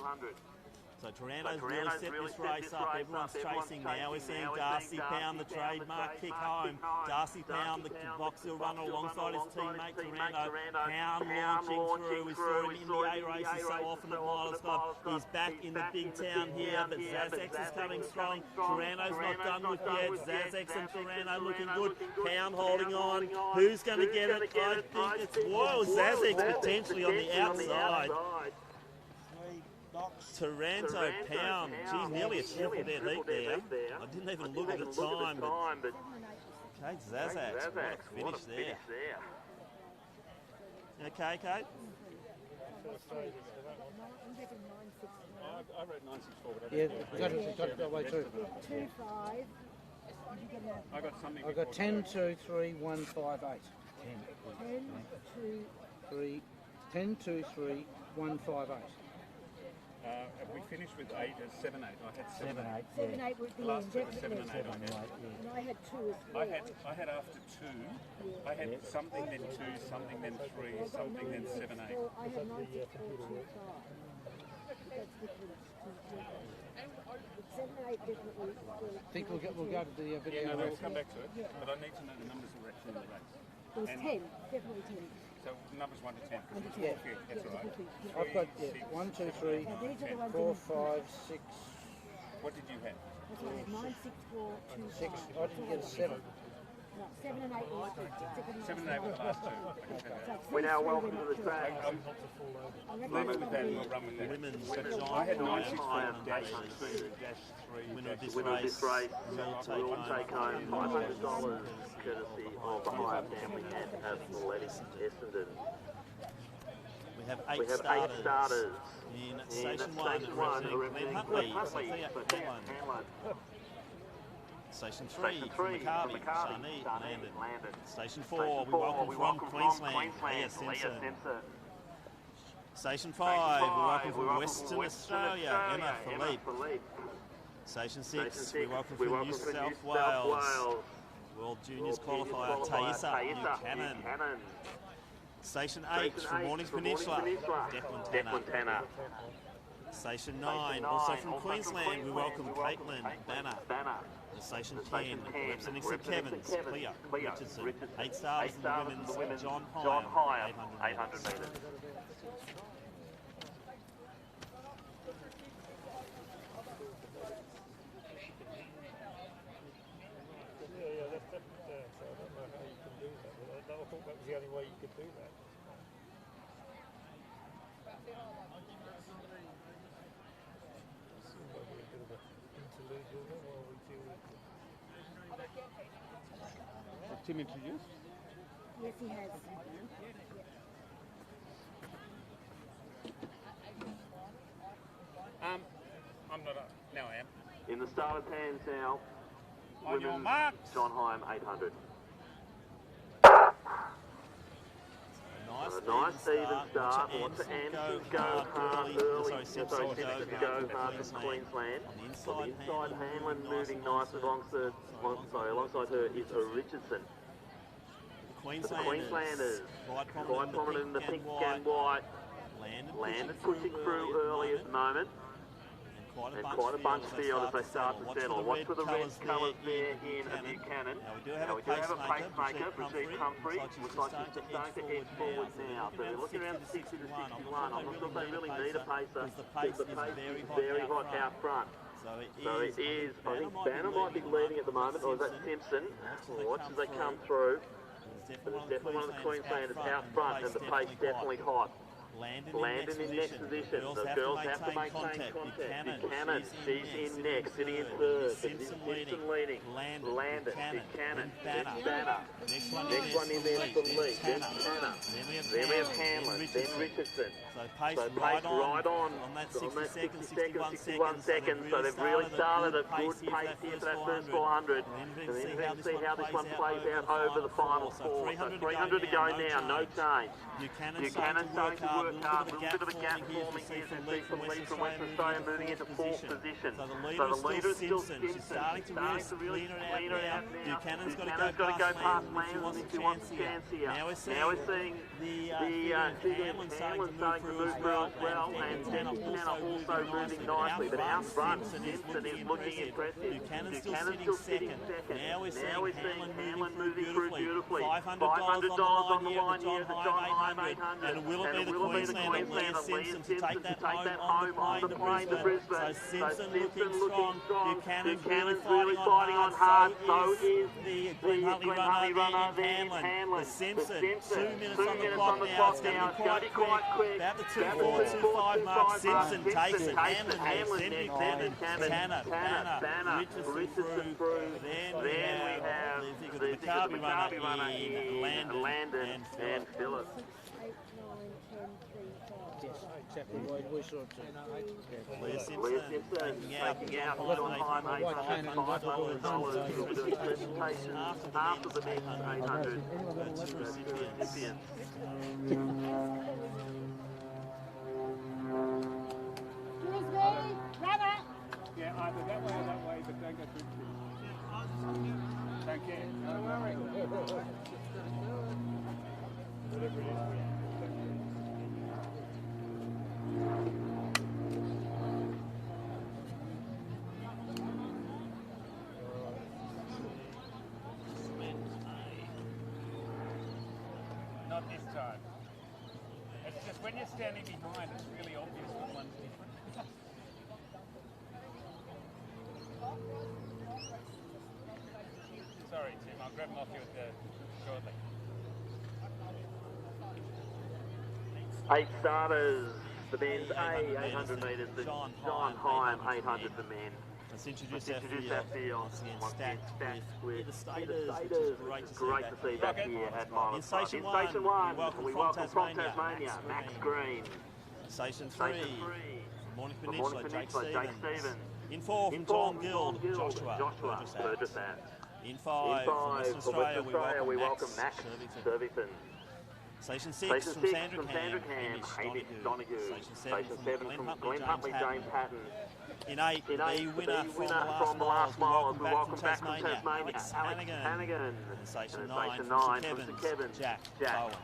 So Taranto's really set this race up. Everyone's chasing now. We're seeing Darcy Pound, the trademark, kick home. Darcy Pound, the Box Hill runner, alongside his teammate Taranto. Pound launching through. We saw him in the A races so often at Milers Club. He's back in the big town here, but Zazex is coming strong. Taranto's not done with yet. Zazex and Taranto looking good. Pound holding on. Who's going to get it? I think it's, whoa, Zazex potentially on the outside. Taranto, Pound, geez, nearly a triple dead heat there. I didn't even look at the time, but Kate Zazax, what a finish there. Okay, Kate? I wrote 964, but I Yeah, don't got it that way too. 2-5. I got something. I got 10, 2, 3, 1, 5, 8. 10, 2, 3, 1, 5, 8. Have we finished with 8 or 7, 8? I had 7, 8. 7, 8 was the Last end, two were 7 and 8 definitely. I had. And I had 2 as well. I had after 2, I had something then 2, something then 3, something then 7, 8. I had 964, 2, 5. That's different. 7 and 8 definitely. I think we'll go to the video. Yeah, no, we'll come back to it, but I need to know the numbers that were actually in the race. It was 10, definitely 10. So numbers 1 to 10. Yeah. That's all right. I've got 1, 2, 3, Now these are the ones 4, in 5, 6, That's What did you have? what I had, 964, 2, 6. 5. I didn't get a 7. No, 7 and 8 was the 7 and 8 were the last two. I can tell you that. We're now welcome to the track. Leave it with that and we'll run with that. Women's I had John 965-2-3. winner of this This race race will will take home $500 courtesy of the Hire family at Athletic Essendon. We have We eight have 8 starters in in Station 1 representing Glenn Huntley, Sophia Hanlon. Station 3 from McCarvey, Sharni landed. Station 4, we welcome from Queensland, Leah Simpson. Station 5, we welcome from Western Australia, Emma Philippe. Station 6, we welcome from New South Wales, World Juniors qualifier Taissa Buchanan. Station 8 from Mornings Peninsula, Declan Tanner. Station 9, also from Queensland, we welcome Caitlin Banner. Station 10, representing St Kevin's, Clea Richardson. 8 stars in the women's, John Hyam, 800 metres. I thought that was the only way you could do that. Has Tim introduced? Yes, he has. I'm not now I am. In the starter pans now, On your women's marks. John Hyam 800. Nice even start. Watch the Andersons go hard early. Simpson go hard from Queensland. On the inside, Hanlon moving nice alongside her is Richardson. The Queenslanders, quite prominent in the pink and white, landed pushing through early at the moment. And quite a bunch field as they start to settle. Watch for the red colours there in Buchanan. Now we do have a pacemaker, Brigitte Humphrey. Looks like she's starting to edge forward now. So they're looking around 60 to 61. I'm not sure if they really need a pacer because the pace is very hot out front. So it is, I think Banner might be leading at the moment, or is that Simpson? Watch as they come through. But there's definitely one of the Queenslanders out front and the pace definitely hot. Landon in next position. The girls have to maintain contact. Buchanan, she's in next, sitting in third. Simpson leading. Landon, Buchanan, then Banner. Next one in there for Lee, then Tanner. Then we have Hanlon, then Richardson. So pace right on that 60 seconds, 61 seconds. So they've really started a good pace here for that first 400. And then we're going to see how this one plays out over the final 4. So 300 to go now, no change. Buchanan starting to work a little bit of a gap forming here as we see from Western Australia moving into fourth position. So the leader is still Simpson. She's starting to really clean it out now. Buchanan's got to go past Lambs if she wants a chance here. Now we're seeing the Hamlin starting to move through as well, and Hannah also moving nicely. But out front, Simpson is looking impressive. Buchanan's still sitting second. Now we're seeing Hamlin moving through beautifully. $500 on the line here, the John Hime 800. And will it be the Queenslander Leah Simpson to take that home on the plane to Brisbane? So Simpson looking strong. Buchanan's really fighting on hard. So is the Glen Huntly runner there, Hamlin. The Simpson, 2 minutes on the clock now. It's going to be quite quick. About the 2:4, 2:5 mark. Simpson takes it. Hamlin next. Banner, Richardson through. Then we have the McCarvey runner in Landon and Phillips. 8, 9, 10, 3, 5. Exactly what we saw too. Leah Simpson taking out John Hime $800. We'll do a presentation after the next 800 recipients. Yeah, either that way or that way, but don't go through trees. Don't care. No worry. Whatever it is. Not this time. It's just when you're standing behind, it's really obvious which one's different. Sorry, Tim, I'll grab them off you shortly. 8 starters, the men's A 800 metres, the John Hime 800 for men. Let's introduce our field. Once again, stacked with the staters, which is great to see back here at Milers Club. In Station 1, we welcome from Tasmania, Max Green. Station 3, from Morning Peninsula, Jake Stevens. In 4, from John Gill, Joshua Burgess. In 5, from Western Australia, we welcome Max Survington. Station 6, from Sandringham, Hamish Donahue. Station 7, from Glen Huntly, James Hatton. In 8, the winner from the last mile, we welcome back from Tasmania, Alex Hannigan. And Station 9, from St Kevin's, Jack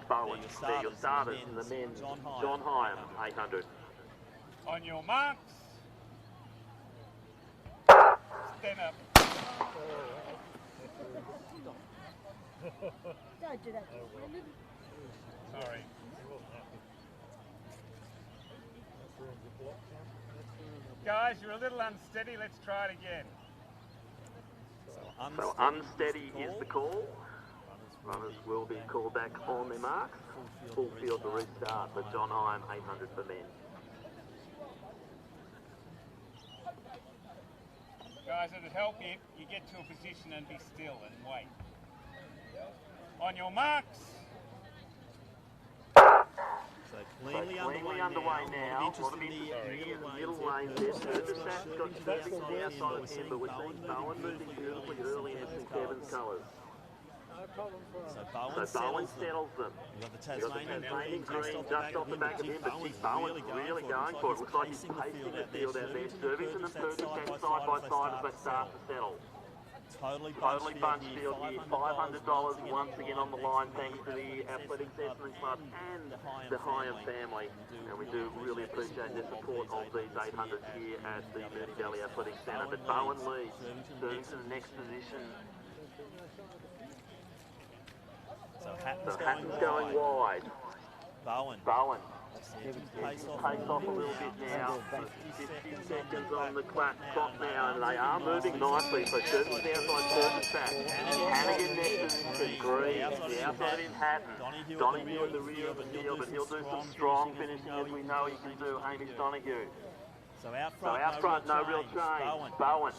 Bowen. They're your starters in the men's John Hime 800. On your marks, stand up. Don't do that. Sorry. Guys, you're a little unsteady. Let's try it again. So unsteady is the call. Runners will be called back on their marks. Full field to restart the John Hime 800 for men. Guys, it'd help if you get to a position and be still and wait. On your marks. So cleanly underway now. A lot of interest in the middle lane there. Burgess got perfect on the outside of him, but we're seeing Bowen moving beautifully early in St Kevin's colours. So Bowen settles them. You've got the Tasmanian Tasmanian Green just off the back of him, but Bowen's really going for it. Looks like he's pacing the field out there. Survington and Burgess side by side as they start to settle. Totally bunched field here. $500 once again on the line, thanks to the Athletic Centering Club and the Hyam family. And we do really appreciate the support of these 800s here at the Moonee Valley Athletic Centre. But Bowen leads, Survington next position. So Hatton's going wide. Bowen. Pace off a little bit now. 50 seconds on the clock now, and they are moving nicely. So Survington's outside Surf's back. Hannigan next to Green. The outside in Hatton. Donahue in the rear of the field, but he'll do some strong finishing as we know he can do, Hamish Donahue. So out front, no real change. Bowen.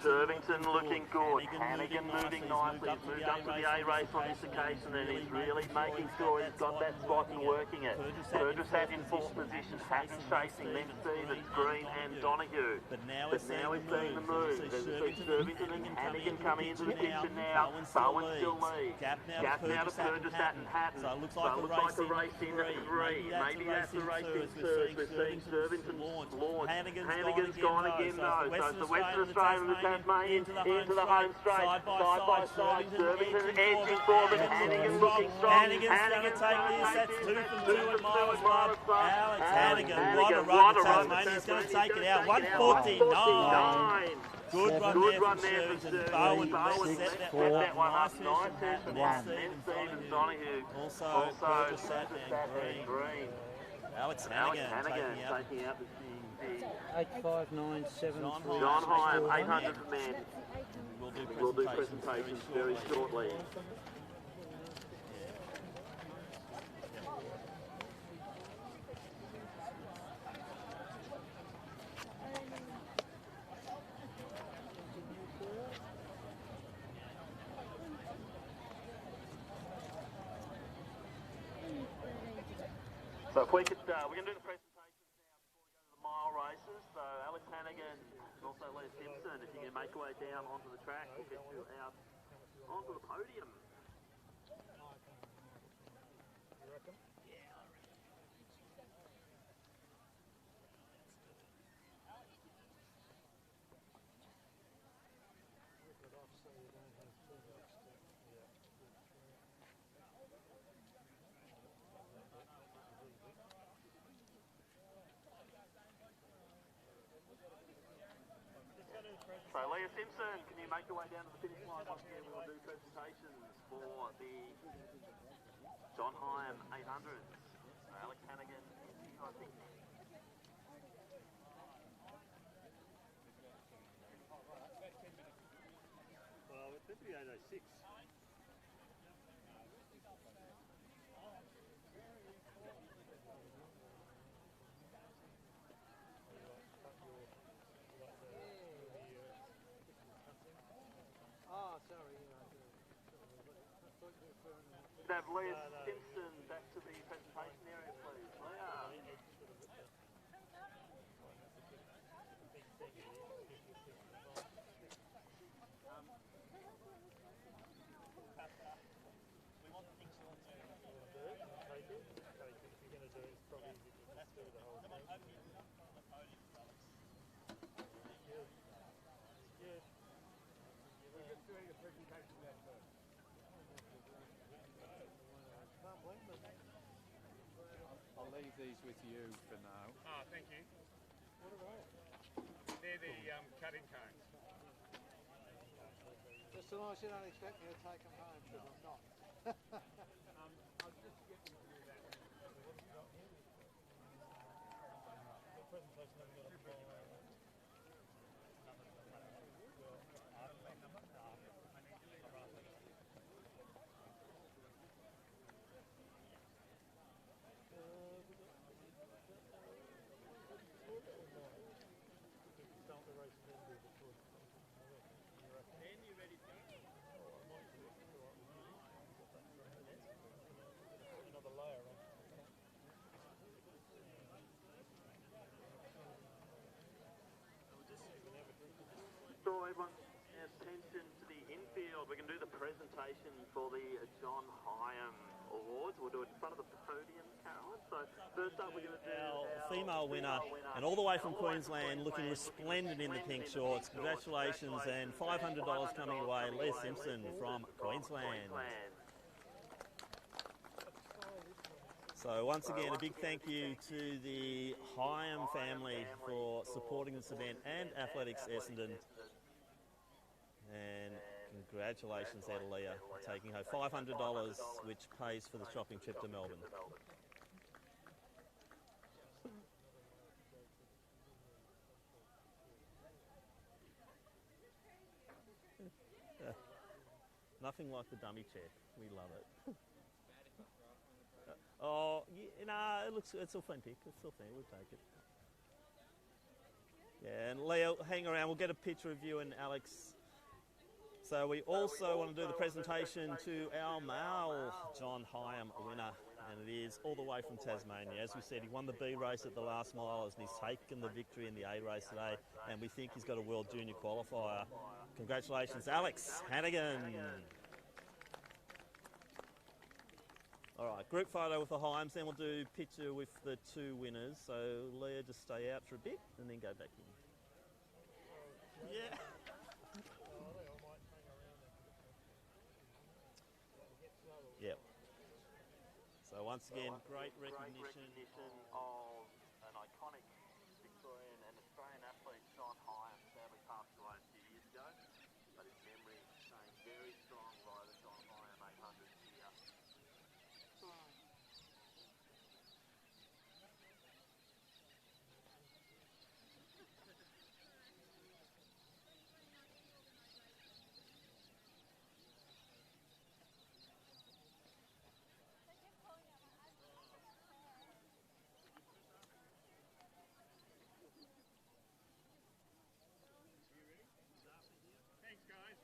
Servington looking good. Hannigan moving nicely. He's moved up to the A race on this occasion and he's really making sure he's got that spot and working it. Purgesat in fourth position. Hatton chasing. Then Stevens, Green and Donahue. But now we're seeing the move. There's Servington and Hannigan coming into the picture now. Bowen still leads. Gap now to Purgesat and Hatton. So it looks like a race in at 3. Maybe that's the race in surge. We're seeing Servington launch. Hannigan's gone again though. So it's the Western Australian and the Tasmanian into the home straight. Side by side. Servington edging forward. Hannigan looking strong. Hannigan's going to take this. That's 2 from 2 at Milers Club. Alex Hannigan, what a run to Tasmania. He's going to take it out. 149. Good run there for Servington. Bowen set that one up nice. Then Stevens, Donahue. Also Purgesat and Green. Alex Hannigan taking out the 8597. John Hyam, 800 for men. We'll do presentations very shortly. So if we could, we're going to do the presentations now before we go to the mile races. So Alex Hannigan and also Lee Simpson, if you can make your way down onto the track, we'll get you out onto the podium. So Leah Simpson, can you make your way down to the finish line once again? We will do presentations for the John Hyam 800s. Alex Hannigan is here, I think. Well, it's 58.06. Could have Leah Simpson back to the presentation area, please. Leah. I'll leave these with you for now. Oh, thank you. What are they? They're the cutting cones. Just so long as you don't expect me to take them home, because I'm not. I'll just get you to do that. Draw everyone's attention to the infield. We're going to do the presentation for the John Hyam Awards. We'll do it in front of the podium, Caroline. So first up, we're going to do our female winner, and all the way from Queensland, looking resplendent in the pink shorts. Congratulations, and $500 coming away. Leah Simpson from Queensland. So once again, a big thank you to the Hyam family for supporting this event and Athletics Essendon. And congratulations there to Leah, taking home $500, which pays for the shopping trip to Melbourne. Nothing like the dummy check. We love it. Oh, yeah, no, it's authentic. It's authentic. We'll take it. Yeah, and Leo, hang around. We'll get a picture of you and Alex. So we also want to do the presentation to our male John Hyam winner, and it is all the way from Tasmania. As we said, he won the B race at the last milers, and he's taken the victory in the A race today, and we think he's got a World Junior qualifier. Congratulations, Alex Hannigan. All right, group photo with the Hyams, then we'll do picture with the two winners. So Leah, just stay out for a bit and then go back in. Yeah. Yep. So once again, great recognition of an iconic Victorian and Australian athlete, John Hyam, sadly passed away a few years ago, but his memory is staying very strong by the John Hyam 800 here. Thanks, guys.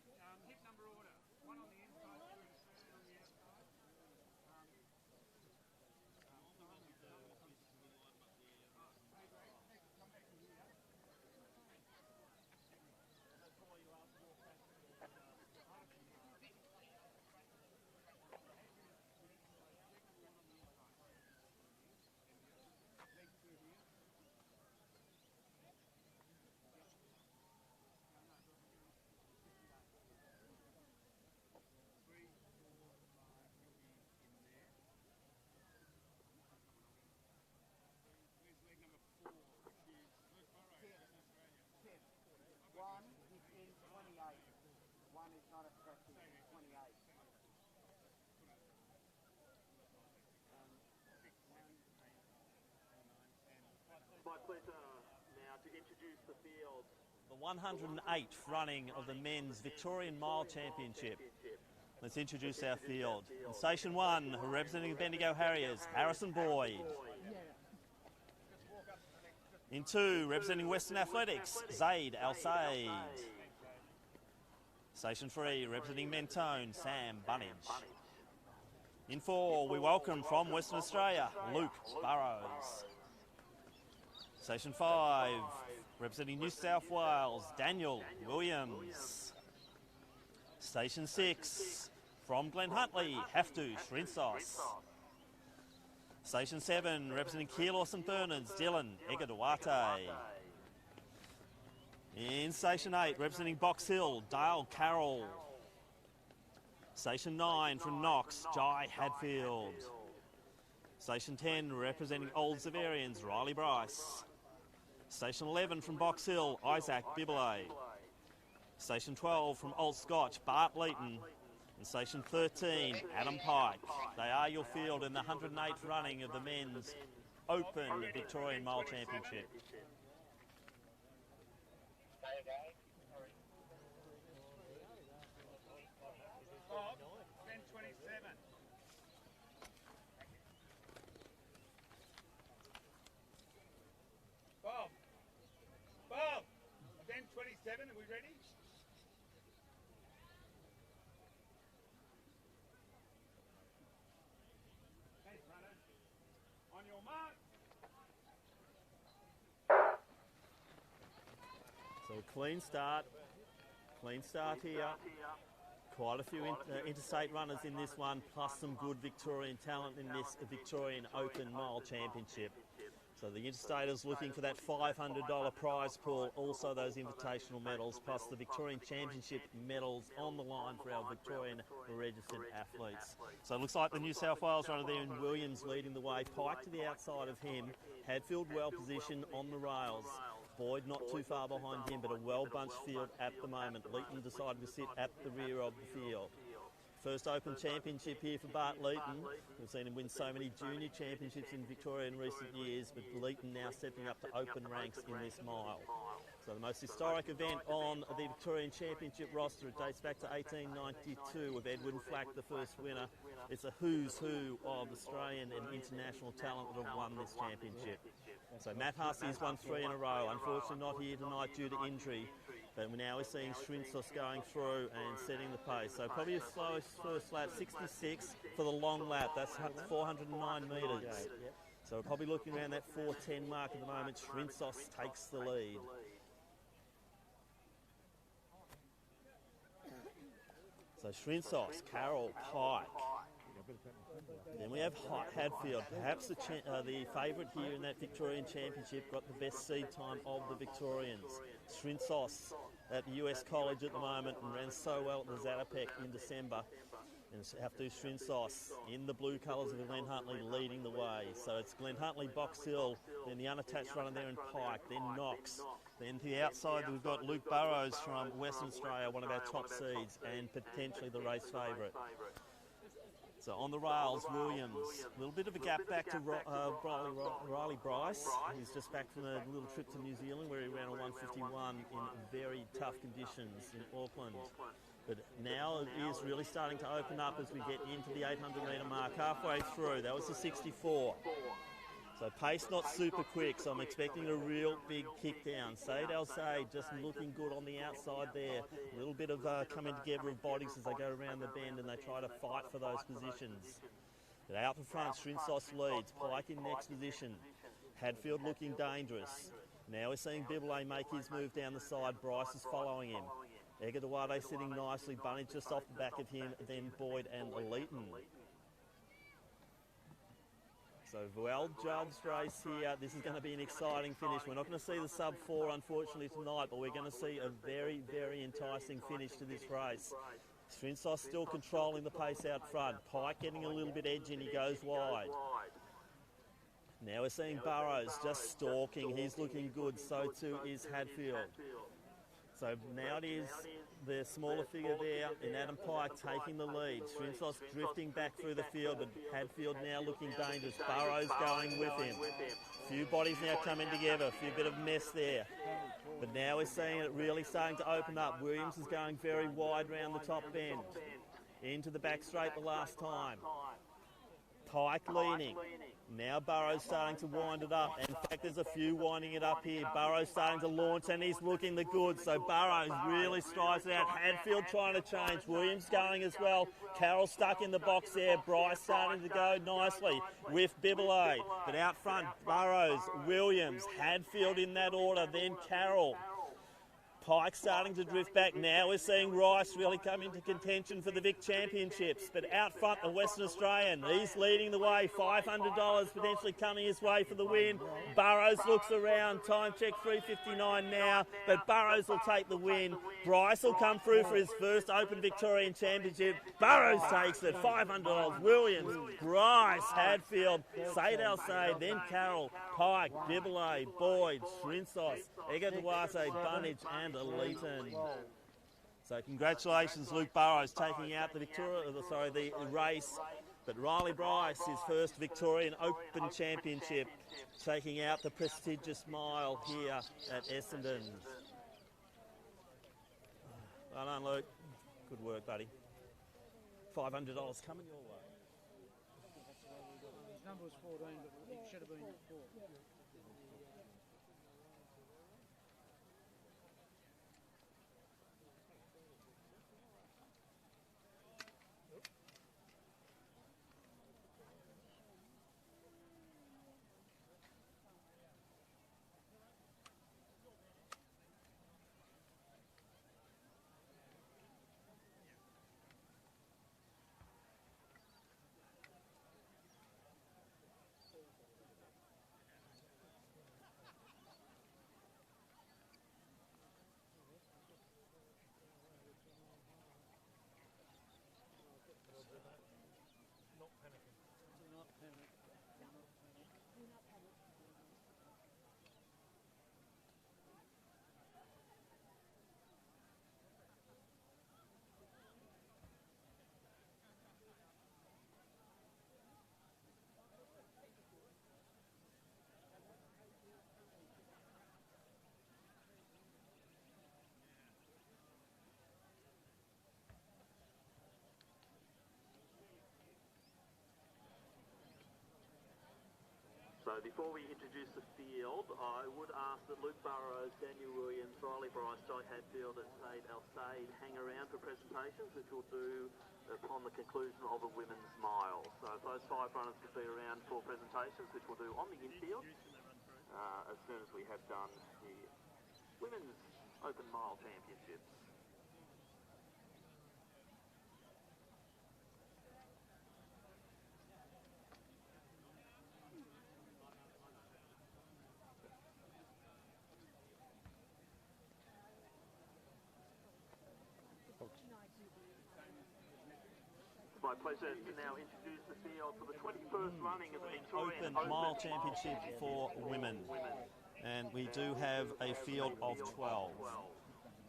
Hit number order. One on the inside, two on the outside. One is in 28. One is not a scratchy, 28. It's my pleasure now to introduce the field. the 108th running of the Men's Victorian Mile Championship. Let's introduce our field. In Station 1, representing the Bendigo Harriers, Harrison Boyd. In 2, representing Western Athletics, Zaid Al-Said. Station 3, representing Mentone, Sam Bunnage. In 4, we welcome from Western Australia, Luke Burrows. Station 5, representing New South Wales, Daniel Williams. Station 6, from Glen Huntly, Haftu Shrinsos. Station 7, representing Keilor St Bernard's, Dylan Egadawate. In Station 8, representing Box Hill, Dale Carroll. Station 9, from Knox, Jai Hadfield. Station 10, representing Old Zaverians, Riley Bryce. Station 11, from Box Hill, Isaac Bibelet. Station 12, from Old Scotch, Bart Leeton. And Station 13, Adam Pike. They are your field in the 108th running of the Men's Open Victorian Mile Championship. Bob, 10:27. Bob, 10:27. Are we ready? Thanks, runner. On your mark. So clean start here. Quite a few interstate runners in this one, plus some good Victorian talent in this Victorian Open Mile Championship. So the interstaters looking for that $500 prize pool, also those invitational medals, plus the Victorian Championship medals on the line for our Victorian registered athletes. So it looks like the New South Wales runner there in Williams leading the way. Pike to the outside of him. Hadfield well positioned on the rails. Boyd not too far behind him, but a well-bunched field at the moment. Leeton decided to sit at the rear of the field. First Open Championship here for Bart Leeton. We've seen him win so many junior championships in Victoria in recent years, but Leeton now stepping up to open ranks in this mile. So the most historic event on the Victorian Championship roster, it dates back to 1892 with Edwin Flack, the first winner. It's a who's who of Australian and international talent that have won this championship. So Matt Hussey's won 3 in a row. Unfortunately not here tonight due to injury. But now we're seeing Shrinsos going through and setting the pace. So probably a slowest first lap, 66 for the long lap. That's 409 metres. So we're probably looking around that 4:10 mark at the moment. Shrinsos takes the lead. So Shrinsos, Carroll, Pike. Then we have Hadfield, perhaps the favourite here in that Victorian Championship, got the best seed time of the Victorians. Shrinsos at the US College at the moment and ran so well at the Zatopek in December. And have to do Shrinsos in the blue colours of Glenn Huntley leading the way. So it's Glenn Huntley, Box Hill, then the unattached runner there in Pike, then Knox. Then to the outside we've got Luke Burrows from Western Australia, one of our top seeds and potentially the race favourite. So on the rails, Williams, a little bit of a gap back to Riley Bryce. He's just back from a little trip to New Zealand where he ran a 151 in very tough conditions in Auckland. But now it is really starting to open up as we get into the 800 metre mark, halfway through. That was the 64. So pace not super quick, so I'm expecting a real big kick down. Said Al Said just looking good on the outside there. A little bit of coming together of bodies as they go around the bend and they try to fight for those positions. But out in front, Shrinsos leads. Pike in next position. Hadfield looking dangerous. Now we're seeing Bibelet make his move down the side. Bryce is following him. Egadawade sitting nicely. Bunny just off the back of him. Then Boyd and Leeton. So well-judged race here. This is going to be an exciting finish. We're not going to see the sub-4, unfortunately, tonight, but we're going to see a very, very enticing finish to this race. Shrinsos still controlling the pace out front. Pike getting a little bit edgy and he goes wide. Now we're seeing Burrows just stalking. He's looking good. So too is Hadfield. So now it is the smaller figure there in Adam Pike taking the lead. Shrinsos drifting back through the field, but Hadfield now looking dangerous. Burrows going with him. A few bodies now coming together, a few bit of mess there. But now we're seeing it really starting to open up. Williams is going very wide round the top bend. Into the back straight the last time. Pike leaning. Now Burrows starting to wind it up. In fact, there's a few winding it up here. Burrows starting to launch and he's looking the goods. So Burrows really strides it out. Hadfield trying to change. Williams going as well. Carroll stuck in the box there. Bryce starting to go nicely with Bibelet. But out front, Burrows, Williams, Hadfield in that order, then Carroll. Pike starting to drift back. Now we're seeing Rice really come into contention for the Vic Championships. But out front, the Western Australian, he's leading the way. $500 potentially coming his way for the win. Burrows looks around. Time check 3:59 now. But Burrows will take the win. Bryce will come through for his first Open Victorian Championship. Burrows takes it. $500. Williams, Bryce, Hadfield, Said Al Said, then Carroll, Pike, Bibelet, Boyd, Shrinsos, Egadawate, Bunnage and Leeton. So congratulations, Luke Burrows taking out the race. But Riley Bryce, his first Victorian Open Championship, taking out the prestigious mile here at Essendon. Well done, Luke. Good work, buddy. $500 coming your way. His number was 14, but it should have been 4. So before we introduce the field, I would ask that Luke Burrows, Daniel Williams, Riley Bryce, Jai Hadfield and Said Al-Said hang around for presentations, which we'll do upon the conclusion of the women's mile. So those 5 runners could be around for presentations, which we'll do on the infield as soon as we have done the Women's Open Mile Championships. It's my pleasure to now introduce the field for the 21st running of the Victorian Open Mile Championship for women. And we do have a field of 12.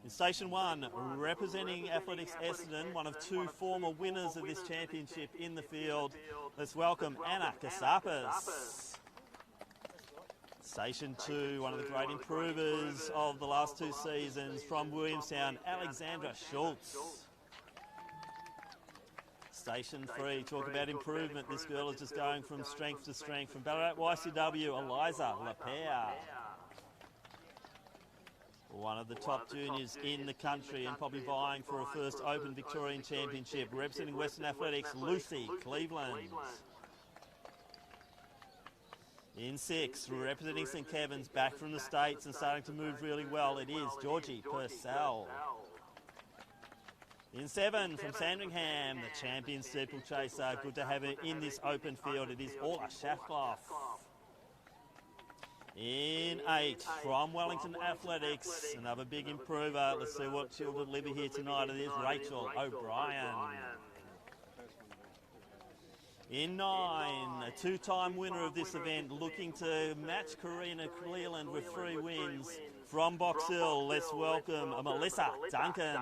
In Station 1, representing Athletics Essendon, one of 2 former winners of this championship in the field, let's welcome Anna Kasapas. Station 2, one of the great improvers of the last 2 seasons from Williamstown, Alexandra Schultz. Station 3, talk about improvement. This girl is just going from strength to strength. From Ballarat YCW, Eliza Lapierre. One of the top juniors in the country and probably vying for a first Open Victorian Championship. Representing Western Athletics, Lucy Cleveland. In 6, representing St Kevin's, back from the States and starting to move really well, it is Georgie Purcell. In 7, from Sandringham, the champion steeplechaser. Good to have her in this open field. It is Orla Schaffloff. In 8, from Wellington Athletics, another big improver. Let's see what she'll deliver here tonight. It is Rachel O'Brien. In 9, a 2-time winner of this event, looking to match Karina Cleland with 3 wins. From Box Hill, let's welcome Melissa Duncan.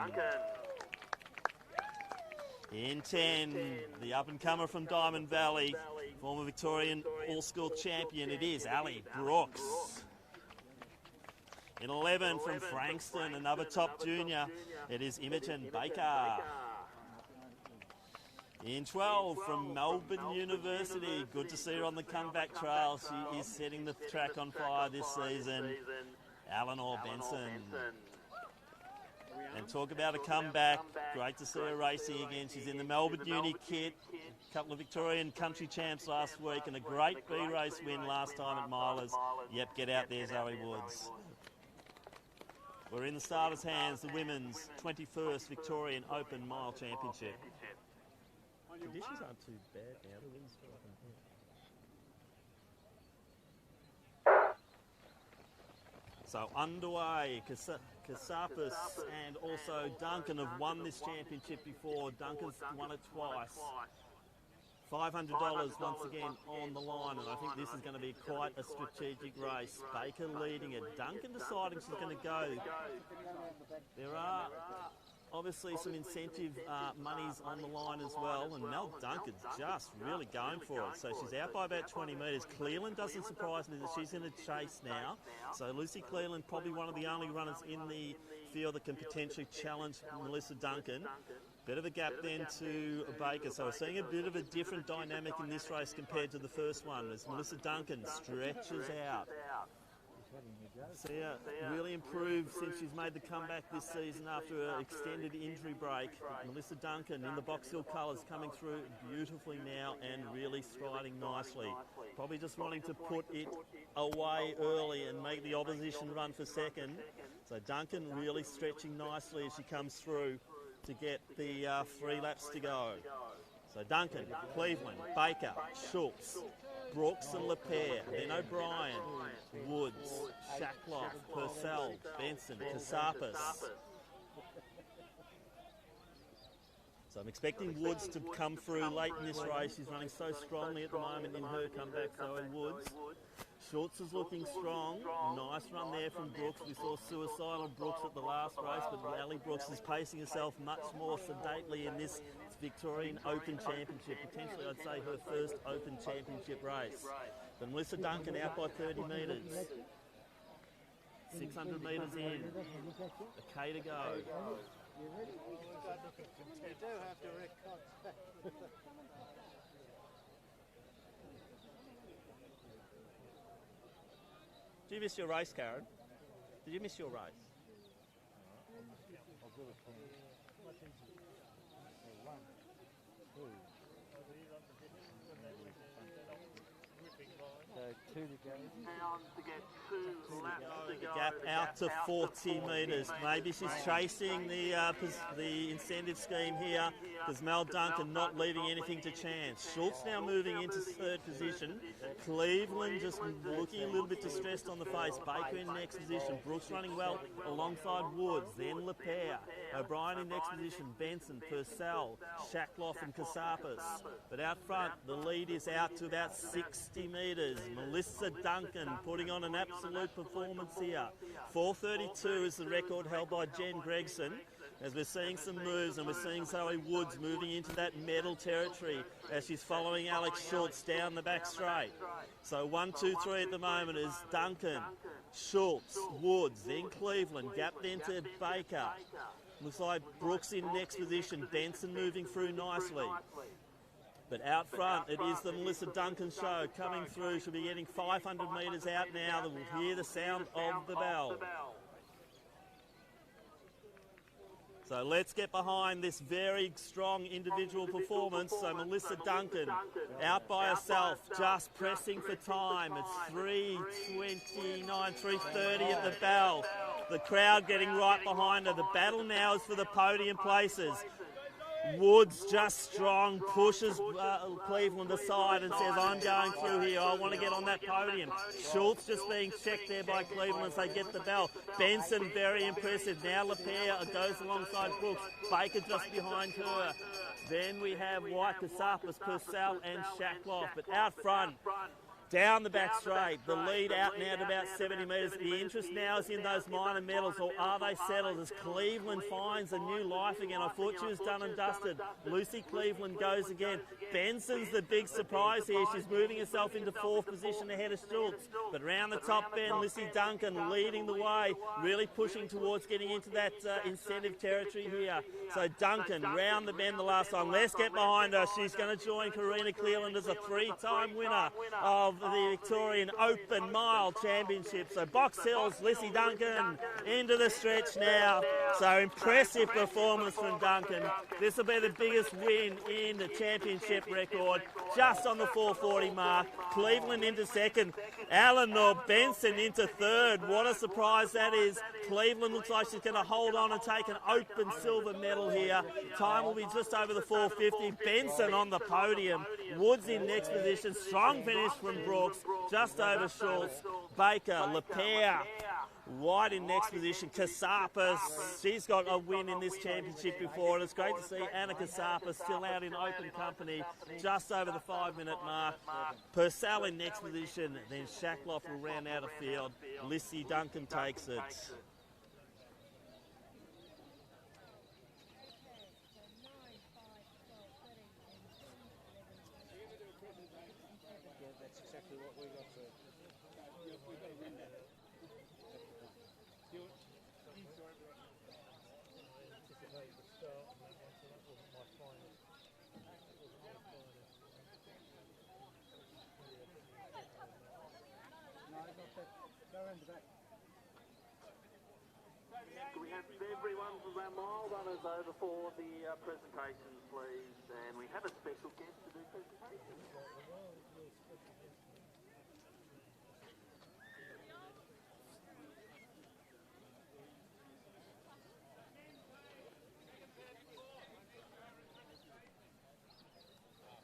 In 10, the up-and-comer from Diamond Valley, former Victorian all-school champion, it is Ali Brooks. In 11, from Frankston, another top junior, it is Imogen Baker. In 12, from Melbourne University, good to see her on the comeback trail. She is setting the track on fire this season, Eleanor Benson. And talk about a comeback, great to see her racing again. She's in the Melbourne Uni kit, a couple of Victorian country champs last week and a great B-race win last time at Milers. Yep, get out there, Zoe Woods. We're in the starters' hands, the women's 21st Victorian Open Mile Championship. Conditions aren't too bad now, the wind's still up in here. So underway, Kasapas and also Duncan have won this championship before. Duncan's won it twice. $500 once again on the line, and I think this is going to be quite a strategic race. Baker leading it. Duncan deciding she's going to go. There are obviously some incentive monies on the line as well, and Mel Duncan's just really going for it. So she's out by about 20 metres. Cleland doesn't surprise me that she's going to chase now. So Lucy Cleland, probably one of the only runners in the field that can potentially challenge Melissa Duncan. Bit of a gap then to Baker. So we're seeing a bit of a different dynamic in this race compared to the first one as Melissa Duncan stretches out. See her really improved since she's made the comeback this season after an extended injury break. Melissa Duncan in the Box Hill colours coming through beautifully now and really striding nicely. Probably just wanting to put it away early and make the opposition run for second. So Duncan really stretching nicely as she comes through to get the 3 laps to go. So Duncan, Cleveland, Baker, Schultz, Brooks and Lapierre, then O'Brien, Woods, Shackloff, Purcell, Benson, Kasapas. So I'm expecting Woods to come through late in this race. She's running so strongly at the moment in her comeback, Zoe Woods. Schultz is looking strong. Nice run there from Brooks. We saw suicidal Brooks at the last race, but Ali Brooks is pacing herself much more sedately in this Victorian Open Championship. Potentially, I'd say, her first Open Championship race. But Melissa Duncan out by 30 metres. 600 metres in. A K to go. You do have to record. Did you miss your race, Karen? Did you miss your race? I've got a plan. One, two. So 2 to go. Down to get 2 laps to go. Gap out to 40 metres. Maybe she's chasing the incentive scheme here because Mel Duncan not leaving anything to chance. Schultz now moving into third position. Cleveland just looking a little bit distressed on the face. Baker in next position. Brooks running well alongside Woods. Then Lepere. O'Brien in next position. Benson, Purcell, Shackloff and Kasapas. But out front, the lead is out to about 60 metres. Melissa Duncan putting on an absolute performance here. 4:32 is the record held by Jen Gregson. As we're seeing some moves and we're seeing Zoe Woods moving into that medal territory as she's following Alex Schultz down the back straight. So 1, 2, 3 at the moment is Duncan, Schultz, Woods, then Cleveland, gap then to Baker. Looks like Brooks in next position, Benson moving through nicely. But out front, it is the Melissa Duncan show coming through. She'll be getting 500 metres out now. We'll hear the sound of the bell. So let's get behind this very strong individual performance. So Melissa Duncan out by herself, just pressing for time. It's 3:29, 3:30 at the bell. The crowd getting right behind her. The battle now is for the podium places. Woods just strong, pushes Cleveland aside and says, I'm going through here, I want to get on that podium. Schultz just being checked there by Cleveland as they get the bell. Benson very impressive. Now Lepere goes alongside Brooks. Baker just behind her. Then we have White, Kasapas, Purcell and Shackloff. But out front, down the back straight, the lead out now to about 70 metres. The interest now is in those minor medals, or are they settled as Cleveland finds a new life again? I thought she was done and dusted. Lucy Cleveland goes again. Benson's the big surprise here. She's moving herself into fourth position ahead of Schultz. But round the top bend, Lucy Duncan leading the way, really pushing towards getting into that incentive territory here. So Duncan round the bend the last time. Let's get behind her. She's going to join Karina Cleveland as a 3-time winner of the Victorian Open Mile Championship. So Box Hills, Lucy Duncan into the stretch now. So impressive performance from Duncan. This will be the biggest win in the championship record, just on the 4:40 mark. Cleveland into second. Eleanor Benson into third. What a surprise that is. Cleveland looks like she's going to hold on and take an open silver medal here. Time will be just over the 4:50. Benson on the podium. Woods in next position. Strong finish from Brooks. Just over Schultz. Baker, Lepere. White in next position. Kasapas. She's got a win in this championship before, and it's great to see Anna Kasapas still out in open company, just over the 5-minute mark. Purcell in next position. Then Shackloff will round out a field. Lissy Duncan takes it. That's exactly what we got to. Can we have everyone's mile runners over for the presentations, please? And we have a special guest to do presentations.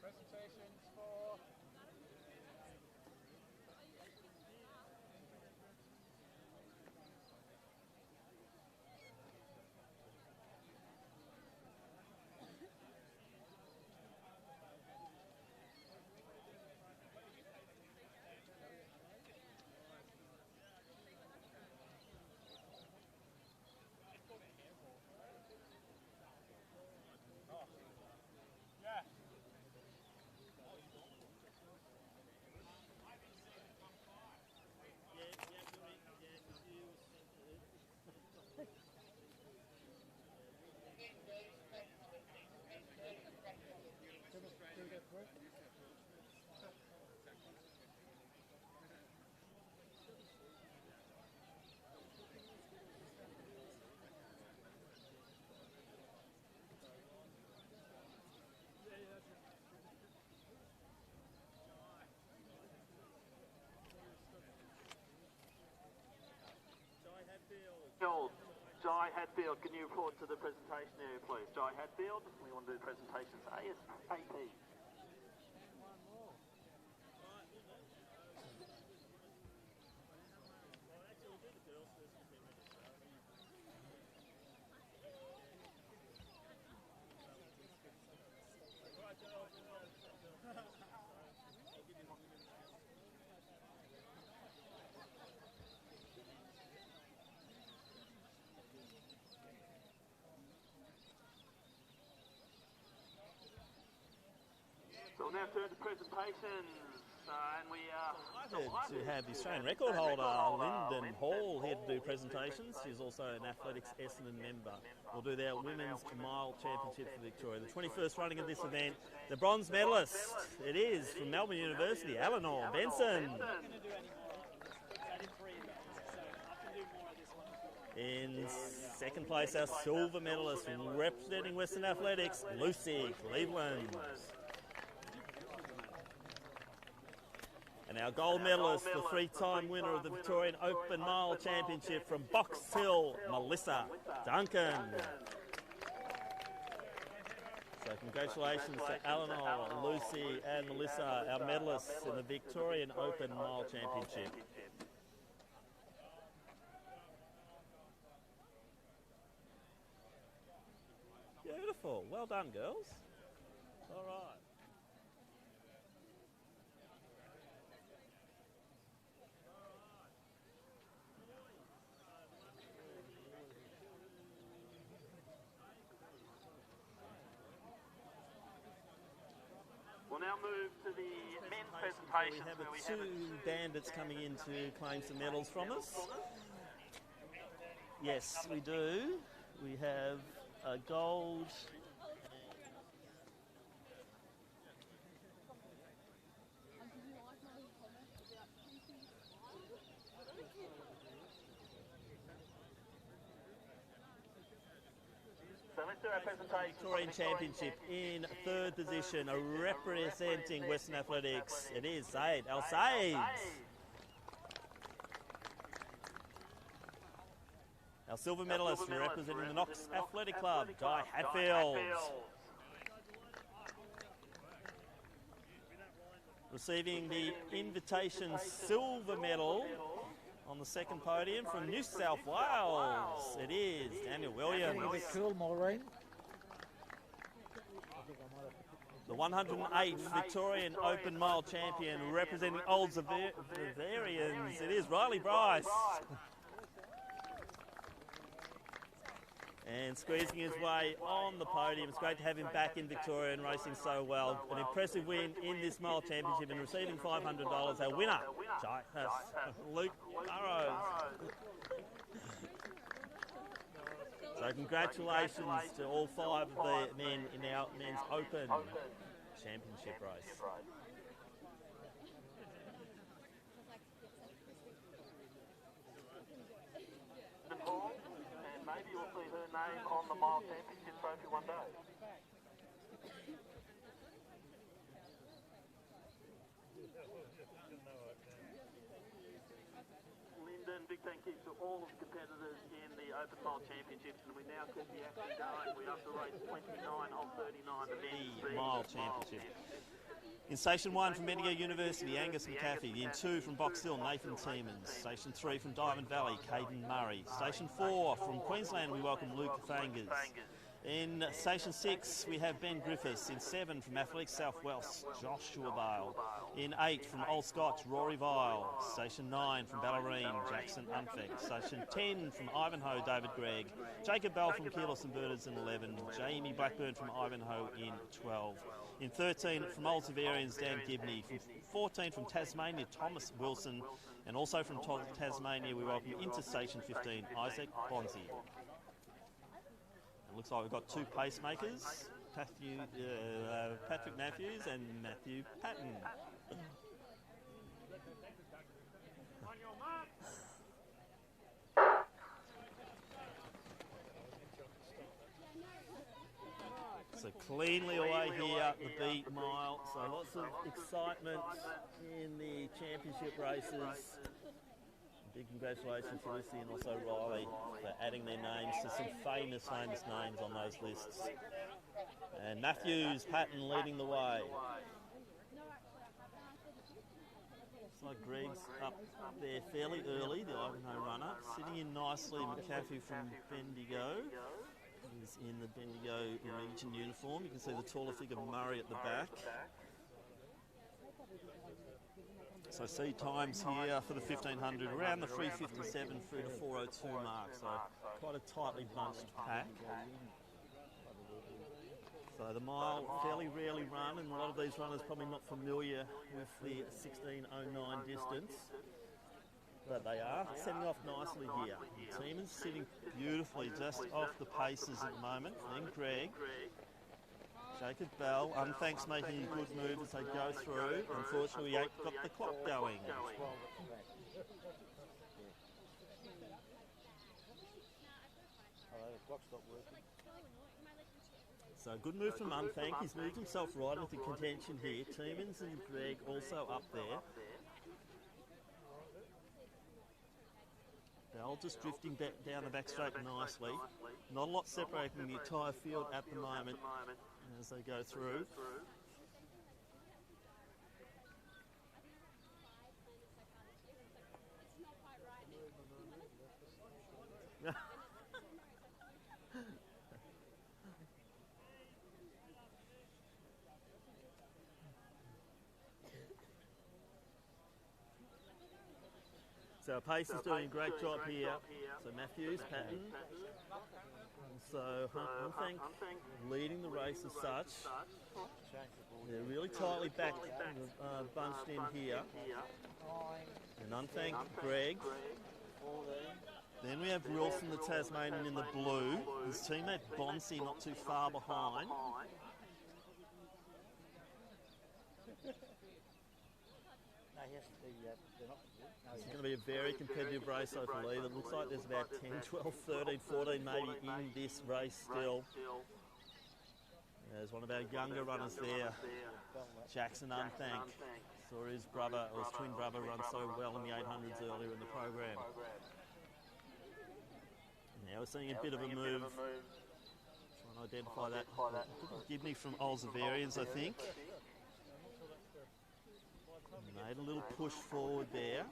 Presentations for Jai Hatfield, can you report to the presentation area, please? Jai Hatfield, we want to do presentations ASAP. So we'll now turn to presentations, and we are delighted to have the Australian record holder Lyndon Hall here to do presentations. She's also an Athletics Essendon member. We'll do their Women's Mile Championship for Victoria. The 21st running of this event, the bronze medalist, it is from Melbourne University, Eleanor Benson. In second place, our silver medalist representing Western Athletics, Lucy Cleveland. And our gold medalist, the three-time winner of the Victorian Open Mile Championship from Box Hill, Melissa Duncan. So congratulations to Eleanor, Lucy and Melissa, our medalists in the Victorian Open Mile Championship. Beautiful. Well done, girls. All right. We'll now move to the men's presentation. We have two bandits coming in to claim some medals from us. Yes, we do. We have a gold. So let's do our presentation. Victorian Championship in third position, representing Western Athletics. It is Zaid Al Said. Our silver medalist representing the Knox Athletic Club, Jai Hatfield. Receiving the invitation silver medal on the second podium from New South Wales, it is Daniel Williams. Cool, Maureen. The 108th Victorian Open Mile Champion representing Old Bavarians, it is Riley Bryce. And squeezing his way on the podium. It's great to have him back in Victoria and racing so well. An impressive win in this Mile Championship and receiving $500. Our winner, Luke Burrows. So congratulations to all five of the men in our Men's Open Championship race. Maybe you'll see her name on the Mile Championship trophy one day. Lyndon, big thank you to all of the competitors in the Open Mile Championships, and we now keep the action going. We're up to race 29 of 39, the men's Mile Championship. In Station 1 from Bendigo University, Angus McCaffey. In 2 from Box Hill, Nathan Tiemans. Station 3 from Diamond Valley, Caden Murray. Station 4 from Queensland, we welcome Luke Fangers. In Station 6, we have Ben Griffiths. In 7 from Athletics South Wales, Joshua Bale. In 8 from Old Scotch, Rory Vile. Station 9 from Ballerine, Jackson Unfeck. Station 10 from Ivanhoe, David Gregg. Jacob Bell from Keyless and Birders in 11. Jamie Blackburn from Ivanhoe in 12. In 13 from Old Bavarians, Dan Gibney. From 14 from Tasmania, Thomas Wilson. And also from Tasmania, we welcome into Station 15, Isaac Bonzi. It looks like we've got two pacemakers, Patrick Matthews and Matthew Patton. So cleanly away here, the beat mile. So lots of excitement in the championship races. Big congratulations to Lucy and also Riley for adding their names to some famous names on those lists. And Matthews, Patton leading the way. So Greg's up there fairly early, the Ivanhoe runner. Sitting in nicely, McAfee from Bendigo. He's in the Bendigo region uniform. You can see the taller figure Murray at the back. So see times here for the 1500, around the 3:57 through to 4:02 mark. So quite a tightly bunched pack. So the mile fairly rarely run, and a lot of these runners probably not familiar with the 16:09 distance. But they are setting off nicely here. The team is sitting beautifully just off the paces at the moment. Then Greg, Jacob Bell, Unthank's making a good move as they go through. Unfortunately, we ain't got the clock going. So good move from Unthank. He's moved himself right into contention here. Tiemens and Greg also up there. Bell just drifting back down the back straight nicely. Not a lot separating the entire field at the moment as they go through. So Pace is doing a great job here. So Matthews, Patton, so Unthank leading the race as such. They're really tightly backed, bunched in here. And Unthank, Greg. Then we have Wilson, the Tasmanian, in the blue. His teammate Bonsi not too far behind. It's going to be a very competitive race, I believe. It looks like there's about 10, 12, 13, 14 maybe in this race still. There's one of our younger runners there, Jackson Unthank. Saw his brother, or his twin brother, run so well in the 800s earlier in the program. Now we're seeing a bit of a move. Trying to identify that. Gibney from Olseverians, I think. Made a little push forward there.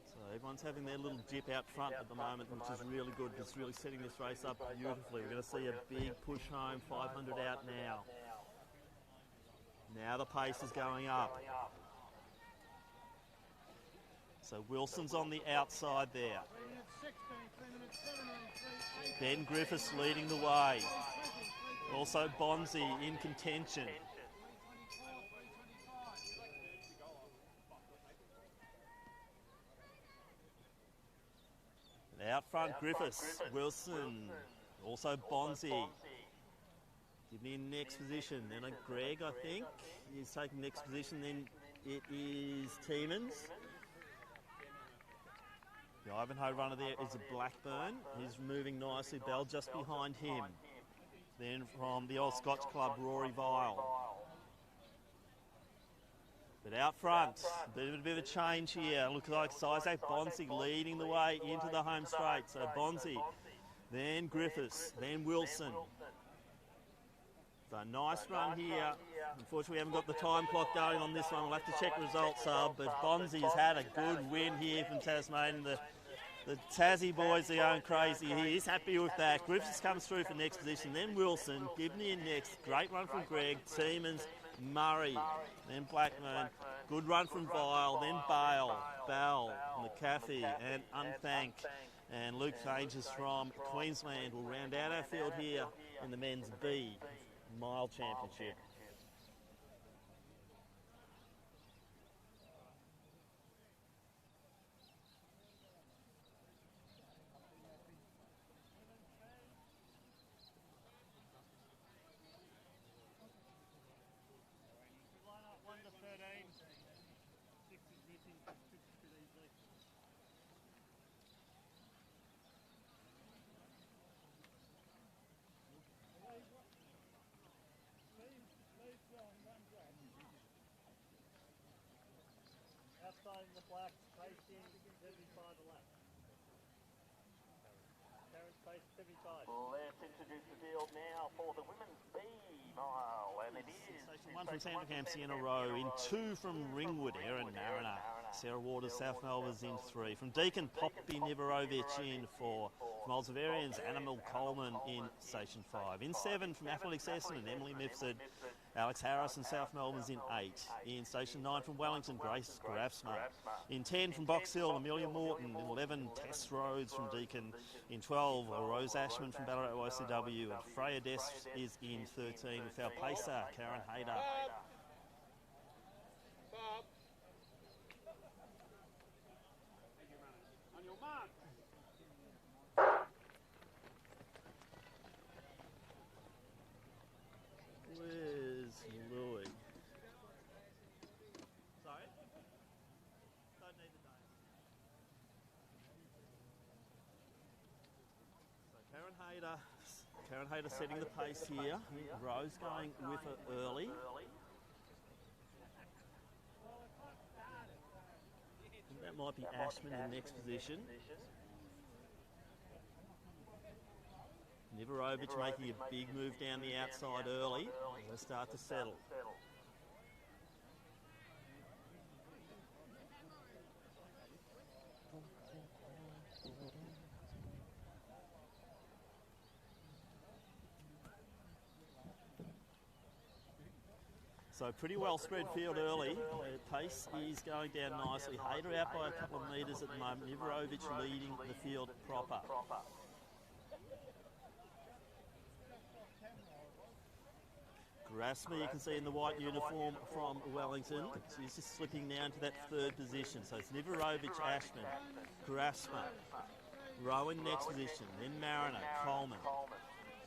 So everyone's having their little dip out front at the moment, which is really good. It's really setting this race up beautifully. We're going to see a big push home, 500 out now. Now the pace is going up. So Wilson's on the outside there. Ben Griffiths leading the way. Also Bonzi in contention. Out front, Griffiths, Wilson, also Bonzi. Gibney in next position. Then a Greg, I think, is taking next position. Then it is Tiemens. The Ivanhoe runner there is a Blackburn. He's moving nicely. Bell just behind him. Then from the old Scotch club, Rory Vile. But out front, a bit of a change here. Looks like Isaac Bonzi leading the way into the home straight. So Bonzi, then Griffiths, then Wilson. So nice run here. Unfortunately, we haven't got the time clock going on this one. We'll have to check results, but Bonzi's had a good win here from Tasmania. The Tassie boys are going crazy here. He's happy with that. Griffiths comes through for next position, then Wilson, Gibney in next. Great run from Greg, Tiemens, Murray, then Blackburn. Good run from Vile, then Bale, Bell, McAfee, and Unthank. And Luke Changes from Queensland will round out our field here in the men's B mile championship. Outside in the black, facing 75 left. for the women's B mile, and it is Station 1 from Sandringham, Sienna Row, in 2 from Ringwood, Erin Mariner. Sarah Waters, South Melbourne's in 3. From Deakin, Poppy Niverovic in 4. From Oldsavarians, Animal Coleman in Station 5. In 7 from Athletics Essendon, Emily Mifsud. Alex Harris and South Melbourne's in 8. In Station 9 from Wellington, Grace Grafsma. In 10 from Box Hill, Amelia Morton. In 11, Tess Rhodes from Deakin. In 12, Rose Ashman from Ballarat YCW. And Freya Dest is in 13 with our pacer, Karen Hayder. Bob. On your mark. Where's Louis? Sorry? Don't need the name. So Karen Hayder setting the pace here. Rose going with her early. And that might be Ashman in next position. Niverovic making a big move down the outside early as they start to settle. So pretty well spread field early. The pace is going down nicely. Hayder out by a couple of metres at the moment. Niverovic leading the field proper. Grasma, you can see in the white uniform from Wellington. She's just slipping now into that third position. So it's Niverovic, Ashman, Grasma, Rowan next position, then Mariner, Coleman,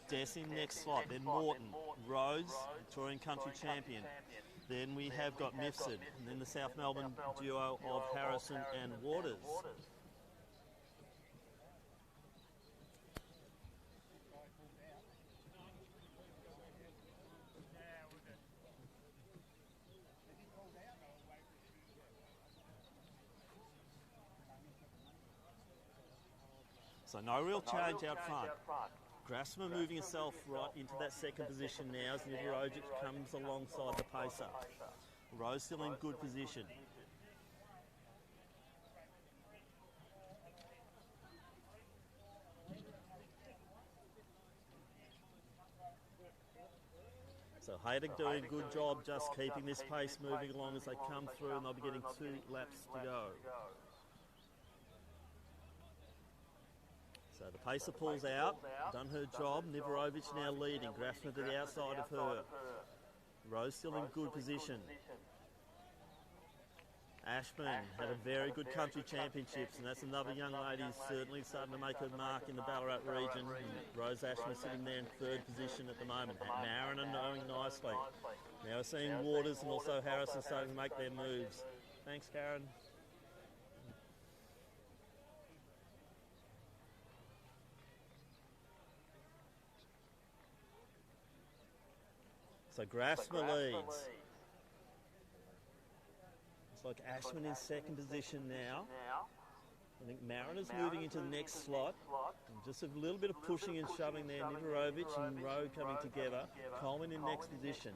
Dess in next slot, then Morton, Rhodes, Victorian Country Champion. Then we have got Mifsud, and then the South Melbourne duo of Harrison and Waters. So no real change out front. Grasma moving herself right into that second position now as Niverovic comes alongside the pacer. Rose still in good position. So Hayden doing a good job just keeping this pace moving along as they come through, and they'll be getting 2 laps to go. So the pacer pulls out, done her job. Niverovic now leading, Grafner to the outside of her. Rose still in good position. Ashman had a very good country championships, and that's another young lady who's certainly starting to make her mark in the Ballarat region. And Rose Ashman sitting there in third position at the moment. Mariner knowing nicely. Now we're seeing Waters and also Harrison starting to make their moves. Thanks, Karen. So Grasma leads. It's like Ashman in second position now. I think Mariner's moving into the next slot. And just a little bit of pushing and shoving there. Niverovic and Rowe coming together. Coleman in next position.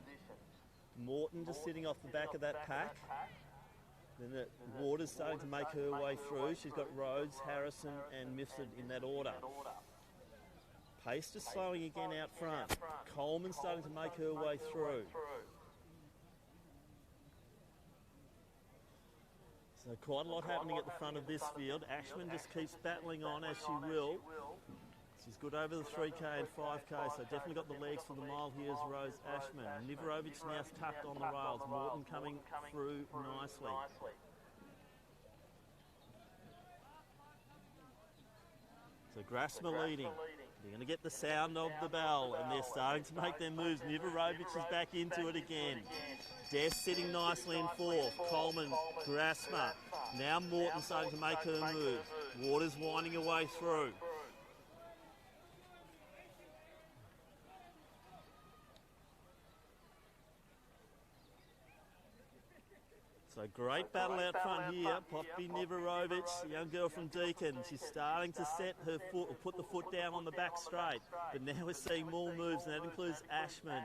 Morton just sitting off the back of that pack. Then the Waters starting to make her way through. She's got Rhodes, Harrison and Mifsud in that order. Pace just slowing again out front. Coleman starting to make her way through. So quite a lot happening at the front of this field. Ashman just keeps battling on as she will. She's good over the 3K and 5K, so definitely got the legs for the mile. Here's Rose Ashman. Niverovic now tucked on the rails. Morton coming through nicely. So Grasma leading. They're going to get the sound of the bell, and they're starting to make their moves. Niverovic is back into it again. Dess sitting nicely in fourth. Coleman, Grasma. Now Morton starting to make her move. Waters winding her way through. So great battle out front here. Poppy Nivarovic, the young girl from Deakin. She's starting to set her foot, or put the foot down on the back straight. But now we're seeing more moves, and that includes Ashman.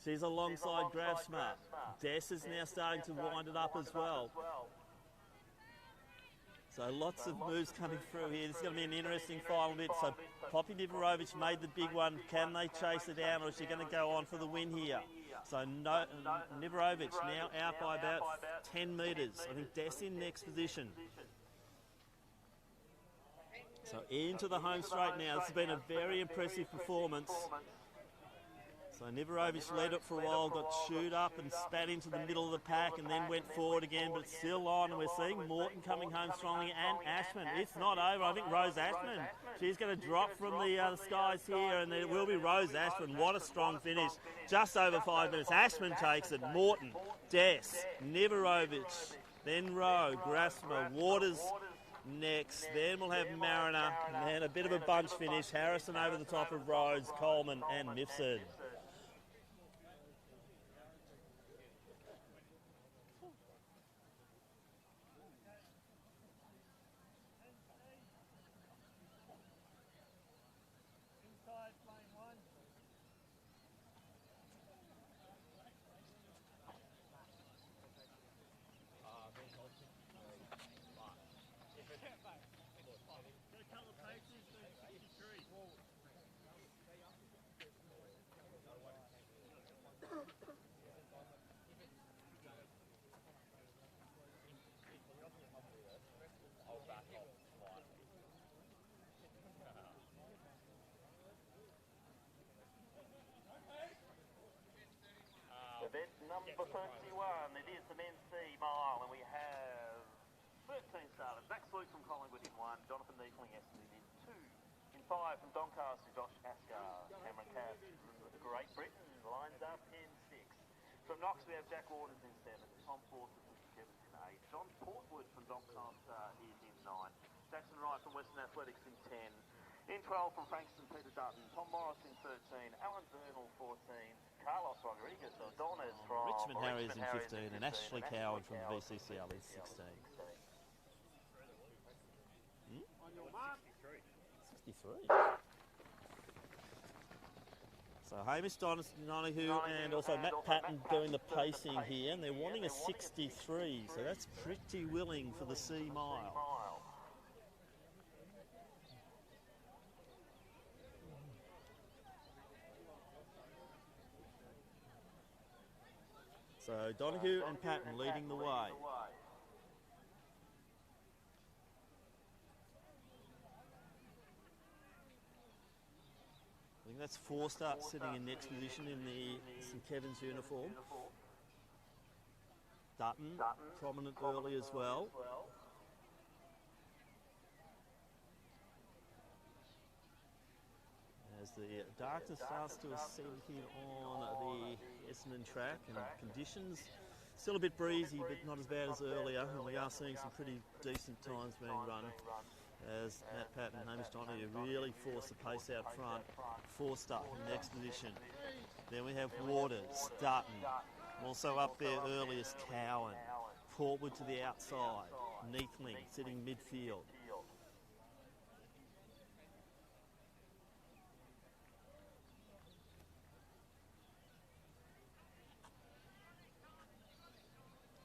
She's alongside Grafsma. Des is now starting to wind it up as well. So lots of moves coming through here. This is going to be an interesting final bit. So Poppy Nivarovic made the big one. Can they chase her down, or is she going to go on for the win here? So Nivarovic now out by about 10 metres. I think Des in next position. So into the home straight now. This has been a very impressive performance. So Nivarovic led it for a while, got chewed up and spat into the middle of the pack and then went forward again, but it's still on, and we're seeing Morton coming home strongly, and Ashman. It's not over. I think Rose Ashman, she's going to drop from the skies here, and it will be Rose Ashman. What a strong finish. Just over 5 minutes. Ashman takes it. Morton, Des, Nivarovic, then Rowe, Grasma, Waters next. Then we'll have Mariner, and then a bit of a bunch finish. Harrison over the top of Rhodes, Coleman and Mifsud. Event number 31, it is the men's C mile, and we have 13 starters. Max Luke from Collingwood in 1, Jonathan Neefling Essendon in 2. In 5 from Doncaster, Josh Askar, Cameron Cass from Great Britain lines up in 6. From Knox we have Jack Waters in 7, Tom Forster from Kevin in 8, John Portwood from Doncaster is in 9, Jackson Wright from Western Athletics in 10. In 12 from Frankston, Peter Dutton, Tom Morris in 13, Alan Burnell 14, Carlos Rodriguez Ordonez from Richmond Harriers in 15, and Ashley Cowan from VCCL in 16. On your mark. 63. So Hamish Donahue and also Matt Patton doing the pacing here, and they're wanting a 63, so that's pretty willing for the C mile. So Donahue and Patton leading the way. I think that's Forster sitting in next position in the St Kevin's uniform. Dutton, prominent early as well. As the darkness starts to ascend here on the Essendon track, and conditions still a bit breezy but not as bad as earlier, and we are seeing some pretty decent times being run as Matt Patton and Hamish Donahue really force the pace out front. Forster in next position. Then we have Waters, Dutton, also up there earliest Cowan, Portwood to the outside, Neathling sitting midfield.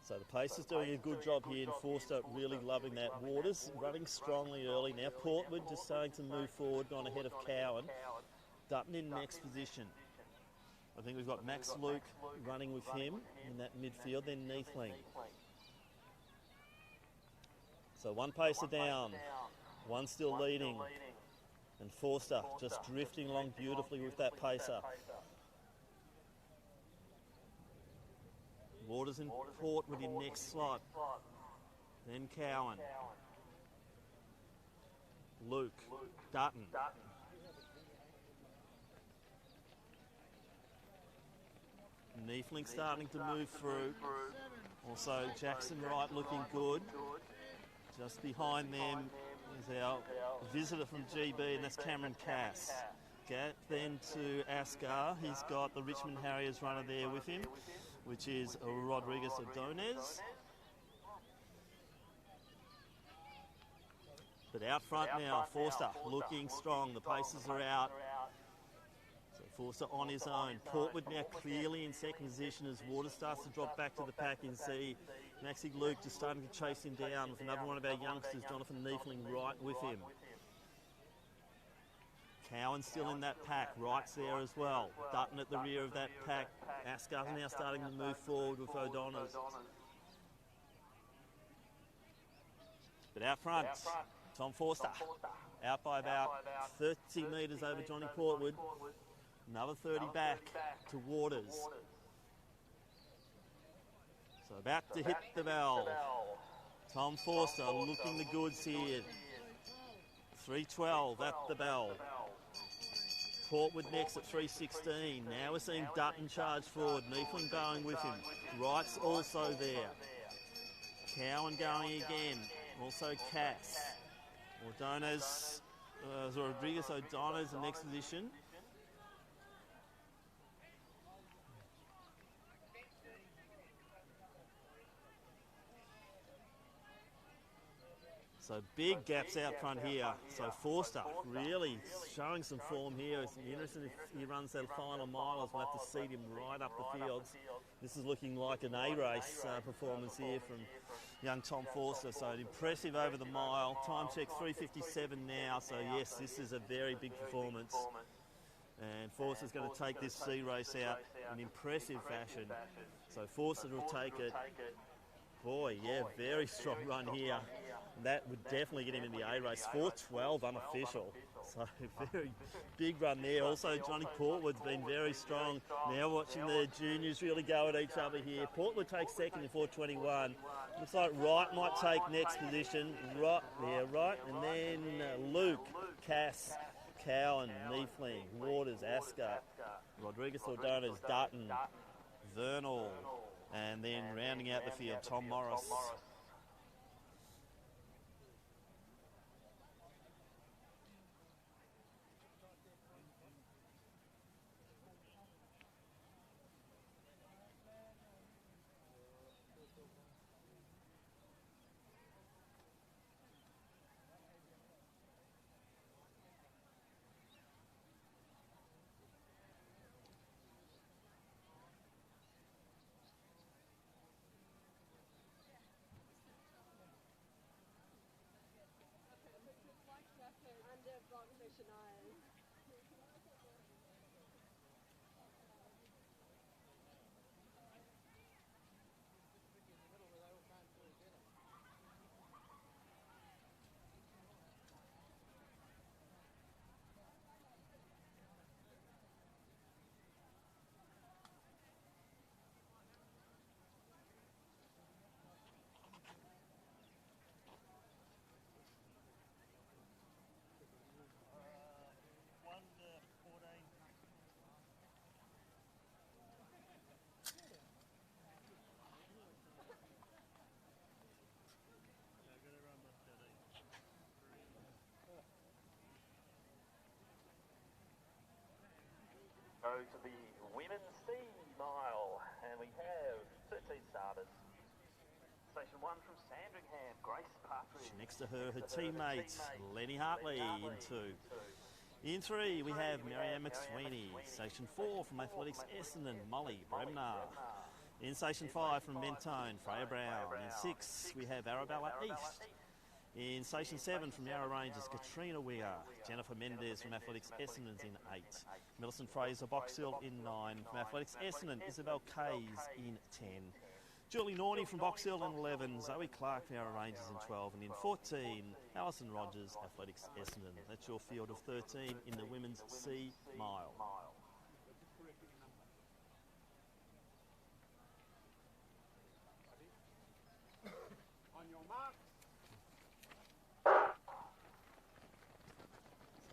So the pace is doing a good job here, and Forster really loving that. Waters running strongly early now. Portwood just starting to move forward, gone ahead of Cowan. Dutton in next position. I think we've got Max Luke running with him in that midfield, then Neathling. So one pacer down, one still leading, and Forster just drifting along beautifully with that pacer. Waters and Portwood in next slot. Then Cowan. Luke. Dutton. Neathling starting to move through. Also Jackson Wright looking good. Just behind them is our visitor from GB, and that's Cameron Cass. Then to Askar, he's got the Richmond Harriers runner there with him. which is Rodriguez Ordonez. But out front now, Forster looking strong. The paces are out. So Forster on his own. Portwood now clearly in second position as Water starts to drop back to the pack. You can see Maxi Luke just starting to chase him down with another one of our youngsters, Jonathan Niefling, right with him. Cowan still in that pack, Wright's there as well. Dutton at the rear of that pack. Ascar now starting to move forward with O'Donnell's. But out front, Tom Forster, out by about 30 metres over Johnny Portwood. Another 30 back to Waters. So about to hit the bell. Tom Forster looking the goods here. 3:12 at the bell. Portwood next at 3:16. Now we're seeing Dutton charge forward. Neeflin going with him. Wright's also there. Cowan going again. Also Cass. Ordonez, Rodriguez O'Donnell's the next position. So big gaps out front here. So Forster really showing some form here. It's interesting if he runs that final mile, as we'll have to seed him right up the fields. This is looking like an A-race performance here from young Tom Forster. So impressive over the mile. Time check 3:57 now. So yes, this is a very big performance. And Forster's going to take this C race out in impressive fashion. So Forster will take it. Boy, yeah, very strong run here. That would definitely get him in the A race. 4:12 unofficial. So very big run there. Also Johnny Portwood's been very strong. Now watching the juniors really go at each other here. Portwood takes second in 4:21. Looks like Wright might take next position. Right there, right. And then Luke, Cass, Cowan, Neefling, Waters, Ascar, Rodriguez Ordonez, Dutton, Vernal, and then rounding out the field, Tom Morris. Go to the women's C mile, and we have 13 starters. Station 1 from Sandringham, Grace Partridge. Next to her, her teammate, Lenny Hartley in 2. In 3, we have Marianne McSweeney. Station 4 from Athletics Essendon, Molly Bremner. In Station 5 from Mentone, Freya Brown. In 6, we have Arabella East. In Station 7 from Yarra Rangers, Katrina Weir. Jennifer Mendes from Athletics Essendon's in 8. Millicent Fraser Box Hill in 9. From Athletics Essendon, Isabel Kays in 10. Julie Norney from Box Hill in 11. Zoe Clark from Yarra Rangers in 12. And in 14, Alison Rogers, Athletics Essendon. That's your field of 13 in the women's C mile. On your mark.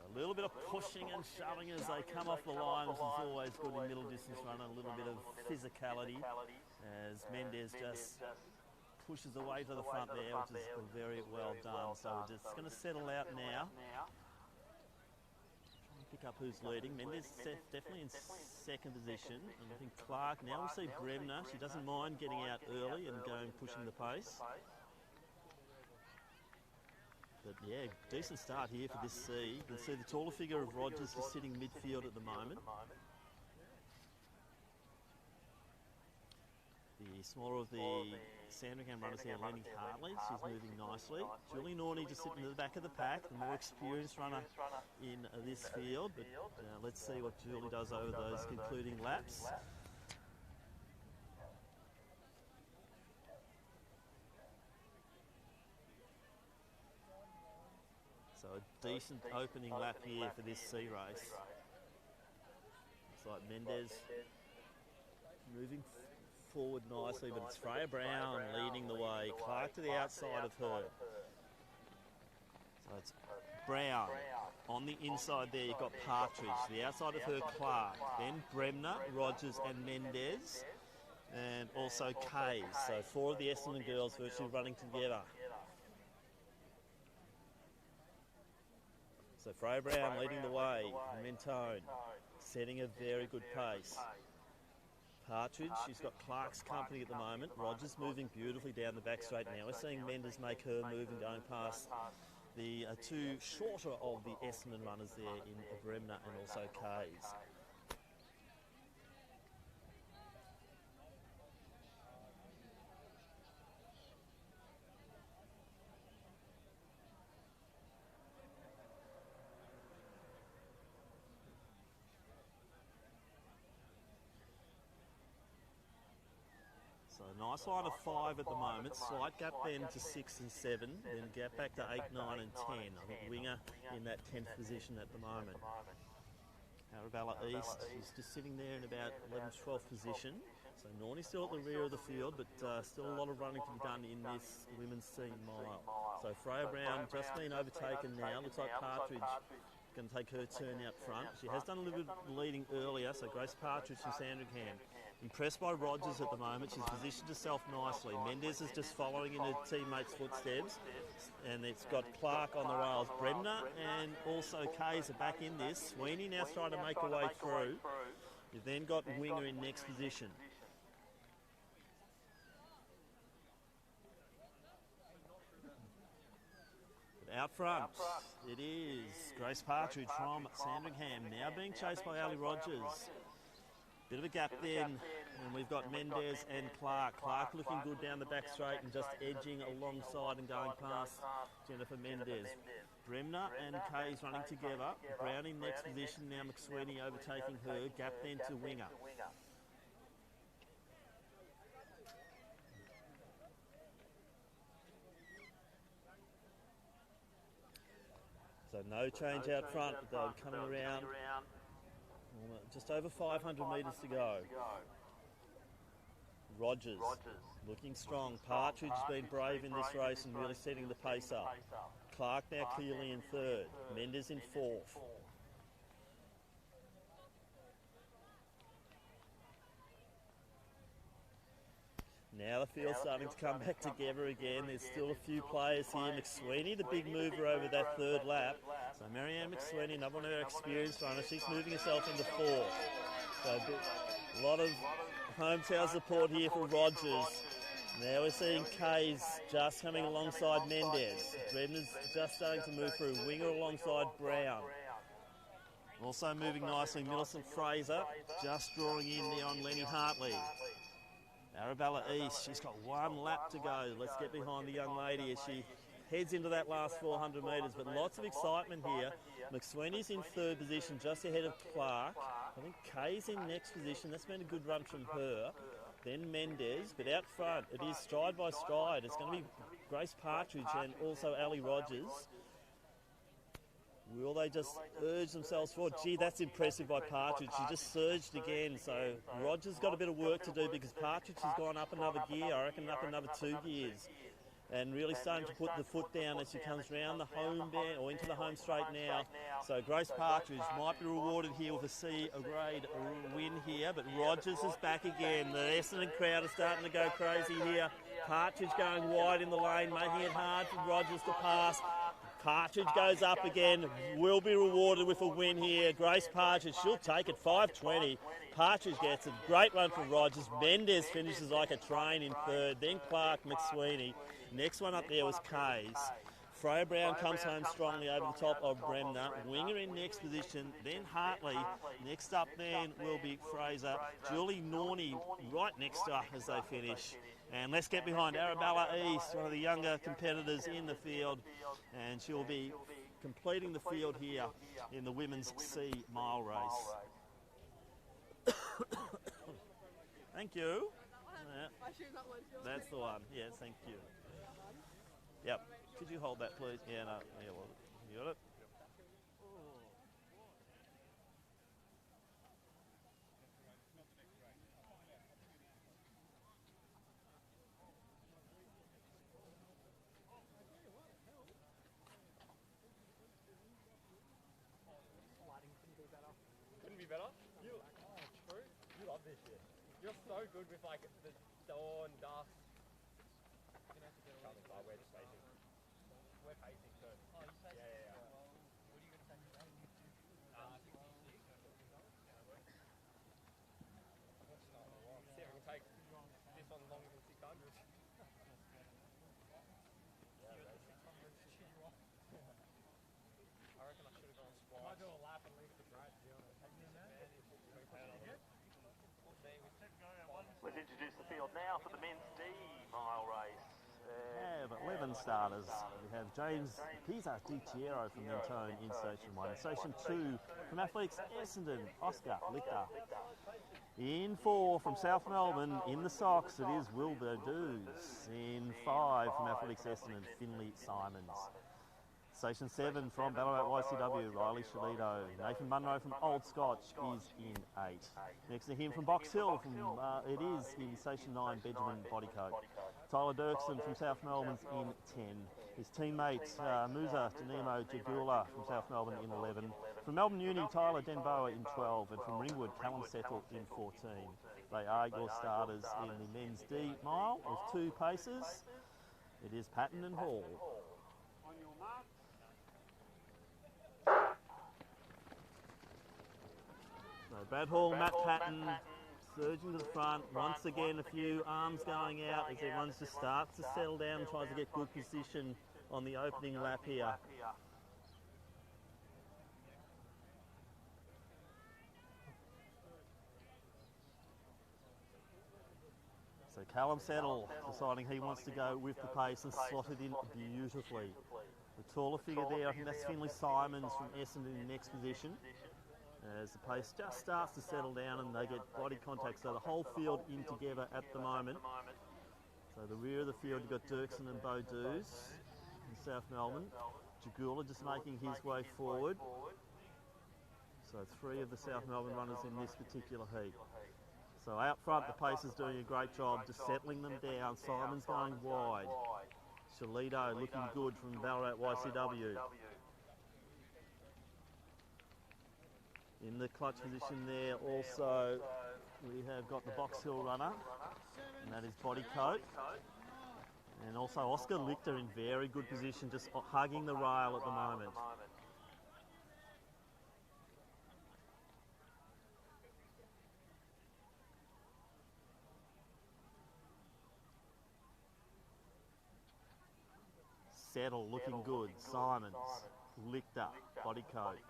A little bit of pushing and shoving as they come off the line, which is always good in middle distance runner. A little bit of physicality as Mendes just pushes away to the front there, which is very well done. So we're just going to settle out now. pick up who's leading. Mendes definitely in second position, and I think Clark. Now we'll see Bremner. She doesn't mind getting out early and pushing the pace. But yeah, decent start here for this C. You can see the taller figure of Rogers is sitting midfield at the moment. The smaller of the Sandringham runners here, Lenny Hartley, she's moving nicely. Julie Norney just sitting in the back of the pack, the more experienced runner in this field. But let's see what Julie does over those concluding laps. So a decent opening lap here for this C race. Looks like Mendes moving forward nicely, but it's Freya Brown leading the way. Clark to the outside of her. So it's Brown. On the inside there, you've got Partridge. The outside of her, Clark. Then Bremner, Rogers and Mendes. And also Kays. So 4 of the Essendon girls virtually running together. So Freya Brown leading the way. Mentone setting a very good pace. Partridge, she's got Clark's company at the moment. Rogers moving beautifully down the back straight now. We're seeing Mendes make her move and going past the 2 shorter of the Essendon runners there in Bremner and also Kays. So nice line of 5 at the moment, slight gap then to 6 and 7, then gap back to 8, 9 and 10. I think Winger in that 10th position at the moment. Arabella East, she's just sitting there in about 11th, 12th position. So Norney's still at the rear of the field, but still a lot of running to be done in this women's senior mile. So Freya Brown just been overtaken now. Looks like Partridge going to take her turn out front. She has done a little bit of leading earlier, so Grace Partridge from Sandringham. Impressed by Rogers at the moment. She's positioned herself nicely. Mendes is just following in her teammates' footsteps. And it's got Clark on the rails. Bremner and also Kays are back in this. Sweeney now trying to make her way through. You've then got Winger in next position. But out front, it is Grace Partridge from Sandringham, now being chased by Ali Rogers. Bit of a gap then, and we've got Mendes and Clark. Clark looking good down the back straight and just edging alongside and going past Jennifer Mendes. Bremner and Kays running together. Brown in next position, now McSweeney overtaking her. Gap then to Winger. So no change out front, but they're coming around. Just over 500 metres to go. Rogers looking strong. Partridge has been brave in this race and really setting the pace up. Clark now clearly in third. Mendes in fourth. Now the field's starting to come back together again. There's still a few players here. McSweeney, the big mover over that third lap. So Marianne McSweeney, another one of our experienced runners, she's moving herself into fourth. So a lot of hometown support here for Rogers. Now we're seeing Kays just coming alongside Mendes. Bremner's just starting to move through. Winger alongside Brown. Also moving nicely, Millicent Fraser just drawing in there on Lenny Hartley. Arabella East, she's got 1 lap to go. Let's get behind the young lady as she heads into that last 400 metres. But lots of excitement here. McSweeney's in third position, just ahead of Clark. I think Kay's in next position. That's been a good run from her. Then Mendes, but out front, it is stride by stride. It's going to be Grace Partridge and also Ali Rogers. Will they just urge themselves forward? Gee, that's impressive by Partridge. She just surged again. So Rogers got a bit of work to do because Partridge has gone up another gear. I reckon up another 2 gears. And really starting to put the foot down as she comes round the home bend or into the home straight now. So Grace Partridge might be rewarded here with a C grade win here, but Rogers is back again. The Essendon crowd are starting to go crazy here. Partridge going wide in the lane, making it hard for Rogers to pass. Partridge goes up again, will be rewarded with a win here. Grace Partridge, she'll take it, 5.20. Partridge gets a great run from Rogers. Mendez finishes like a train in third, then Clark, McSweeney. Next one up there was Kays. Freya Brown comes home strongly over the top of Bremner. Winger in next position, then Hartley. Next up then will be Fraser. Julie Norney right next to her as they finish. And let's get behind Arabella East, one of the younger competitors in the field. And she'll be completing the field here in the women's C mile race. Thank you. Yeah. That's the one. Yes, thank you. Yep. Could you hold that, please? Yeah, no. Yeah, well, you got it. Couldn't be better. You, true. You love this shit. You're so good with like the dawn, dusk. We're just pacing. We're pacing too. Oh, you pacing? Yeah. What are you going to take today? 66. See if we can take this one longer than 600. I reckon I should have gone squat. I might do a lap and leave it to Brad, to be honest. Let's introduce the field now for the men's D mile race. We have 11 starters. We have James Pisa Di Chiero from Mentone in Station 1. In Station 2 from Athletics Essendon, Oscar Lichter. In 4 from South Melbourne, in the socks, it is Wilbur Dews. In 5 from Athletics Essendon, Finley Simons. Station 7 from Ballarat YCW, Riley Shalito. Nathan Munro from Old Scotch is in 8. Next to him from Box Hill, it is in Station 9, Benjamin Bodycoat. Tyler Dirksen from South Melbourne's in 10. His teammate Musa Danimo Jagula from South Melbourne in 11. From Melbourne Uni, Tyler Denboa in 12. And from Ringwood, Callum Settle in 14. They are your starters in the men's D mile with 2 paces. It is Patton and Hall. So Brad Hall, Matt Patton, surging to the front. Once again, a few arms going out as everyone just starts to settle down and tries to get good position on the opening lap here. So Callum Settle deciding he wants to go with the pace and slotted in beautifully. The taller figure there, I think that's Finley Simons from Essendon in next position. As the pace just starts to settle down and they get body contact, so the whole field in together at the moment. So the rear of the field, you've got Dirksen and Bo Dews in South Melbourne. Jagula just making his way forward. So 3 of the South Melbourne runners in this particular heat. So out front, the pace is doing a great job, just settling them down. Simon's going wide. Shalito looking good from Ballarat YCW. In the clutch position there also we have got the Box Hill runner, and that is Bodycoat. And also Oscar Lichter in very good position, just hugging the rail at the moment. Settle looking good, Simons, Lichter, Bodycoat.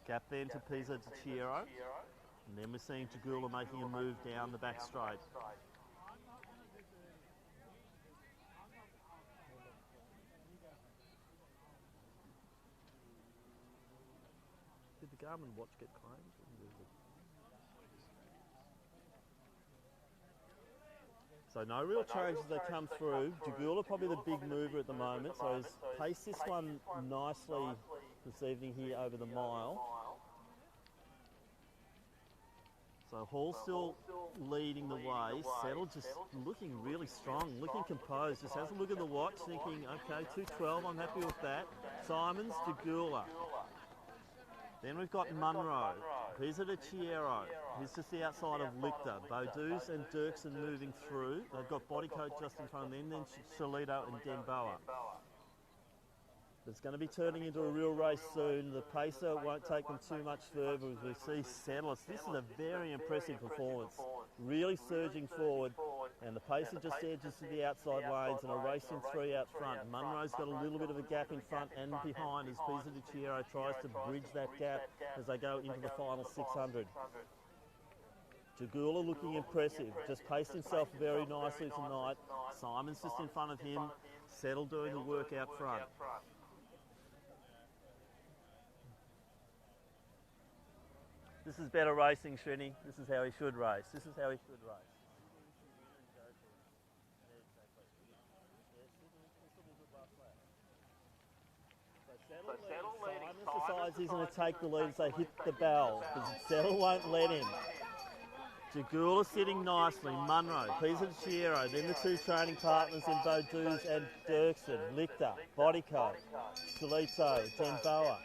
Gap then to Pisa to Chiero, and then we're seeing Jagula making a move down the back straight. Did the Garmin watch get claimed? So no real change as they come through. Jagula probably the big mover at the moment, so he's paced this one nicely this evening here over the mile. So Hall still leading the way. Settle just looking really strong, looking composed. Just has a look at the watch, thinking, okay, 2:12, I'm happy with that. Simons, Jagula. Then we've got Munro. He's at Chiero. He's just the outside of Lichter. Beaudouze and Dirksen moving through. They've got Bodycoat just in front of them, then Shalito and Denboa. It's going to be turning into a real race soon. The pacer won't take them too much further as we see Settlers. This is a very impressive performance. Really surging forward, and the pacer just edges to the outside lanes and a racing three out front. Munro's got a little bit of a gap in front and behind as Pisa de Chiero tries to bridge that gap as they go into the final 600. Jagula looking impressive, just paced himself very nicely tonight. Simon's just in front of him, Settle doing the work out front. This is better racing, Srini. This is how he should race. This is how he should race. Simon decides he's going to take the lead as they hit the bell, because Settle won't let him. Jagula sitting nicely, Munro, Pisa de Chiero, then the two training partners in Beaudouze and Dirksen, Lichter, Bodycoat, Shalito, Denboa.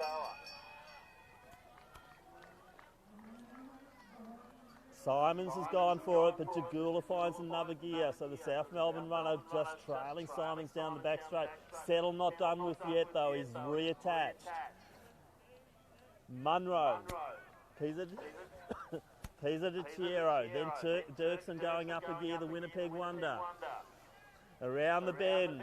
Simons has gone for it, but Jagula finds another gear, so the South Melbourne runner just trailing Simons down the back straight. Settle not done with yet though, he's reattached. Munro, Pisa de Chiero, then Dirksen going up a gear, the Winnipeg Wonder. Around the bend,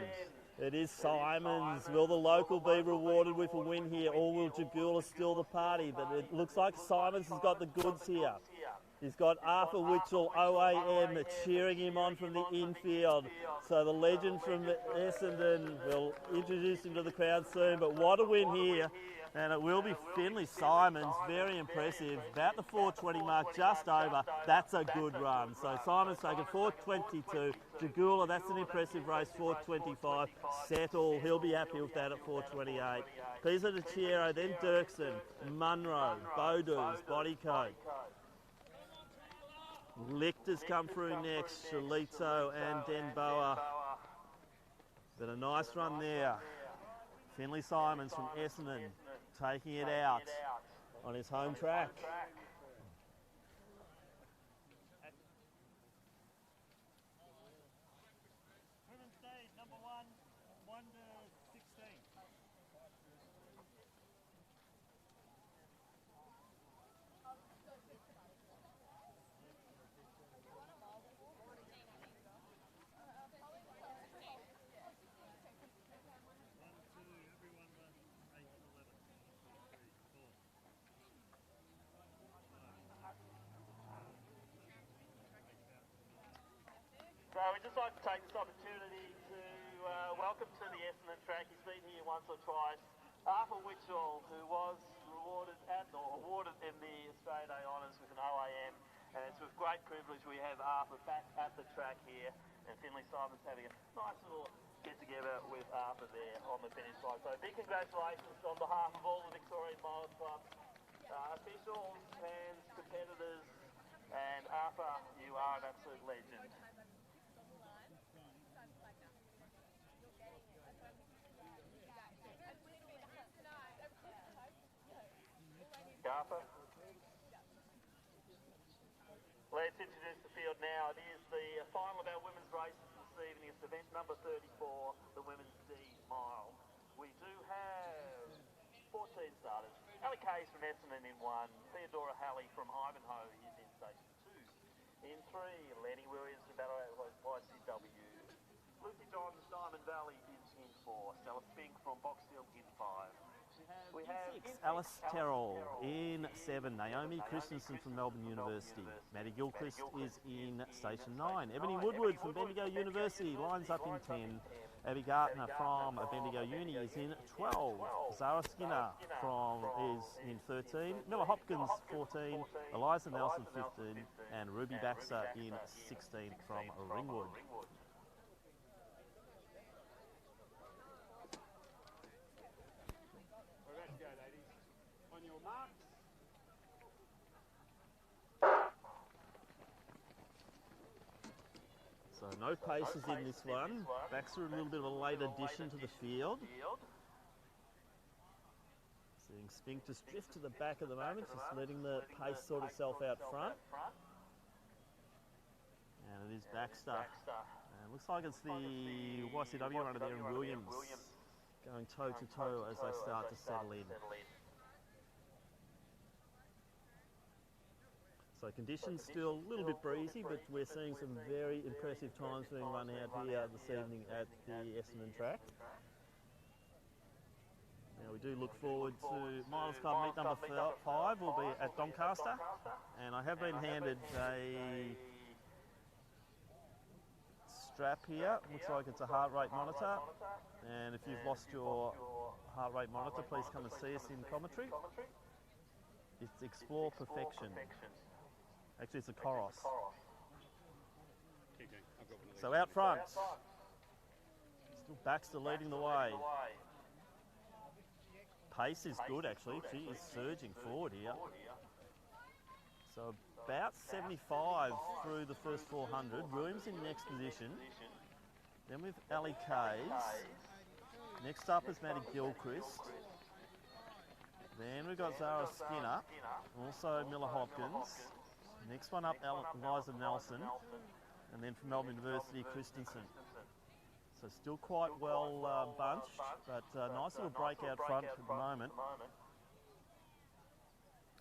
it is Simons. Will the local be rewarded with a win here, or will Jagula steal the party? But it looks like Simons has got the goods here. He's got Arthur Witchell, OAM, cheering him on from the infield. So the legend from Essendon will introduce him to the crowd soon. But what a win here. And it will be Finlay Simons, very impressive. About the 4:20 mark, just over. That's a good run. So Simons taken 4:22. Jagula, that's an impressive race, 4:25. Settle, he'll be happy with that at 4:28. Pisa de Chiero, then Dirksen, Munro, Beaudouze, Bodycoat. Lichter's come through next, Shalito and Denboa. But a nice run there. Finlay Simons from Essendon taking it out on his home track. Women's days, number 1 to 16. So we'd just like to take this opportunity to welcome to the Essendon track. He's been here once or twice. Arthur Witchell, who was awarded in the Australia Day Honours with an OAM, and it's with great privilege we have Arthur back at the track here, and Finlay Simons having a nice little get-together with Arthur there on the finish line. So big congratulations on behalf of all the Victorian Milers Club, officials, fans, competitors, and Arthur, you are an absolute legend. Arthur. Let's introduce the field now. It is the final of our women's races this evening. It's event number 34, the women's D mile. We do have 14 starters. Ellie Kay's from Essendon in 1. Theodora Halley from Ivanhoe is in station 2. In 3, Lenny Williams from Ballarat YCW. Lucy Johns, Diamond Valley is in 4. Stella Fink from Boxhill in 5. We have Alice Terrell in 7. Naomi Christensen from Melbourne University. Maddie Gilchrist is in station 9. Ebony Woodward from Bendigo University lines up in 10. Abby Gartner from Bendigo Uni is in 12. Zara Skinner is in 13. Miller Hopkins 14. Eliza Nelson 15. And Ruby Baxter in 16 from Ringwood. So no paces in this one. Baxter a little bit of a late addition to the field. Seeing Seeing Spink just drift to the back at the moment, just letting the pace sort itself out front. And it is Baxter. And looks like it's the YCW runner there in Williams going toe to toe as they start to settle in. So conditions still a little bit breezy, but we're seeing some very impressive times being run out here this evening at the Essendon track. Now we do look forward to Milers Club meet number 5 will be at Doncaster, and I have been handed a strap here. Looks like it's a heart rate monitor, and if you've lost your heart rate monitor, please come and see us in commentary. It's Explore Perfection. Actually, it's a Coros. So out front, still Baxter leading the way. Pace is good actually, she is surging forward here. So about 75 through the first 400. Williams in next position. Then with Ali Kays. Next up is Maddie Gilchrist. Then we've got Zara Skinner, also Miller Hopkins. Next one up, Eliza Nelson, and then from Melbourne University, Christensen. So still quite well bunched, but nice little break out front at the moment.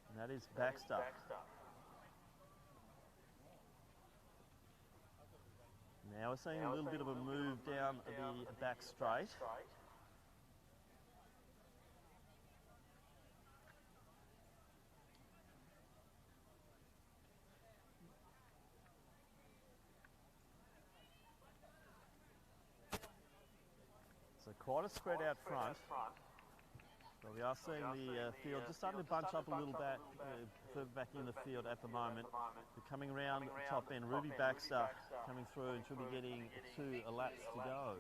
And that is Baxter. Now we're seeing a little bit of a move down the back straight. So quite a spread out front. So we are seeing the field just starting to bunch up a little back, further back in the field at the moment. We're coming around the top end. Ruby Baxter coming through and should be getting 2 laps to go.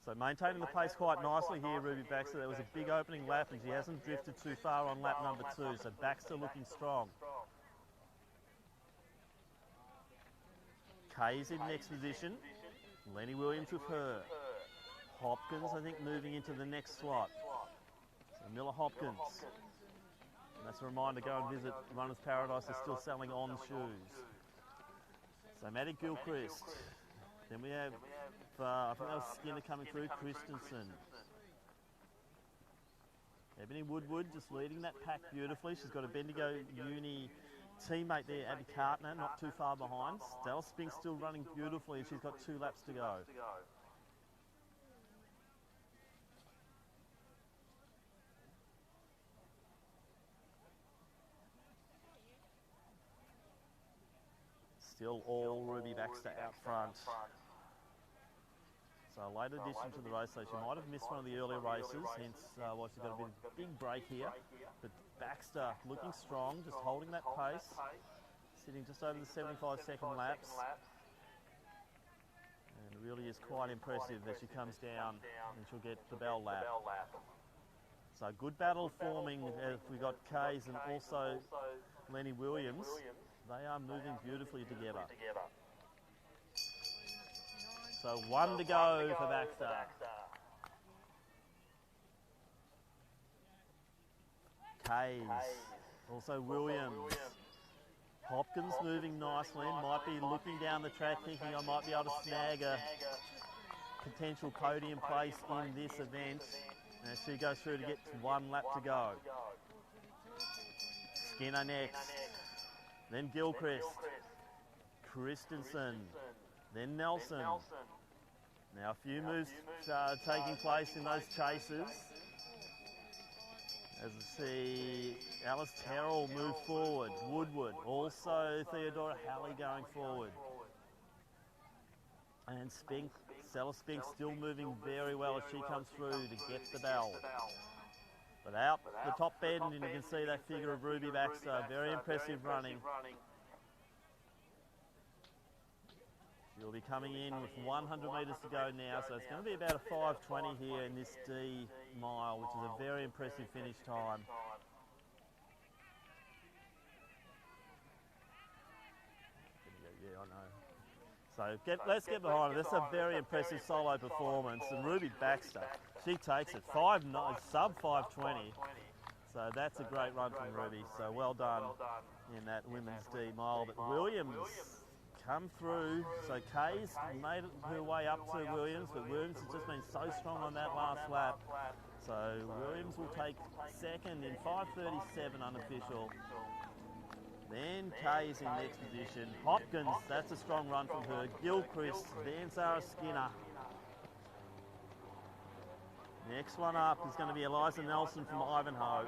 So maintaining the pace quite nicely here, Ruby Baxter. There was a big opening lap and she hasn't drifted too far on lap number 2. So Baxter looking strong. Kay's in next position. Lenny Williams with her. Hopkins, I think, moving into the next slot. So Miller Hopkins. And that's a reminder, go and visit Runners Paradise. They're still selling on shoes. So Maddie Gilchrist. Then we have, I think that was Skinner coming through, Christensen. Ebony Woodward just leading that pack beautifully. She's got a Bendigo Uni teammate there, Abby Cartner, not too far behind. Stella Spink still running beautifully and she's got 2 laps to go. Still all Ruby Baxter out front. So a late addition to the race, so she might have missed one of the earlier races, hence why she's got a big break here. But Baxter looking strong, just holding that pace, sitting just over the 75-second laps. And it really is quite impressive that she comes down and she'll get the bell lap. So good battle forming as we got Kays and also Lenny Williams. They are moving beautifully together. So 1 to go for Baxter. Kays, also Williams. Hopkins moving nicely, might be looking down the track thinking I might be able to snag a potential podium place in this event. And she goes through to get to 1 lap to go. Skinner next. Then Gilchrist, Christensen, then Nelson. Now a few moves taking place in those chases. As we see Alice Terrell move forward, Woodward, also Theodora Halley going forward. And Spink, Stella Spink still moving very well as she comes through to get the bell. But out the top bend, and you can see that figure of Ruby Baxter. Very impressive running. She'll be coming in with 100 metres to go now, so it's going to be about a 5:20 here in this D mile, which is a very impressive finish time. So let's get behind her. That's a very impressive solo performance. And Ruby Baxter, she takes it. Sub 520. So that's a great run from Ruby. So well done in that women's D mile. But Williams come through. So Kay's made her way up to Williams, but Williams has just been so strong on that last lap. So Williams will take second in 5:37 unofficial. Then Kay's in next position. Hopkins, that's a strong run from her. Gilchrist, then Sarah Skinner. Next one up is going to be Eliza Nelson from Ivanhoe.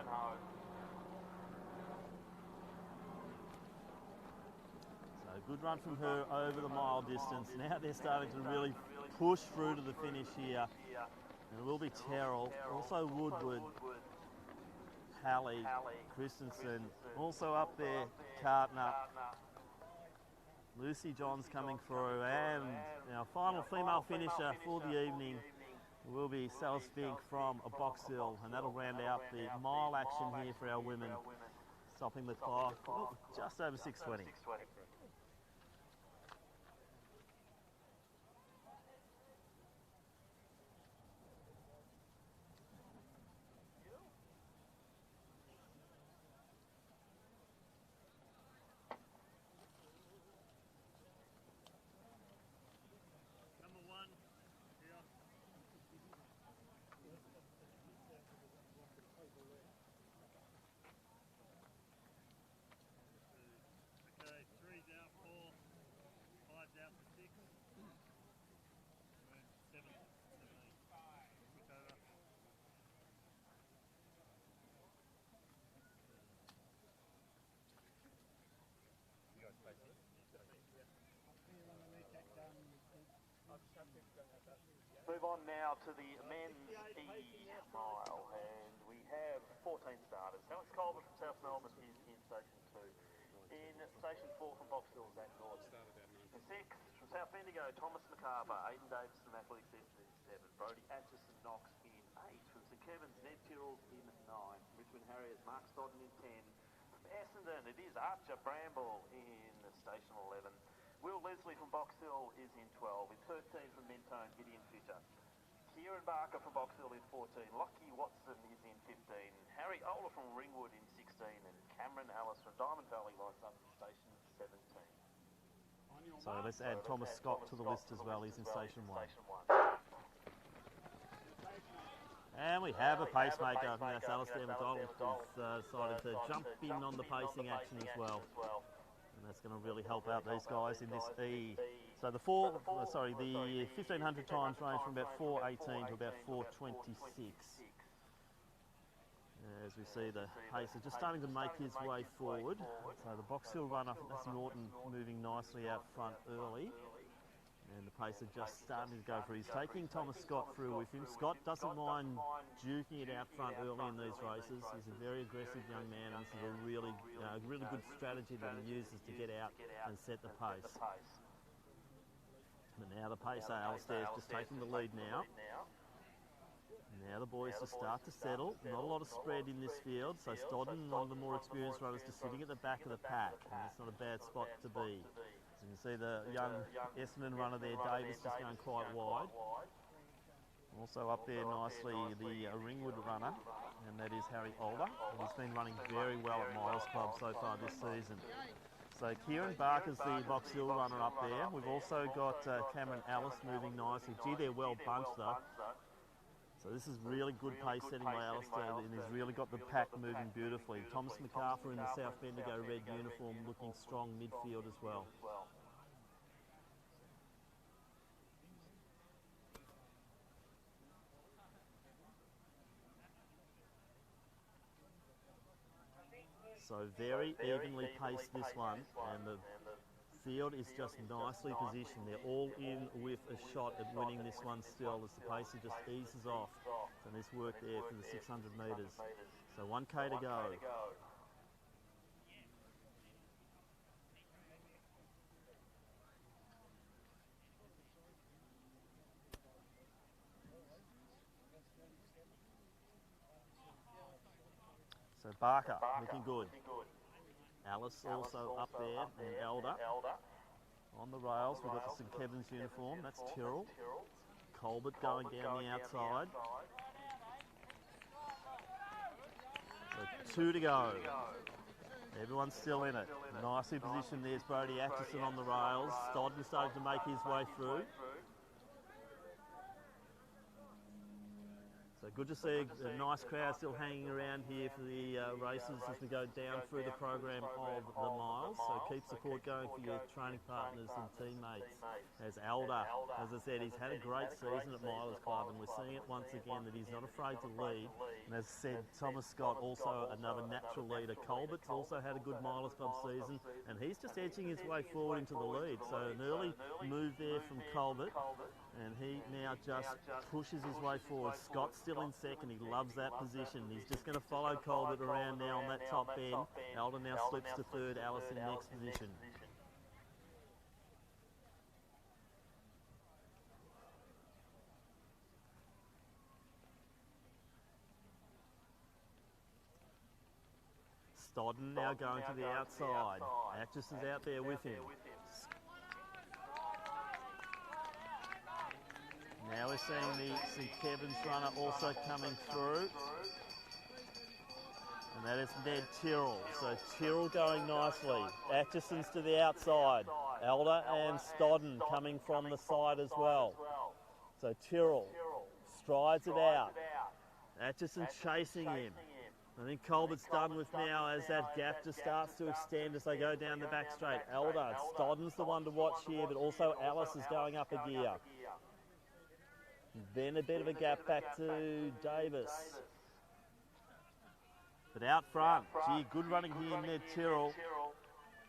So good run from her over the mile distance. Now they're starting to really push through to the finish here. And it will be Terrell, also Woodward, Hallie, Christensen, also up there, Cartner. Lucy Johns coming through, and our final female finisher for the evening will be Sal Spink from a Box Hill, and that'll round out the mile action here for our women, stopping the clock just over 6:20. Okay, 3's out, 4, 5's out for 6. 7, 17. Quick over. You guys play it? Move on now to the men's E-mile, and we have 14 starters. Alex Colbert from South Melbourne is in Station 2. In Station 4 from Box Hill, Zach Norton. In 6 from South Bendigo, Thomas McCarver. Aiden Davis from Athletics in 7. Brody Atchison Knox in 8. From St Kevin's, Ned Tyrrells in 9. From Richmond Harriers, Mark Stodden in 10. From Essendon, it is Archer Bramble in Station 11. Will Leslie from Box Hill is in 12. In 13 from Mentone, Gideon Fisher. Kieran Barker from Box Hill in 14. Lockie Watson is in 15. Harry Ola from Ringwood in 16. And Cameron Ellis from Diamond Valley lines up in Station 17. So let's add Thomas Scott to the list as well. He's in Station 1. And we have a pacemaker. I think that's Alistair McDonald, who's decided to jump in on the pacing action as well. And that's going to really help out these guys in this E. So the 1500 times range from about 4:18 to about 4:26. As we see the pacer just starting to make his way forward. So the Box Hill runner, that's Norton, moving nicely out front early. And the pacer just starting to go through. He's taking Thomas Scott through with him. Scott doesn't mind duking it out front early in these races. He's a very aggressive young man, and this is a really good strategy that he uses to get out and set the pace. But now the pacer, Alistair's just taking the lead now. Now the boys just start to settle. Not a lot of spread in this field, so Stodden, one of the more experienced runners, just sitting at the back of the pack. And it's not a bad spot to be. So you can see the young Essendon runner there, Davis, just going quite wide. Also up there nicely, the Ringwood runner, and that is Harry Older. And he's been running very well at Milers Club so far this season. So Kieran Barker's the Box Hill runner up there. We've also got Cameron Ellis moving nicely. Gee, they're well bunched though. So this is really good pace setting by Alistair, and he's really got the pack moving beautifully. Thomas McArthur in the South Bendigo red uniform looking strong midfield as well. So very evenly paced this one, and the field is just nicely positioned. They're all in with a shot at winning this one still as the pacer just eases off. So there's work there for the 600 metres. So 1K to go. So Barker looking good. Alice also up there, and Elder On the rails, we've got the St Kevin's uniform. That's Tyrrell. Colbert going down the outside. So 2 to go. Everyone's still in it. Nicely positioned. There's Brody Atchison on the rails. Stodden starting to make his way through. So good to see a nice crowd still hanging around here for the races as we go down through the program of the miles. So keep support going for your training partners and teammates. As Alder, as I said, he's had a great season at Milers Club, and we're seeing it once again that he's not afraid to lead. And as I said, Thomas Scott, also another natural leader. Colbert's also had a good Milers Club season, and he's just edging his way forward into the lead. So an early move there from Colbert, and he now just pushes his way forward. Scott's still in second. He loves that position. He's just going to follow Colbert around now on that top bend. Alder now slips to third. Alice in next position. Stodden now going to the outside. Atchison's out there with him. Now we're seeing the St Kevin's runner also coming through. And that is Ned Tyrrell. So Tyrrell going nicely. Atchison's to the outside. Elder and Stodden coming from the side as well. So Tyrrell strides it out. Atchison chasing him. I think Colbert's done with now as that gap just starts to extend as they go down the back straight. Elder, Stodden's the one to watch here, but also Alice is going up a gear. Then a bit of a gap back to Davis. But out front, gee, good running here, Ned Tyrrell.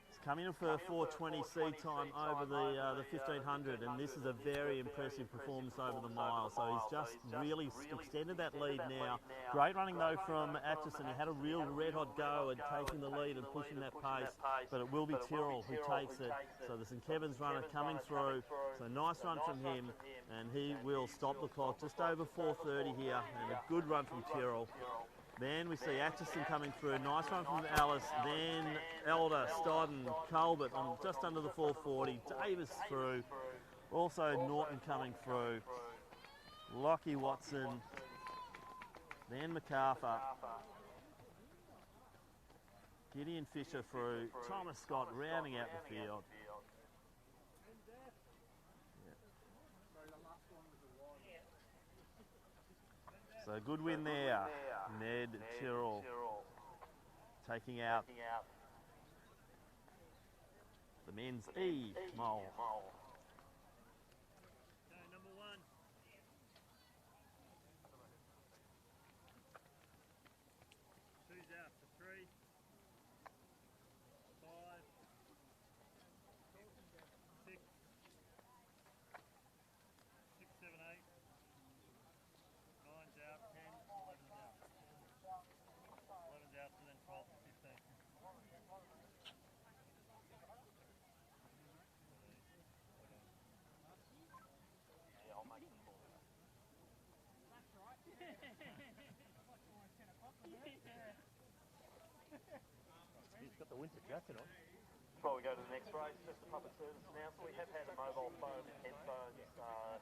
He's coming in for a 4:20 seed time over the 1500, and this is a very impressive performance over the mile. So he's just really extended that lead now. Great running though from Atchison. He had a real red-hot go at taking the lead and pushing that pace, but it will be Tyrrell who takes it. So the St Kevin's runner coming through. So nice run from him, and he will stop the clock just over 4:30 here, and a good run from Tyrrell. Then we see Atchison coming through, nice run from Alice, then Elder, Stodden, Colbert on just under the 440, Davis through, also Norton coming through, Lockie Watson, then MacArthur, Gideon Fisher through, Thomas Scott rounding out the field. So good win there. Ned Tyrrell taking out the men's E mile. Number 1. Who's out for 3? 5. 6. 6, 7, 8. 9's out, 10, 11's out. 11's out, and then 12 to 15. Yeah, I'll make them call. That's right. He's got the winter jacket on. Before we go to the next race, just a public service announcement. We have had a mobile phone and headphones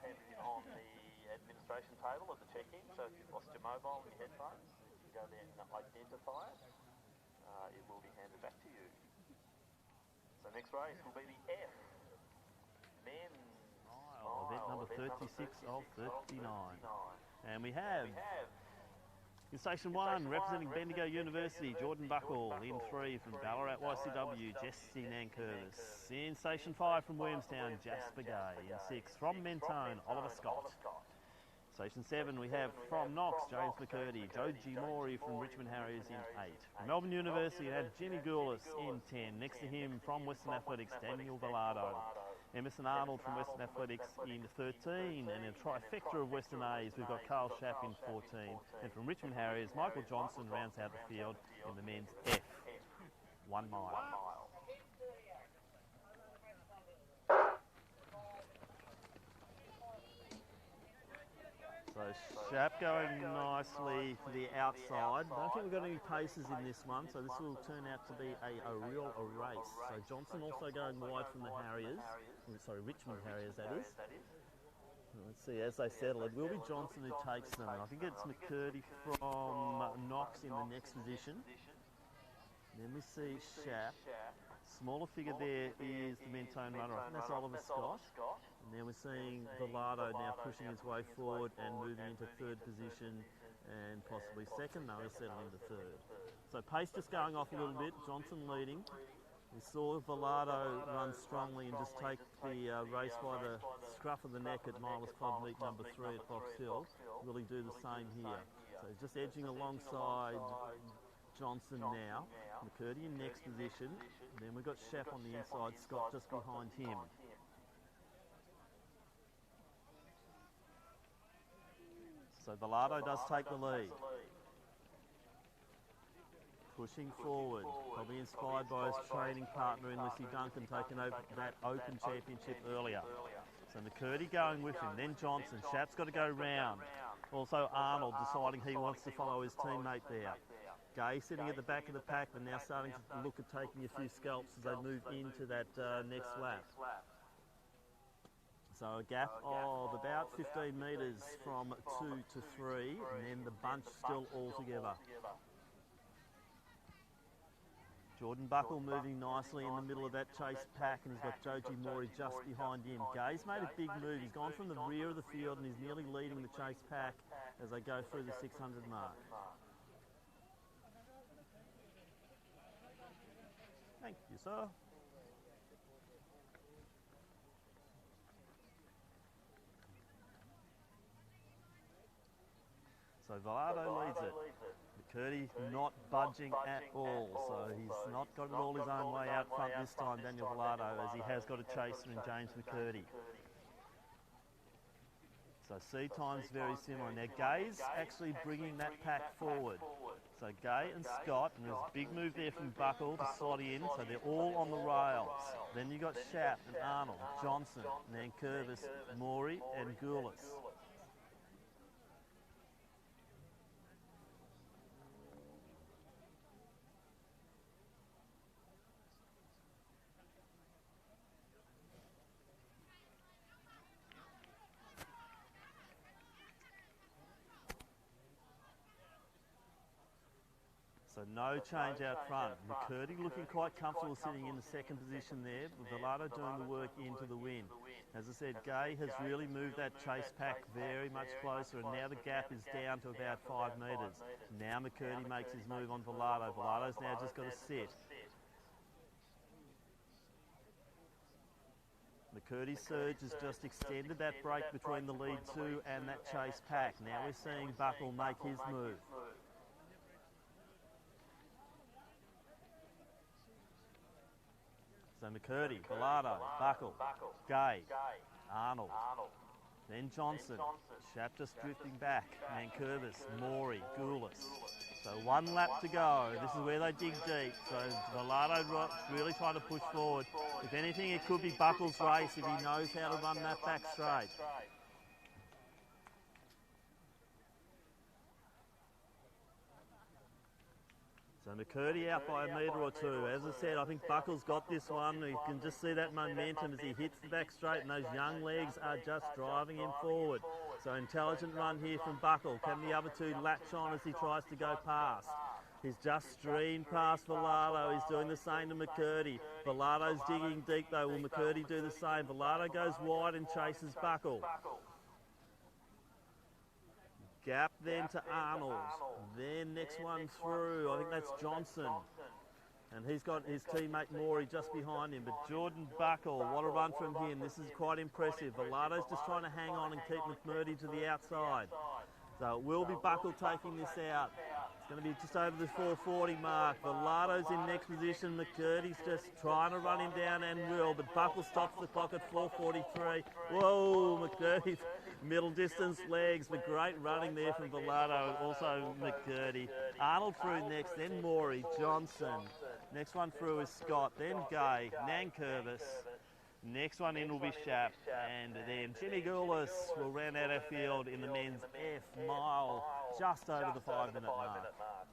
handed in on the administration table at the check-in. So if you've lost your mobile and your headphones, you can go there and identify it. It will be handed back to you. So next race will be the F men's mile, event number 36 of 39. And we have in Station 1, representing Bendigo University, Jordan Buckle. In 3 from Ballarat YCW, Jesse Nankervis. In Station 5 from Williamstown, Jasper Gay. In 6 from Mentone, Oliver Scott. Station 7 we have from Knox, James McCurdy. Joji Morey from Richmond Harriers in 8. From Melbourne University we have Jimmy Goulis in 10. Next to him from Western Athletics, Daniel Vellardo. Emerson Arnold from Western Athletics in 13, and in a trifecta of Western A's we've got Carl Schapp in 14, and from Richmond Harriers Michael Johnson rounds out the field in the men's F 1 mile. So Shap going nicely to the outside. I don't think we've got any paces in this one, so this will turn out to be a real race. So Johnson also going wide from the Harriers, sorry, Richmond Harriers that is. Let's see, as they settle, it will be Johnson who takes them. I think it's McCurdy from Knox in the next position. Then we see Shap. Smaller figure there is the Mentone runner. I think that's Oliver Scott. And then we're seeing Villado now pushing his way forward and moving into third position and possibly second. No, he's settling into third. So pace just going off a little bit. Johnson leading. We saw Villado run strongly and just take the race by the scruff of the neck at Milers Club meet number 3 at Box Hill. Really do the same here. So he's just edging alongside Johnson now. McCurdy in next position. And then we've got Shap on the inside, Scott just behind him. So Villado does take the lead. Pushing forward, probably inspired by his training partner in Lissy Duncan taking over that Open Championship earlier. So McCurdy going with him, then Johnson. Shap's got to go round. Also Arnold deciding he wants to follow his teammate there. Gay sitting at the back of the pack, but now starting to look at taking a few scalps as they move into that next lap. So a gap of about 15 metres from 2 to 3, and then the bunch still all together. Jordan Buckle moving nicely in the middle of that chase pack, and he's got Joji Mori just behind him. Gay's made a big move. He's gone from the rear of the field and he's nearly leading the chase pack as they go through the 600 mark. Thank you, sir. So Villado leads it. McCurdy not budging at all, so he's not got it all his own way out front this time, Daniel Villado, as he has got a chaser in James McCurdy. So C time's very similar. Now Gay's actually bringing that pack forward. So Gay and Scott, and there's a big move there from Buckle to slot in, so they're all on the rails. Then you got Shap and Arnold, Johnson, Nankervis, Maury and Goulis. So no change out front. McCurdy looking quite comfortable sitting in the second position there, with Villado doing the work into the win. As I said, Gay has really moved that chase pack very much closer, and now the gap is down to about 5 metres. Now McCurdy makes his move on Villado. Villado's now just got to sit. McCurdy's surge has just extended that break between the lead 2 and that chase pack. Now we're seeing Buckle make his move. So McCurdy, Villado, Buckle, Gay, Arnold, then Johnson, Shap just drifting back, Nankervis, Maury, Goulis. So 1 lap to go. This is where they dig deep. So Villado really trying to push forward. If anything, it could be Buckle's race if he knows how to run that back straight. So McCurdy out by a metre or 2. As I said, I think Buckle's got this one. You can just see that momentum as he hits the back straight, and those young legs are just driving him forward. So intelligent run here from Buckle. Can the other 2 latch on as he tries to go past? He's just streamed past Villado. He's doing the same to McCurdy. Villado's digging deep though. Will McCurdy do the same? Villado goes wide and chases Buckle. Gap then to Arnold. Then next one through, I think that's Johnson. And he's got his teammate Maury just behind him. But Jordan Buckle, what a run from him. This is quite impressive. Villado's just trying to hang on and keep McMurdy to the outside. So it will be Buckle taking this out. It's going to be just over the 440 mark. Villado's in next position. McCurdy's just trying to run him down and will, but Buckle stops the clock at 4:43. Whoa, McCurdy's middle distance legs, but great running there from Villado. Also McCurdy. Arnold through next, then Maury, Johnson. Next one through is Scott, then Gay, Nankervis. Next one in will be Shap, and then Jimmy Goulas will round out our field in the men's F mile, just over the 5 minute mark.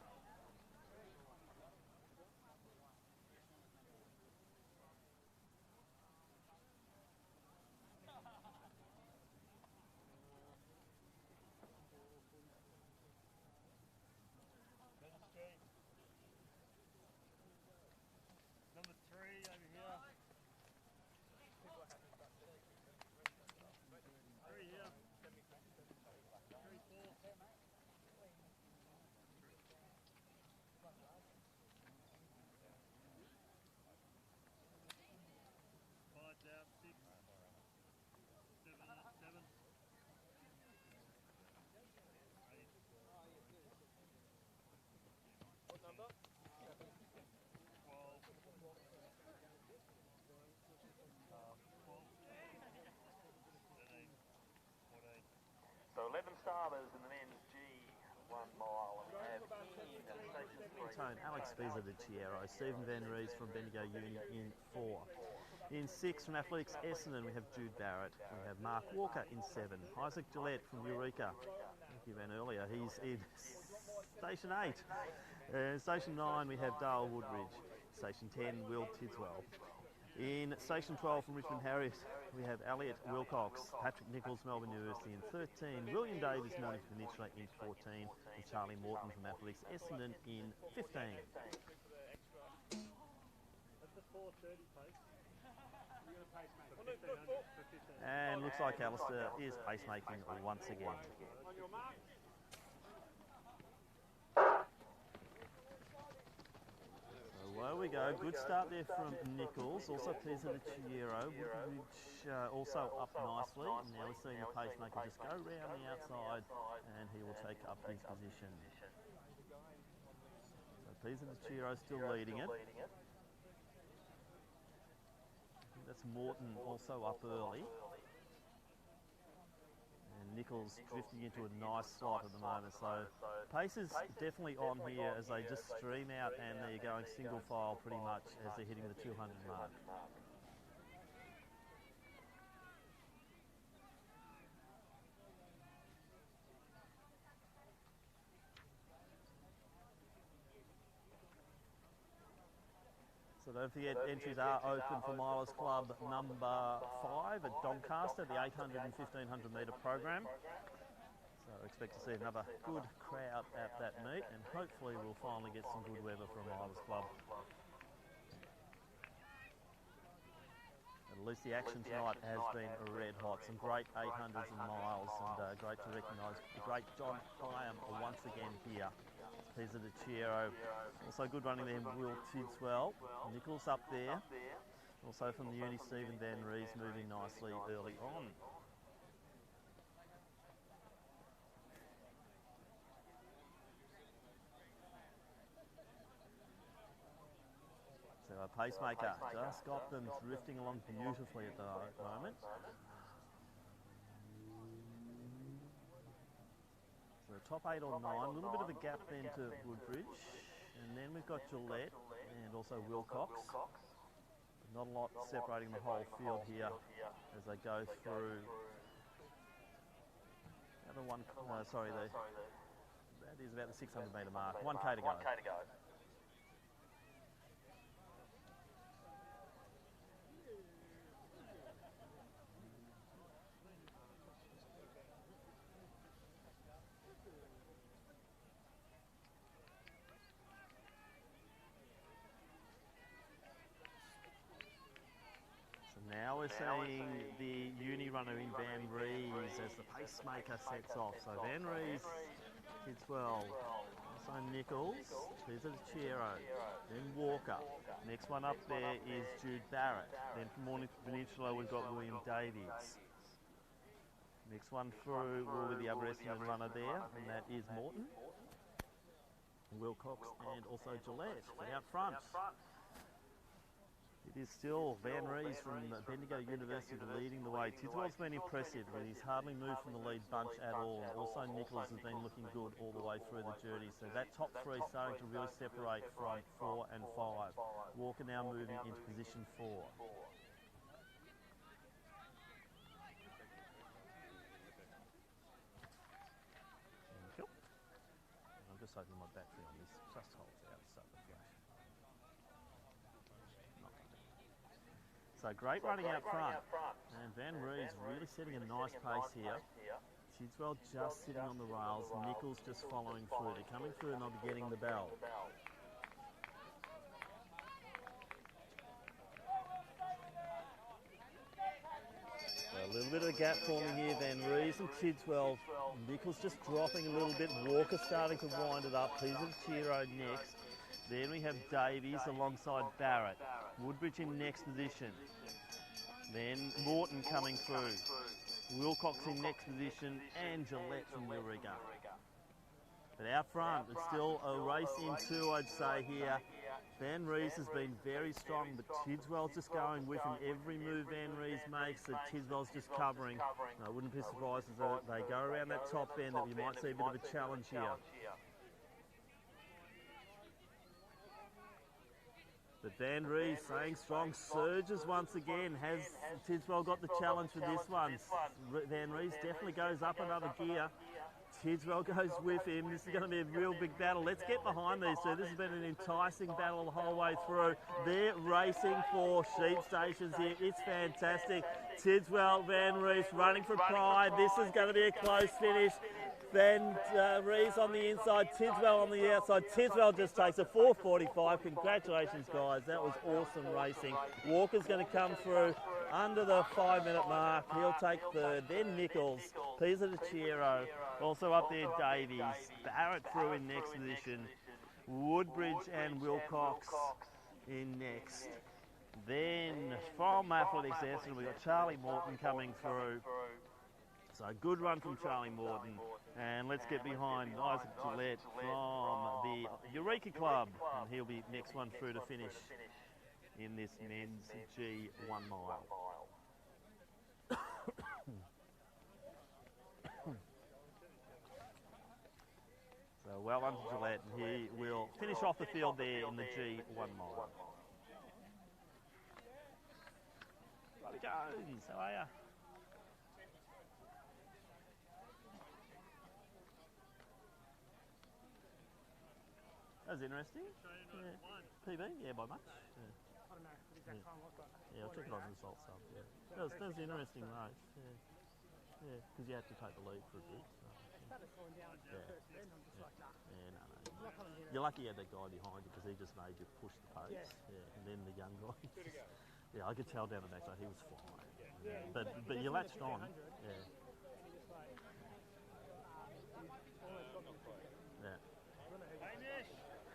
Number 3 over here. 3 here. 3, 4. Five's out, 6. 7, 7. 8. What number? 12. 13. 14. So 11 starters in the men's G1 mile. And we have in station 3. Tone, Alex Beazer de Chiero, Stephen Van Rees from Bendigo Uni in 4. In 6 from Athletics Essendon we have Jude Barrett. We have Mark Walker in 7. Isaac Gillette from Eureka. Thank you, Van earlier. He's in Station 8. Station 9 we have Dale Woodridge. Station 10 Will Tidswell. In Station 12 from Richmond Harriet we have Elliot Wilcox, Patrick Nichols, Melbourne University in 13, William Davis, Mornington Peninsula in 14, and Charlie Morton from Athletics Essendon in 15. At the 4:30 pace. And looks like Alistair is pacemaking once again. On your mark. Away we go. Good start there from Nichols. Also Pisa de Chiero, which also up nicely. Now we're seeing the pacemaker just go round the outside and he will take up his position. So Pisa de Chiero still leading it. That's Morton also up early. And Nichols drifting into a nice slot at the moment. So pace is definitely on here as they just stream out and they're going single file pretty much as they're hitting the 200 mark. So don't forget, entries are open for Milers Club number 5 at Doncaster, the 800 and 1500 metre program. So expect to see another good crowd at that meet, and hopefully we'll finally get some good weather for Milers Club. At least the action tonight has been red hot. Some great 800s and miles, and great to recognise the great John Hyam once again here. Pisa de Chiero. Also good running there, Will Tidswell. Nichols up there. Also from the uni, Stephen Van Rees moving nicely early on. So a pacemaker just got them drifting along beautifully at the moment. So top 8 or 9, a little bit of a gap then to Woodbridge. And then we've got Gillette and also Wilcox. Not a lot separating the whole field here as they go through. That is about the 600 metre mark. 1k to go. Now we're seeing the uni runner in Van Rees as the pacemaker sets off. So Van Rees did well. Also Nichols, Pisa de Chiero, then Walker. Next one up there is Jude Barrett. Then from Mornington Peninsula we've got William Davies. Next one through will be the other Essendon runner there, and that is Morton, Wilcox and also Gillette out front. It is still Van Rees from Bendigo University leading the way. Tidswell's been impressive and he's hardly moved from the lead bunch at all. Also Nichols has been looking good all the way through the journey. So that top 3 starting to really separate from 4 and 5. Walker now moving into position 4. just hoping my battery on this just holds out so the flash. So great running out front, and Van Rees really setting a nice pace here. Tidswell just sitting on the rails, Nichols just following through. They're coming through and they'll be getting the bell. So a little bit of a gap forming here, Van Rees and Tidswell. Nichols just dropping a little bit, Walker starting to wind it up, Peter Chiro next. Then we have Davies alongside Barrett. Woodbridge in next position. Then Morton coming through. Wilcox in next position and Gillette from Eureka. But out front, it's still a race in two, I'd say here. Van Rees has been very strong, but Tidswell's just going with him. Every move Van Rees makes, that Tidswell's just covering. I wouldn't be surprised as they go around that top end that we might see a bit of a challenge here. But Van Rees staying strong, surges once again. Has Tidswell got the challenge for this one? Van Rees definitely goes up another gear. Tidswell goes with him. This is going to be a real big battle. Let's get behind these two. This has been an enticing battle the whole way through. They're racing for sheep stations here. It's fantastic. Tidswell, Van Rees running for pride. This is going to be a close finish. Van Rees on the inside, Tidswell on the outside. Tidswell just takes a 4:45. Congratulations, guys. That was awesome racing. Walker's going to come through under the 5-minute mark. He'll take third. Then Nichols, Pisa de Chiro. Also up there, Davies. Barrett through in next position. Woodbridge and Wilcox in next. Then from Athletics Essendon, we've got Charlie Morton coming through. So a good run from Charlie Morton. And let's get behind Isaac Gillette from the Eureka Club. And he'll be next one through to finish in this men's G1 mile. So well done to Gillette, and he will finish off the field there in the G1 mile. Robbie Jones, how are you? That was interesting. Yeah. PB? Yeah, by much. Yeah. I don't know the exact time I've got. Yeah, I'll check it on the results up. Yeah. That was an interesting race. Yeah. Yeah, because you had to take the lead for a bit. So, I started slowing down at first, then I'm just like, nah. Yeah, no. You're lucky you had that guy behind you because he just made you push the pace. Yeah. And then the young guy. Yeah, I could tell down the back side he was flying. Yeah. But you latched on. Yeah. Yeah.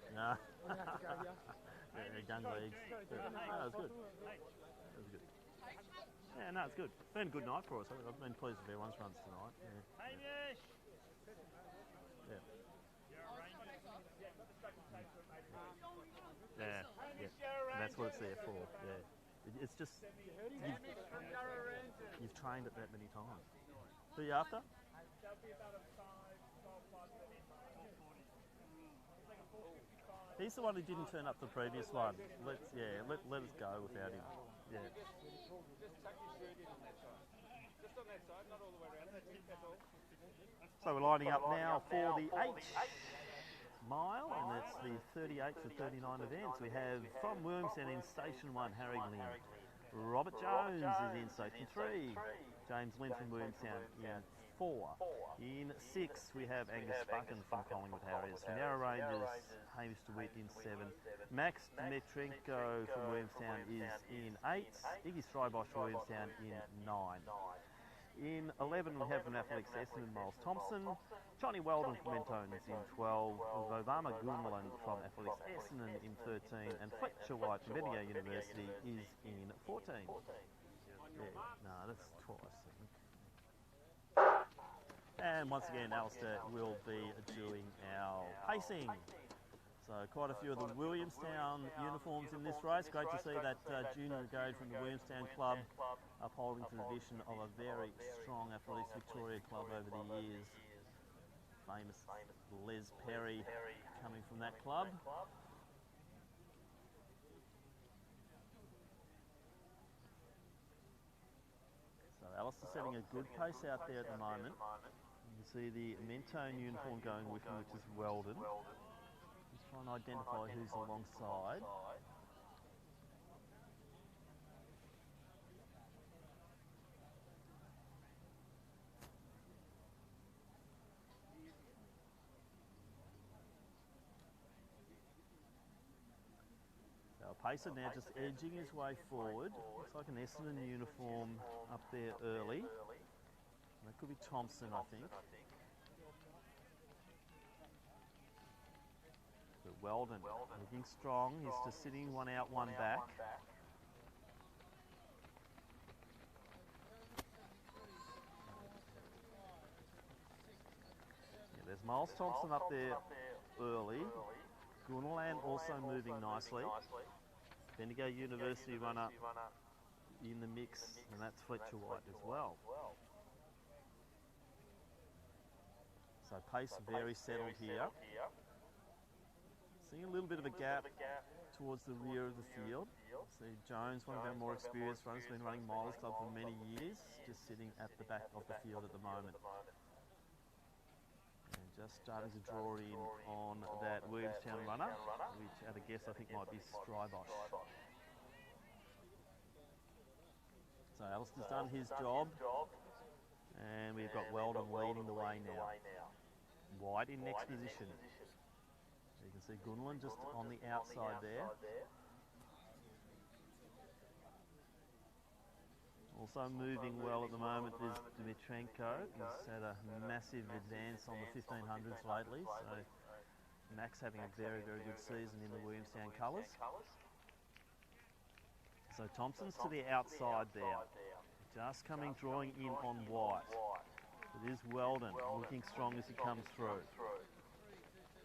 No. Yeah, gun leagues. No, that was good. That was good. Yeah, no, it's good. It's been a good night for us. I've been pleased with everyone's runs tonight. Yeah. Yeah. Yeah. Yeah. And that's what it's there for. Yeah. It's just you've trained it that many times. Who are you after? He's the one who didn't turn up the previous one. Let us go without him. Yeah. So we're lining up now for the H mile, and it's the 38 to 39 events. We have from Williamstown in Station 1, Harry Lynn. Robert Jones is in Station 3. James Lynn from Williamstown in 4. In 6, we have Angus Buchan from Collingwood Harriers. From Yarra Rangers, Hamish DeWitt in 7. Max Dmitrenko from Williamstown is in 8. Iggy Strybosch from Williamstown in 9. In 11, we have from Athletics Essendon, Miles Thompson. Johnny Weldon from Mentones in 12. Vovama Gunmalan from Athletics Essendon in 13. And Fletcher White from Bendigo University is in 14. Yeah, no, that's twice, I think. And once again, Alistair will be doing our pacing. So quite a few of the Williamstown uniforms in this race. Great to see that junior grade from the Williamstown Club upholding the tradition of a very strong Athletics Victoria club over the years. Famous Les Perry coming from that club. So Alistair setting a good pace out there at the moment. You see the Mentone uniform going with him, which is Weldon. He's trying to identify who's alongside. Pacer now just edging his way forward. Looks like an Essendon uniform up there early. That could be Thompson, I think. But Weldon looking strong. He's just sitting one out, one back. Yeah, there's Miles Thompson up there early. Gunnerland also moving nicely. Bendigo University runner in the mix, and that's Fletcher White as well. So pace very settled here. Seeing a little bit of a gap towards the rear of the field. See Jones, one of our more experienced runners, been running Milers Club for many years, just sitting at the back of the field at the moment. And just starting to draw in on that Williamstown runner, which at a guess I think might be Strybosh. So Alistair's done his job, and we've got Weldon leading the way now. White in next position. You can see Gunnerland just on the outside there. Also moving well at the moment is Dimitrenko. He's had a massive advance on the 1500s lately, so Max having a very, very good season in the Williamstown colours. So Thompson's to the outside there, just drawing in on White. It is Weldon looking strong as he comes through.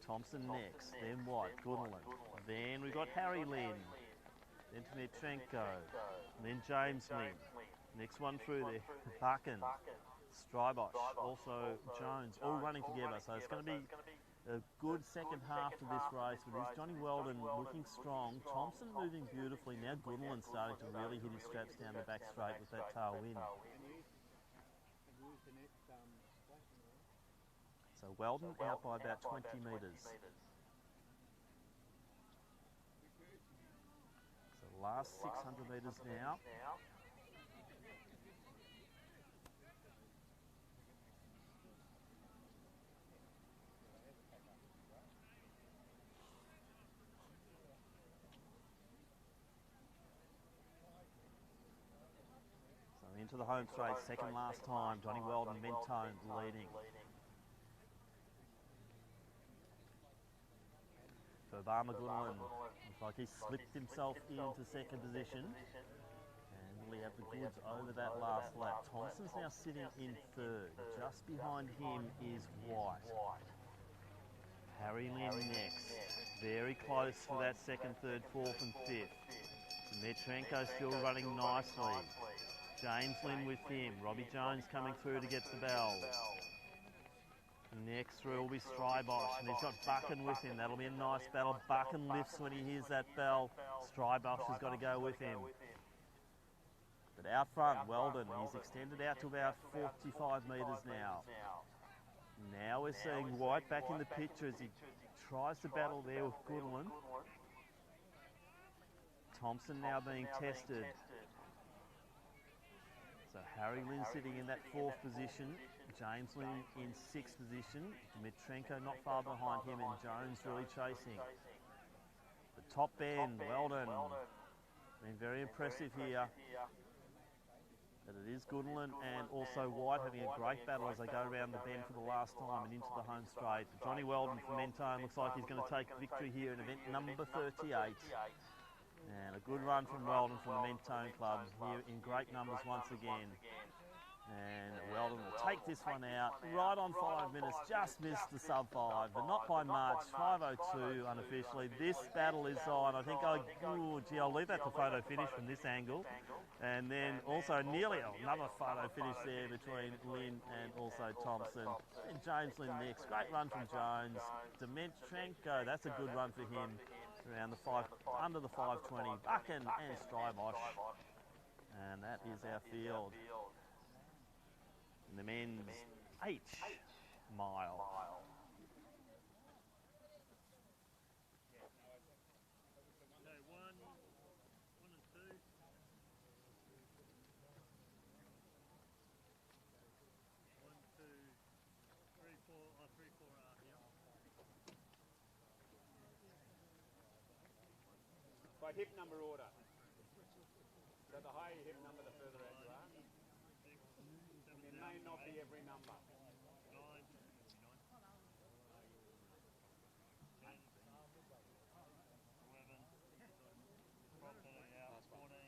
Thompson next, then White, Gunnerland. Then we've got Harry Lynn, then Dimitrenko, then James Lynn. Next one through there, Buchan, Strybosh, also Jones, all running together. So it's going to be a good second half to this race with this Johnny Weldon looking strong. Thompson moving beautifully. Now Gunnerland starting to really hit his straps down the back straight with that tailwind. So Weldon out by about 20 metres. So last 600 metres now. Into the home straight, second last time. Johnny Weldon, Mentone leading. For Obama Gunnerland, looks like he slipped himself into second position. And will he have the goods over that last lap? Thompson's now sitting in third. Just behind him is White. Harry Lynn next. Very close for that second, third, fourth and fifth. Dimitrenko still running nicely. James Lynn with him. Robbie Jones coming through to get the bell. Next through will be Strybosh, and he's got Buchan with him. That'll be a nice battle. Buchan lifts when he hears that bell. Strybosh has got to go with him. But out front, Weldon, he's extended out to about 45 metres now. Now we're seeing White back in the picture as he tries to battle there with Gunnerland. Thompson now being tested. So Harry Lynn sitting in that fourth position, James Lynn in sixth position, Dimitrenko not far behind him, and Jones really chasing. The top bend, Weldon, been very impressive here. But it is Gunnerland and also White having a great battle as they go around the bend for the last time and into the home straight. Johnny Weldon from Mentone looks like he's going to take victory here in event number 38. And a good run from Weldon from the Mentone Club here in great numbers once again. And Weldon will take this one out right on 5 minutes, just missed the sub 5, but not by much. 5:02 unofficially. This battle is on. I think I'll leave that to photo finish from this angle. And then also nearly another photo finish there between Lynn and also Thompson. And James Lynn next. Great run from Jones. Dimitrenko, that's a good run for him. Around the under the 5:20. Buchan and Strybosh. And that is our field. In the men's H, mile. So one and two. One, two, three, four. Oh, three, four are here. By hip number order. So the higher your hip number, the further out you are. It may not be every number. 9, 10, 11, 12, out, 14,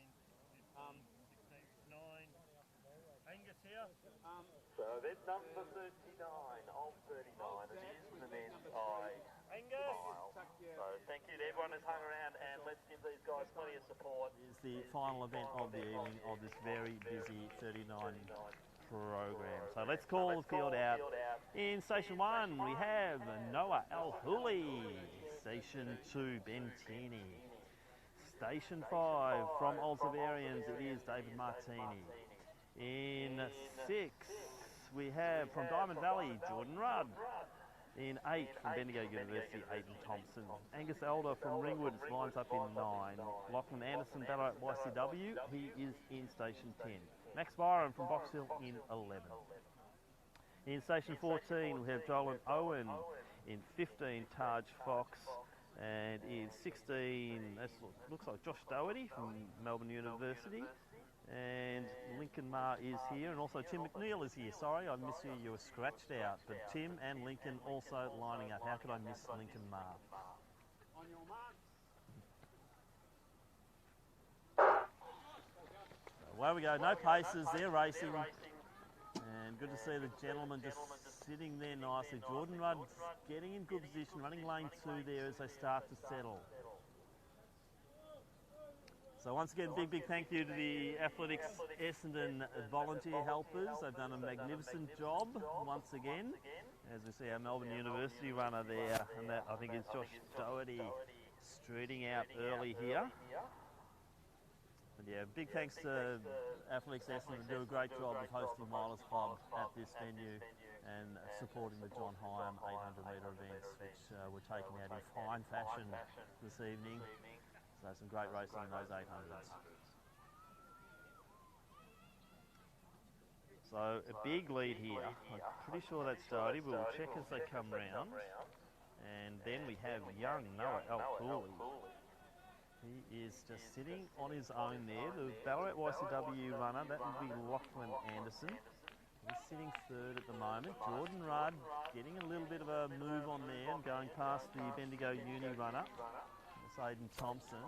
15, 16, 9. Angus here. So event number 39 of 39, it is the men's high mile. So thank you to everyone who's hung around, and let's give these guys plenty of support. Is the final event of the evening of this very busy 39 program. So let's call the field out. In Station 1 we have Noah Al-Hooley. Station 2 Ben Tierney. Station 5 from Old Severians it is David Martini. In 6 we have from Diamond Valley Jordan Rudd. In 8 from Bendigo University Aidan Thompson. Angus Elder from Ringwood lines up in 9. Lachlan Anderson Ballarat YCW, he is in Station 10. Max Byron from Box Hill in 11. In Station 14 we have Joel Owen. In 15 Taj Fox. And in 16 that looks like Josh Doherty from Melbourne University. And Lincoln Ma is here, and also Tim McNeil is here. Sorry, I missed you. You were scratched out, but Tim and Lincoln also lining up. How could I miss Lincoln Ma? On your marks. Away we go. No paces. They're racing, and good to see the gentleman just sitting there nicely. Jordan Rudd getting in good position, running lane 2 there as they start to settle. So once again, big thank you to the Athletics Essendon volunteer helpers. They've done a magnificent job once again. As we see our Melbourne University runner there, and that I think is Josh Doherty streeting out early here. But yeah, big thanks to Athletics Essendon who do a great job of hosting Milers Club at this venue and supporting the John Hyam 800 metre events, which were taken out in fine fashion this evening. So some great racing in those 800s. So a big lead here. I'm pretty sure that's Doherty, but we'll check as they come round. And then we have young Noah Al-Hooley. He is just sitting on his own there. The Ballarat YCW runner, that would be Lachlan Anderson. He's sitting third at the moment. Jordan Rudd getting a little bit of a move on there and going past the Bendigo Uni runner. Aidan Thompson.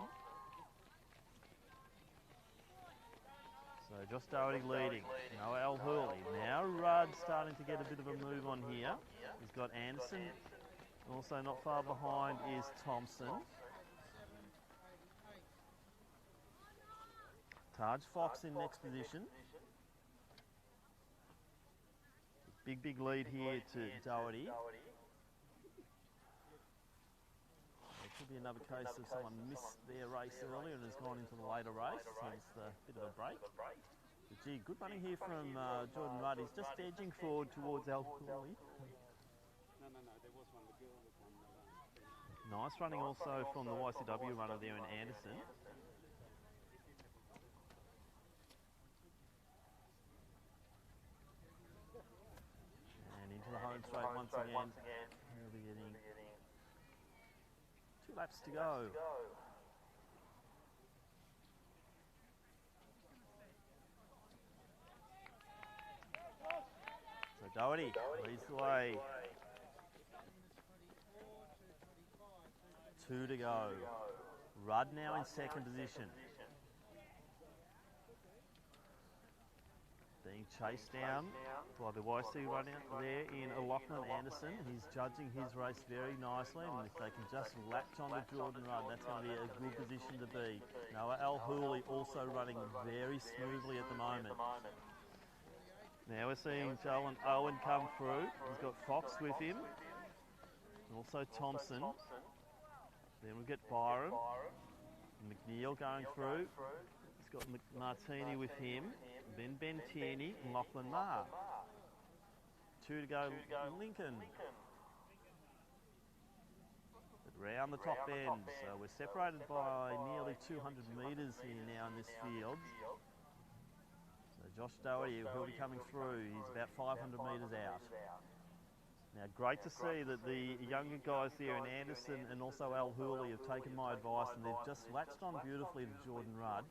So Josh Doherty leading. Noah Al-Hooley. Now Rudd starting to get a bit of a move on here. He's got Anderson. Also not far behind is Thompson. Taj Fox in next position. Big lead here to Doherty. It could be another case of someone missed their race earlier and has gone into the later race, hence a bit of a break. But gee, good running here from Jordan Rudd. He's just edging forward towards Al-Hooley. No, there was one. The girl was on. Nice running also from the YCW runner there in Anderson. And into the home straight once again. He'll be getting 2 laps to go. So Doherty leads the way. 2 to go. Rudd now in second position. Being chased down by the YC runner there in Lachlan Anderson. He's judging his race very nicely, and if they can just latch on to Jordan Rudd, that's going to be a good position to be. Noah Al-Hooley also running very smoothly at the moment. Now we're seeing Joel Owen come through. He's got Fox with him, and also Thompson. Then we'll get Byron. McNeil going through. He's got Martini with him. Then Ben Tierney and Lachlan Ma. 2 to go, Lincoln. But round the top end, so we're separated by nearly 200 metres here now in this field. So Josh Doherty, he'll be coming through. He's about 500 metres out. Now, great to see that the younger guys there in Anderson and also Al Hooley have taken my advice and they've just latched on beautifully to Jordan Rudd.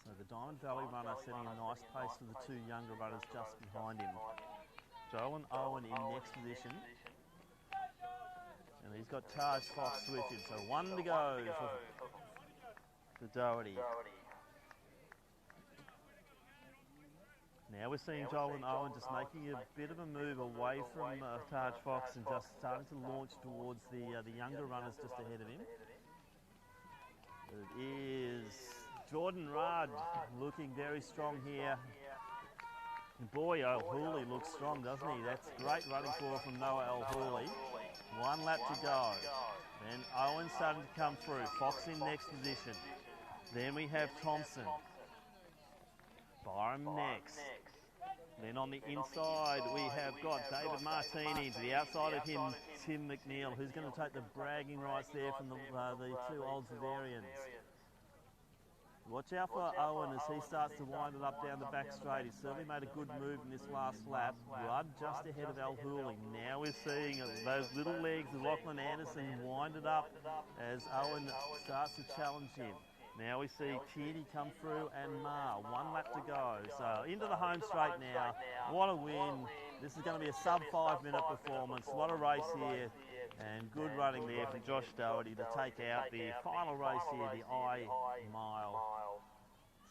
So the Diamond Valley runner setting a nice pace for the 2 younger runners just behind him. Joel Owen in next position. And he's got Taj Fox with him, so 1 to go for Doherty. Now we're seeing Joel and Owen just making a bit of a move away from Taj Fox and just starting to launch towards the younger runners just ahead of him. It is Jordan Rudd looking very strong here. And boy, Al Hooley looks strong, doesn't he? That's great running forward from Noah Al Hooley. 1 lap to go. Then Owen starting to come through. Fox in next position. Then we have Thompson. Byram next. Then on the inside we have got David Martini. To the outside of him, Tim McNeil, who's going to take the bragging rights there from the 2 old Zavarians. Watch out for Owen as he starts to wind it up down the back straight. He's certainly made a good move in this last lap. Rudd just ahead of Al Hooley. Now we're seeing those little legs of Lachlan Anderson wind it up as Owen starts to challenge him. Now we see Tierney come through and Marr. 1 lap to go. So into the home straight now. What a win. This is going to be a sub 5 minute performance. What a race here. And good running there from Josh Doherty to take out the final race here, the I Mile.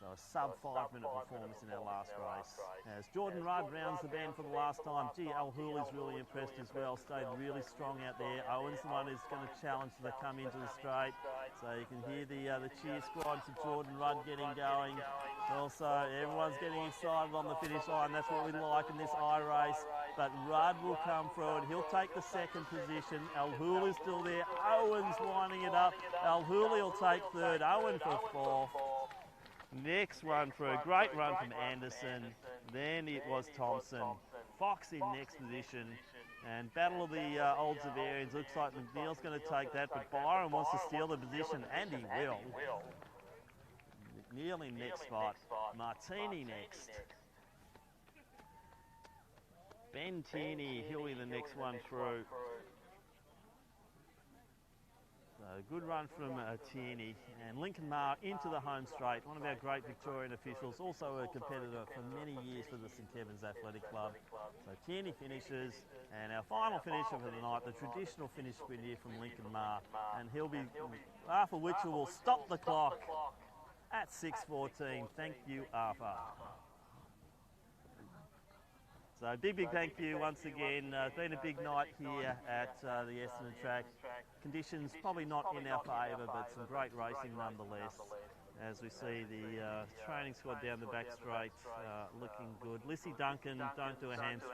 So a sub 5 minute performance in our last race. As Jordan Rudd rounds the bend for the last time. Gee, Al Hooley's really impressed as well. Stayed really strong out there. Owen's the one who's going to challenge to come into the straight. So you can hear the cheer squad to Jordan Rudd getting going. Also, everyone's getting excited on the finish line. That's what we like in this I race. But Rudd will come through and he'll take the 2nd position. Al Hooley's still there. Owen's winding it up. Al Hooley will take 3rd. Owen for 4th. Next run for a great run from Anderson. Then it was Thompson. Fox in next position. And battle of the old Zavarians. Looks like McNeil's going to take that, but Byron wants to steal the position, and he will. McNeil in next spot. Martini next. Ben Tierney, he'll be the next one through. So good run from Tierney, and Lincoln Marr into the home straight, one of our great Victorian officials, also a competitor for many years for the St Kevin's Athletic Club. So Tierney finishes, and our final finisher for the night, the traditional finish win here from Lincoln Marr, and he'll be, Arthur Witchell will stop the clock at 6:14. Thank you, Arthur. So big thank you once again. It's been a big night here at the Essendon track. Conditions probably not in our favour, but some great racing nonetheless. As we see the training squad down the back straight looking good. Lissy Duncan, don't do a hamstring.